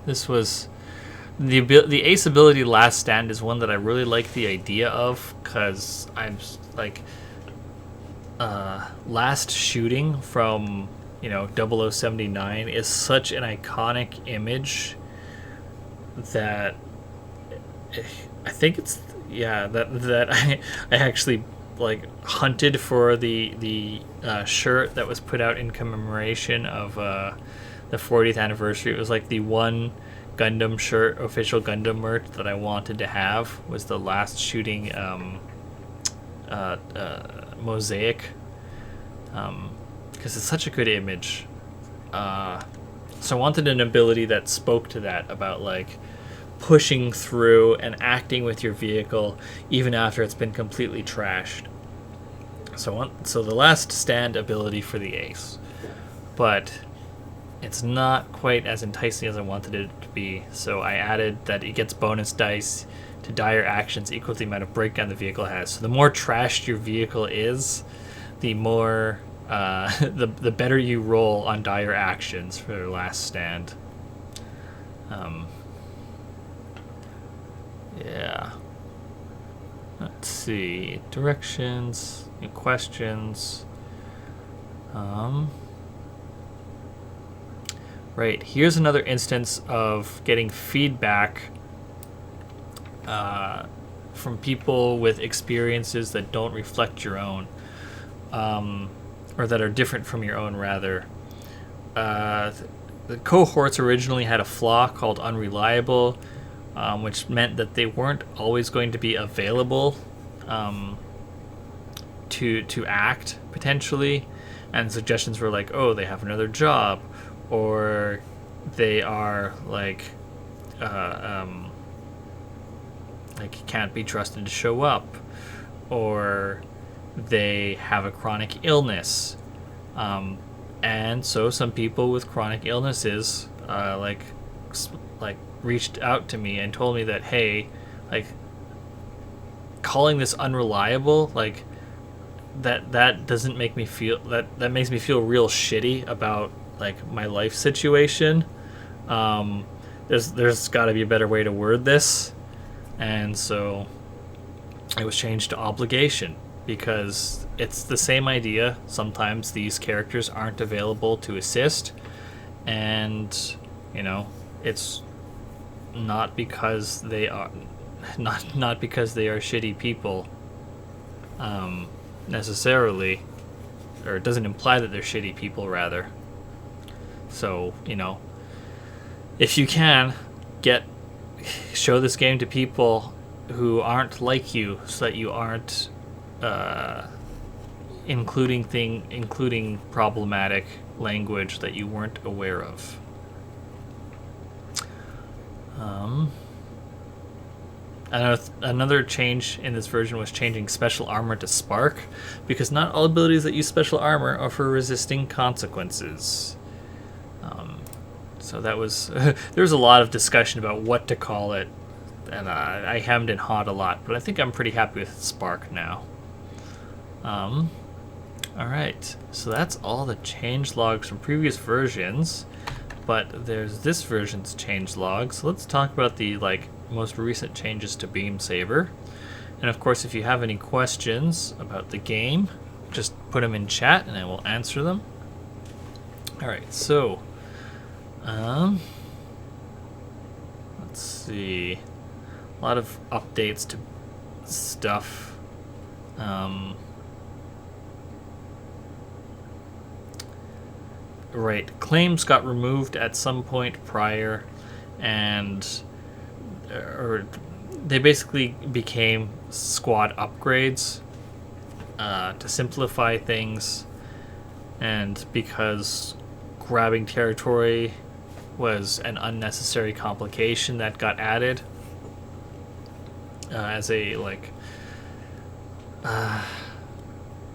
This was the ace ability last stand is one that I really like the idea of, because I'm like last shooting from 0079 is such an iconic image that I think it's that I actually like hunted for the shirt that was put out in commemoration of the 40th anniversary. It was like the one Gundam shirt, official Gundam merch that I wanted to have, was the last shooting mosaic, because it's such a good image. So I wanted an ability that spoke to that, about like pushing through and acting with your vehicle even after it's been completely trashed. So the last stand ability for the ace, but it's not quite as enticing as I wanted it to be. So I added that it gets bonus dice to dire actions equal to the amount of breakdown the vehicle has. So the more trashed your vehicle is, the more the better you roll on dire actions for the last stand. Yeah. Let's see. Directions, and questions. Right, here's another instance of getting feedback from people with experiences that don't reflect your own, or that are different from your own, rather. The cohorts originally had a flaw called unreliable, which meant that they weren't always going to be available to act, potentially. And suggestions were like, oh, they have another job, or they are like can't be trusted to show up, or they have a chronic illness. And so some people with chronic illnesses like reached out to me and told me that, hey, like, calling this unreliable, like, that doesn't make me feel, that makes me feel real shitty about like my life situation. There's got to be a better way to word this. And so it was changed to obligation, because it's the same idea. Sometimes these characters aren't available to assist, and it's not because they are not because they are shitty people necessarily, or it doesn't imply that they're shitty people, rather. So if you can show this game to people who aren't like you, so that you aren't including problematic language that you weren't aware of. Another change in this version was changing special armor to spark, because not all abilities that use special armor are for resisting consequences. So that was there was a lot of discussion about what to call it, and I hemmed and hawed a lot, but I think I'm pretty happy with spark now. Alright, so that's all the change logs from previous versions, but there's this version's change log. So let's talk about the most recent changes to Beam Saber. And of course, if you have any questions about the game, just put them in chat and I will answer them. Alright, so let's see. A lot of updates to stuff. Right, claims got removed at some point prior, and they basically became squad upgrades to simplify things, and because grabbing territory was an unnecessary complication that got added as a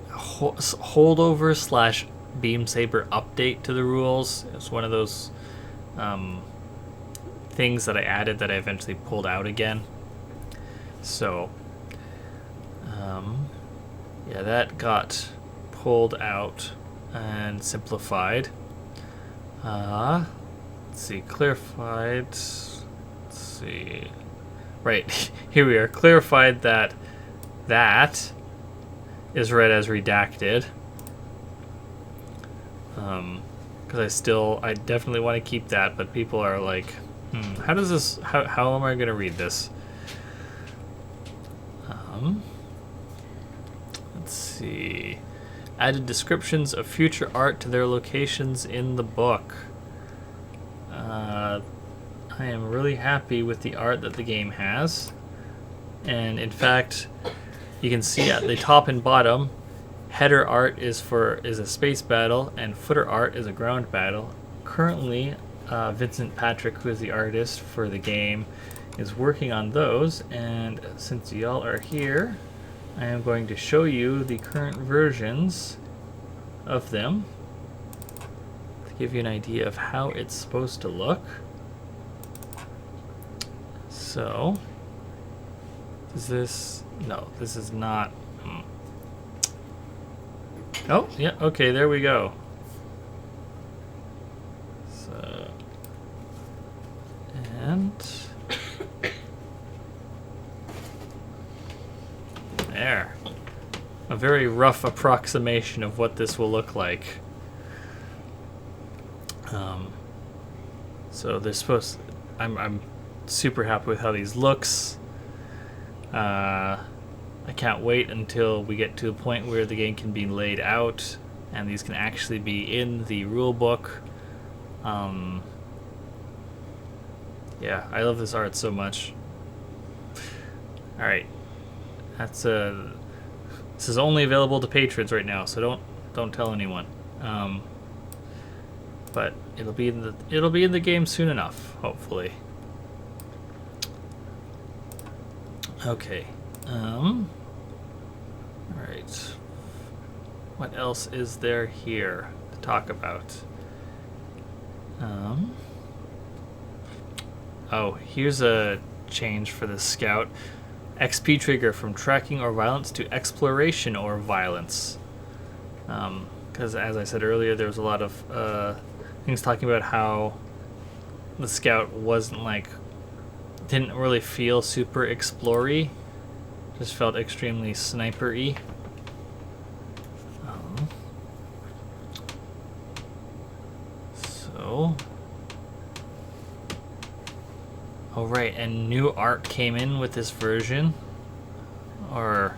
holdover slash Beam Saber update to the rules. It's one of those things that I added that I eventually pulled out again. So, yeah, that got pulled out and simplified. Let's see, clarified. Let's see. Right, here we are. Clarified that that is read as redacted. Because I definitely want to keep that, but people are like, how does this, how am I going to read this? Let's see. Added descriptions of future art to their locations in the book. I am really happy with the art that the game has. And in fact, you can see at the top and bottom, header art is a space battle, and footer art is a ground battle. Currently, Vincent Patrick, who is the artist for the game, is working on those, and since y'all are here, I am going to show you the current versions of them to give you an idea of how it's supposed to look. So, is this... No, this is not... Oh, yeah, okay, there we go. So, and... there. A very rough approximation of what this will look like. So they're supposed... I'm super happy with how these looks. I can't wait until we get to a point where the game can be laid out and these can actually be in the rule book. Yeah, I love this art so much. Alright. That's this is only available to patrons right now, so don't tell anyone. But it'll be in the game soon enough, hopefully. Okay. Alright. What else is there here to talk about? Oh, here's a change for the scout. XP trigger from tracking or violence to exploration or violence. Because as I said earlier, there was a lot of things talking about how the scout didn't really feel super explory. Just felt extremely sniper-y. Oh right, and new art came in with this version. Or,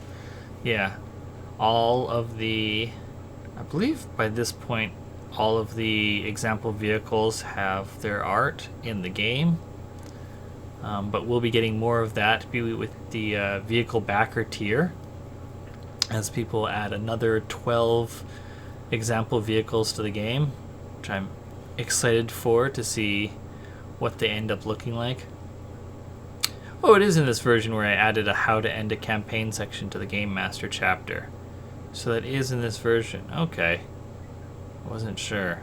yeah, all of the... I believe by this point, all of the example vehicles have their art in the game. But we'll be getting more of that with the vehicle backer tier, as people add another 12 example vehicles to the game, which I'm excited for to see what they end up looking like. Oh, it is in this version where I added a how to end a campaign section to the Game Master chapter. So that is in this version. Okay. I wasn't sure.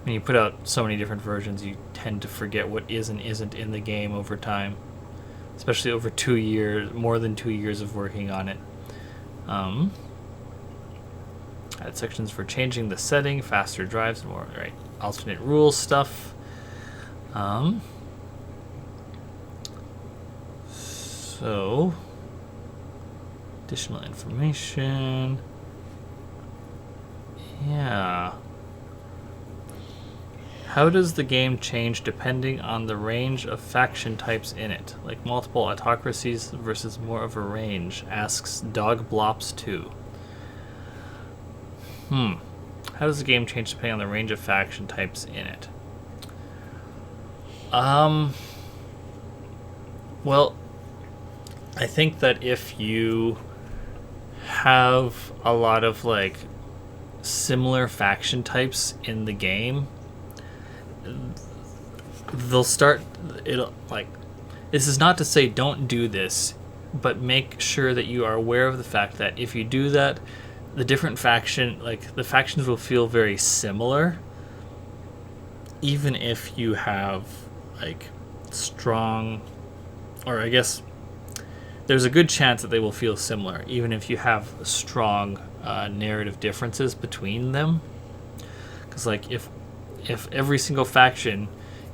When you put out so many different versions, you tend to forget what is and isn't in the game over time. Especially over 2 years, more than 2 years of working on it. Add sections for changing the setting, faster drives, and more, right? Alternate rules stuff. So, additional information. Yeah. How does the game change depending on the range of faction types in it? Like multiple autocracies versus more of a range, asks Dog Blops 2. How does the game change depending on the range of faction types in it? Well, I think that if you have a lot of like similar faction types in the game, they'll start, it'll like, this is not to say don't do this but make sure that you are aware of the fact that if you do that, the different the factions will feel very similar, even if you have like strong, or I guess there's a good chance that they will feel similar, even if you have strong narrative differences between them. Because like if every single faction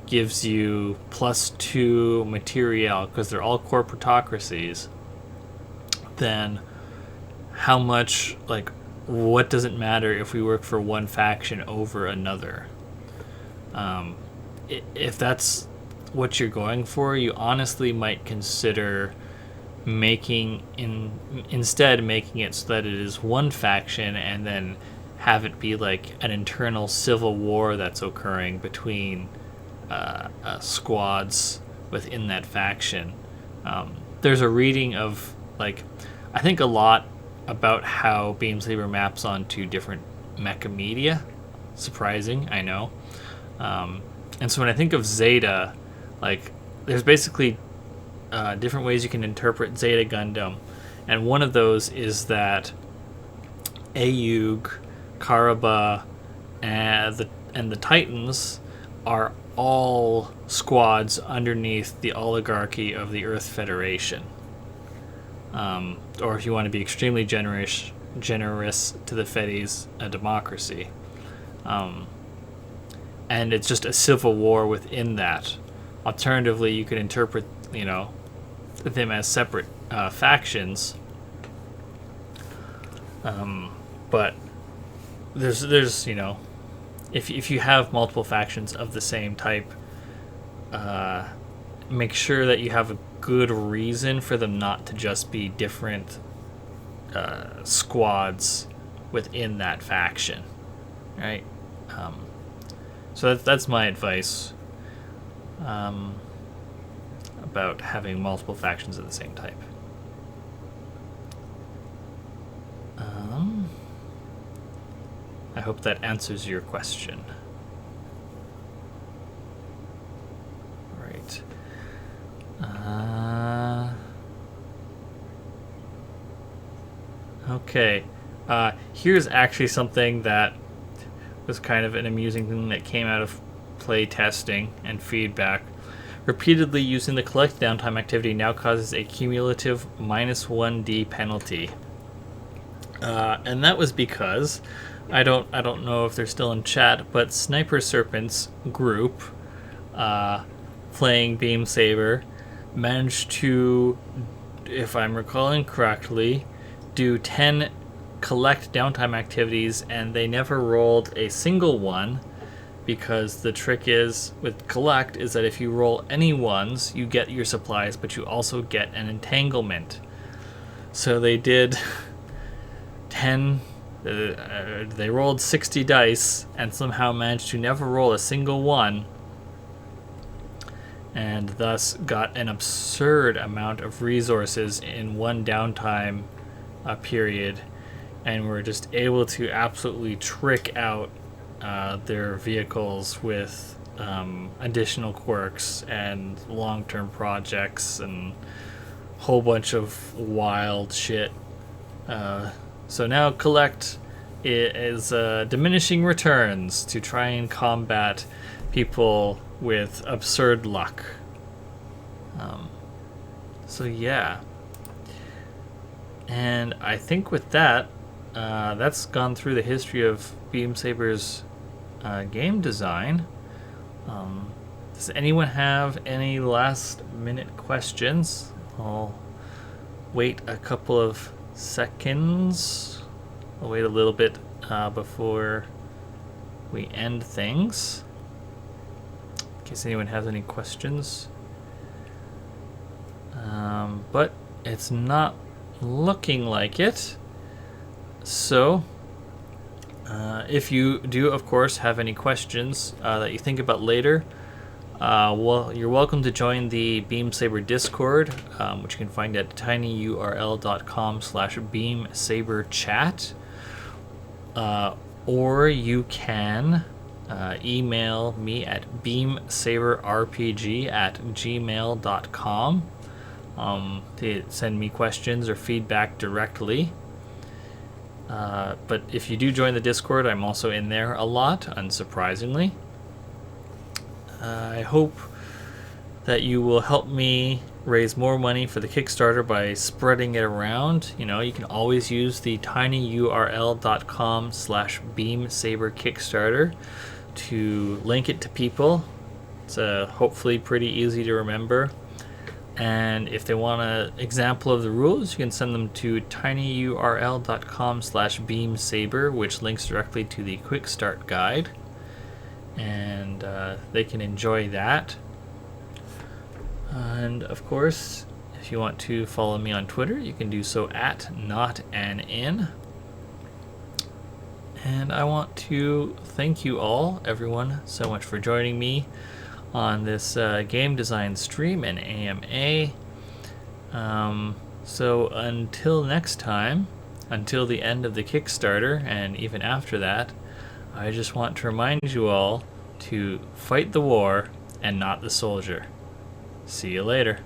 gives you +2 material because they're all corporatocracies, then how much, like, what does it matter if we work for one faction over another? If that's what you're going for, you honestly might consider instead making it so that it is one faction, and then have it be like an internal civil war that's occurring between squads within that faction. There's a reading of, like, I think a lot about how Beam Saber maps onto different mecha media. Surprising, I know. And so when I think of Zeta, like, there's basically different ways you can interpret Zeta Gundam, and one of those is that Ayug, Karaba, and the Titans are all squads underneath the oligarchy of the Earth Federation. Or if you want to be extremely generous to the Fedis, a democracy. And it's just a civil war within that. Alternatively, you could interpret, them as separate factions. But there's if you have multiple factions of the same type, make sure that you have a good reason for them not to just be different squads within that faction, right? So that's my advice about having multiple factions of the same type. I hope that answers your question. Right. Okay. Here's actually something that was kind of an amusing thing that came out of play testing and feedback. Repeatedly using the collect downtime activity now causes a cumulative -1D penalty. And that was because I don't know if they're still in chat, but Sniper Serpent's group playing Beam Saber managed to, if I'm recalling correctly, do 10 collect downtime activities, and they never rolled a single one, because the trick is with collect is that if you roll any ones, you get your supplies, but you also get an entanglement. So they did 10. They rolled 60 dice and somehow managed to never roll a single one, and thus got an absurd amount of resources in one downtime period, and were just able to absolutely trick out their vehicles with additional quirks and long-term projects and a whole bunch of wild shit. So now collect is diminishing returns to try and combat people with absurd luck. So yeah. And I think with that, that's gone through the history of Beam Saber's game design. Does anyone have any last minute questions? I'll wait a couple of seconds. I'll wait a little bit before we end things, in case anyone has any questions. But it's not looking like it. So if you do, of course, have any questions that you think about later, well, you're welcome to join the Beam Saber Discord, which you can find at tinyurl.com/beamsaberchat. Or you can email me at beamsaberrpg@gmail.com. to send me questions or feedback directly. But if you do join the Discord, I'm also in there a lot, unsurprisingly. I hope that you will help me raise more money for the Kickstarter by spreading it around. You know, you can always use the tinyurl.com/Beam Saber Kickstarter to link it to people. It's hopefully pretty easy to remember. And if they want an example of the rules, you can send them to tinyurl.com/Beam Saber, which links directly to the Quick Start Guide. And they can enjoy that. And of course, if you want to follow me on Twitter, you can do so at notanin. And I want to thank you all, everyone, so much for joining me on this game design stream and AMA. So until next time, until the end of the Kickstarter, and even after that, I just want to remind you all to fight the war and not the soldier. See you later.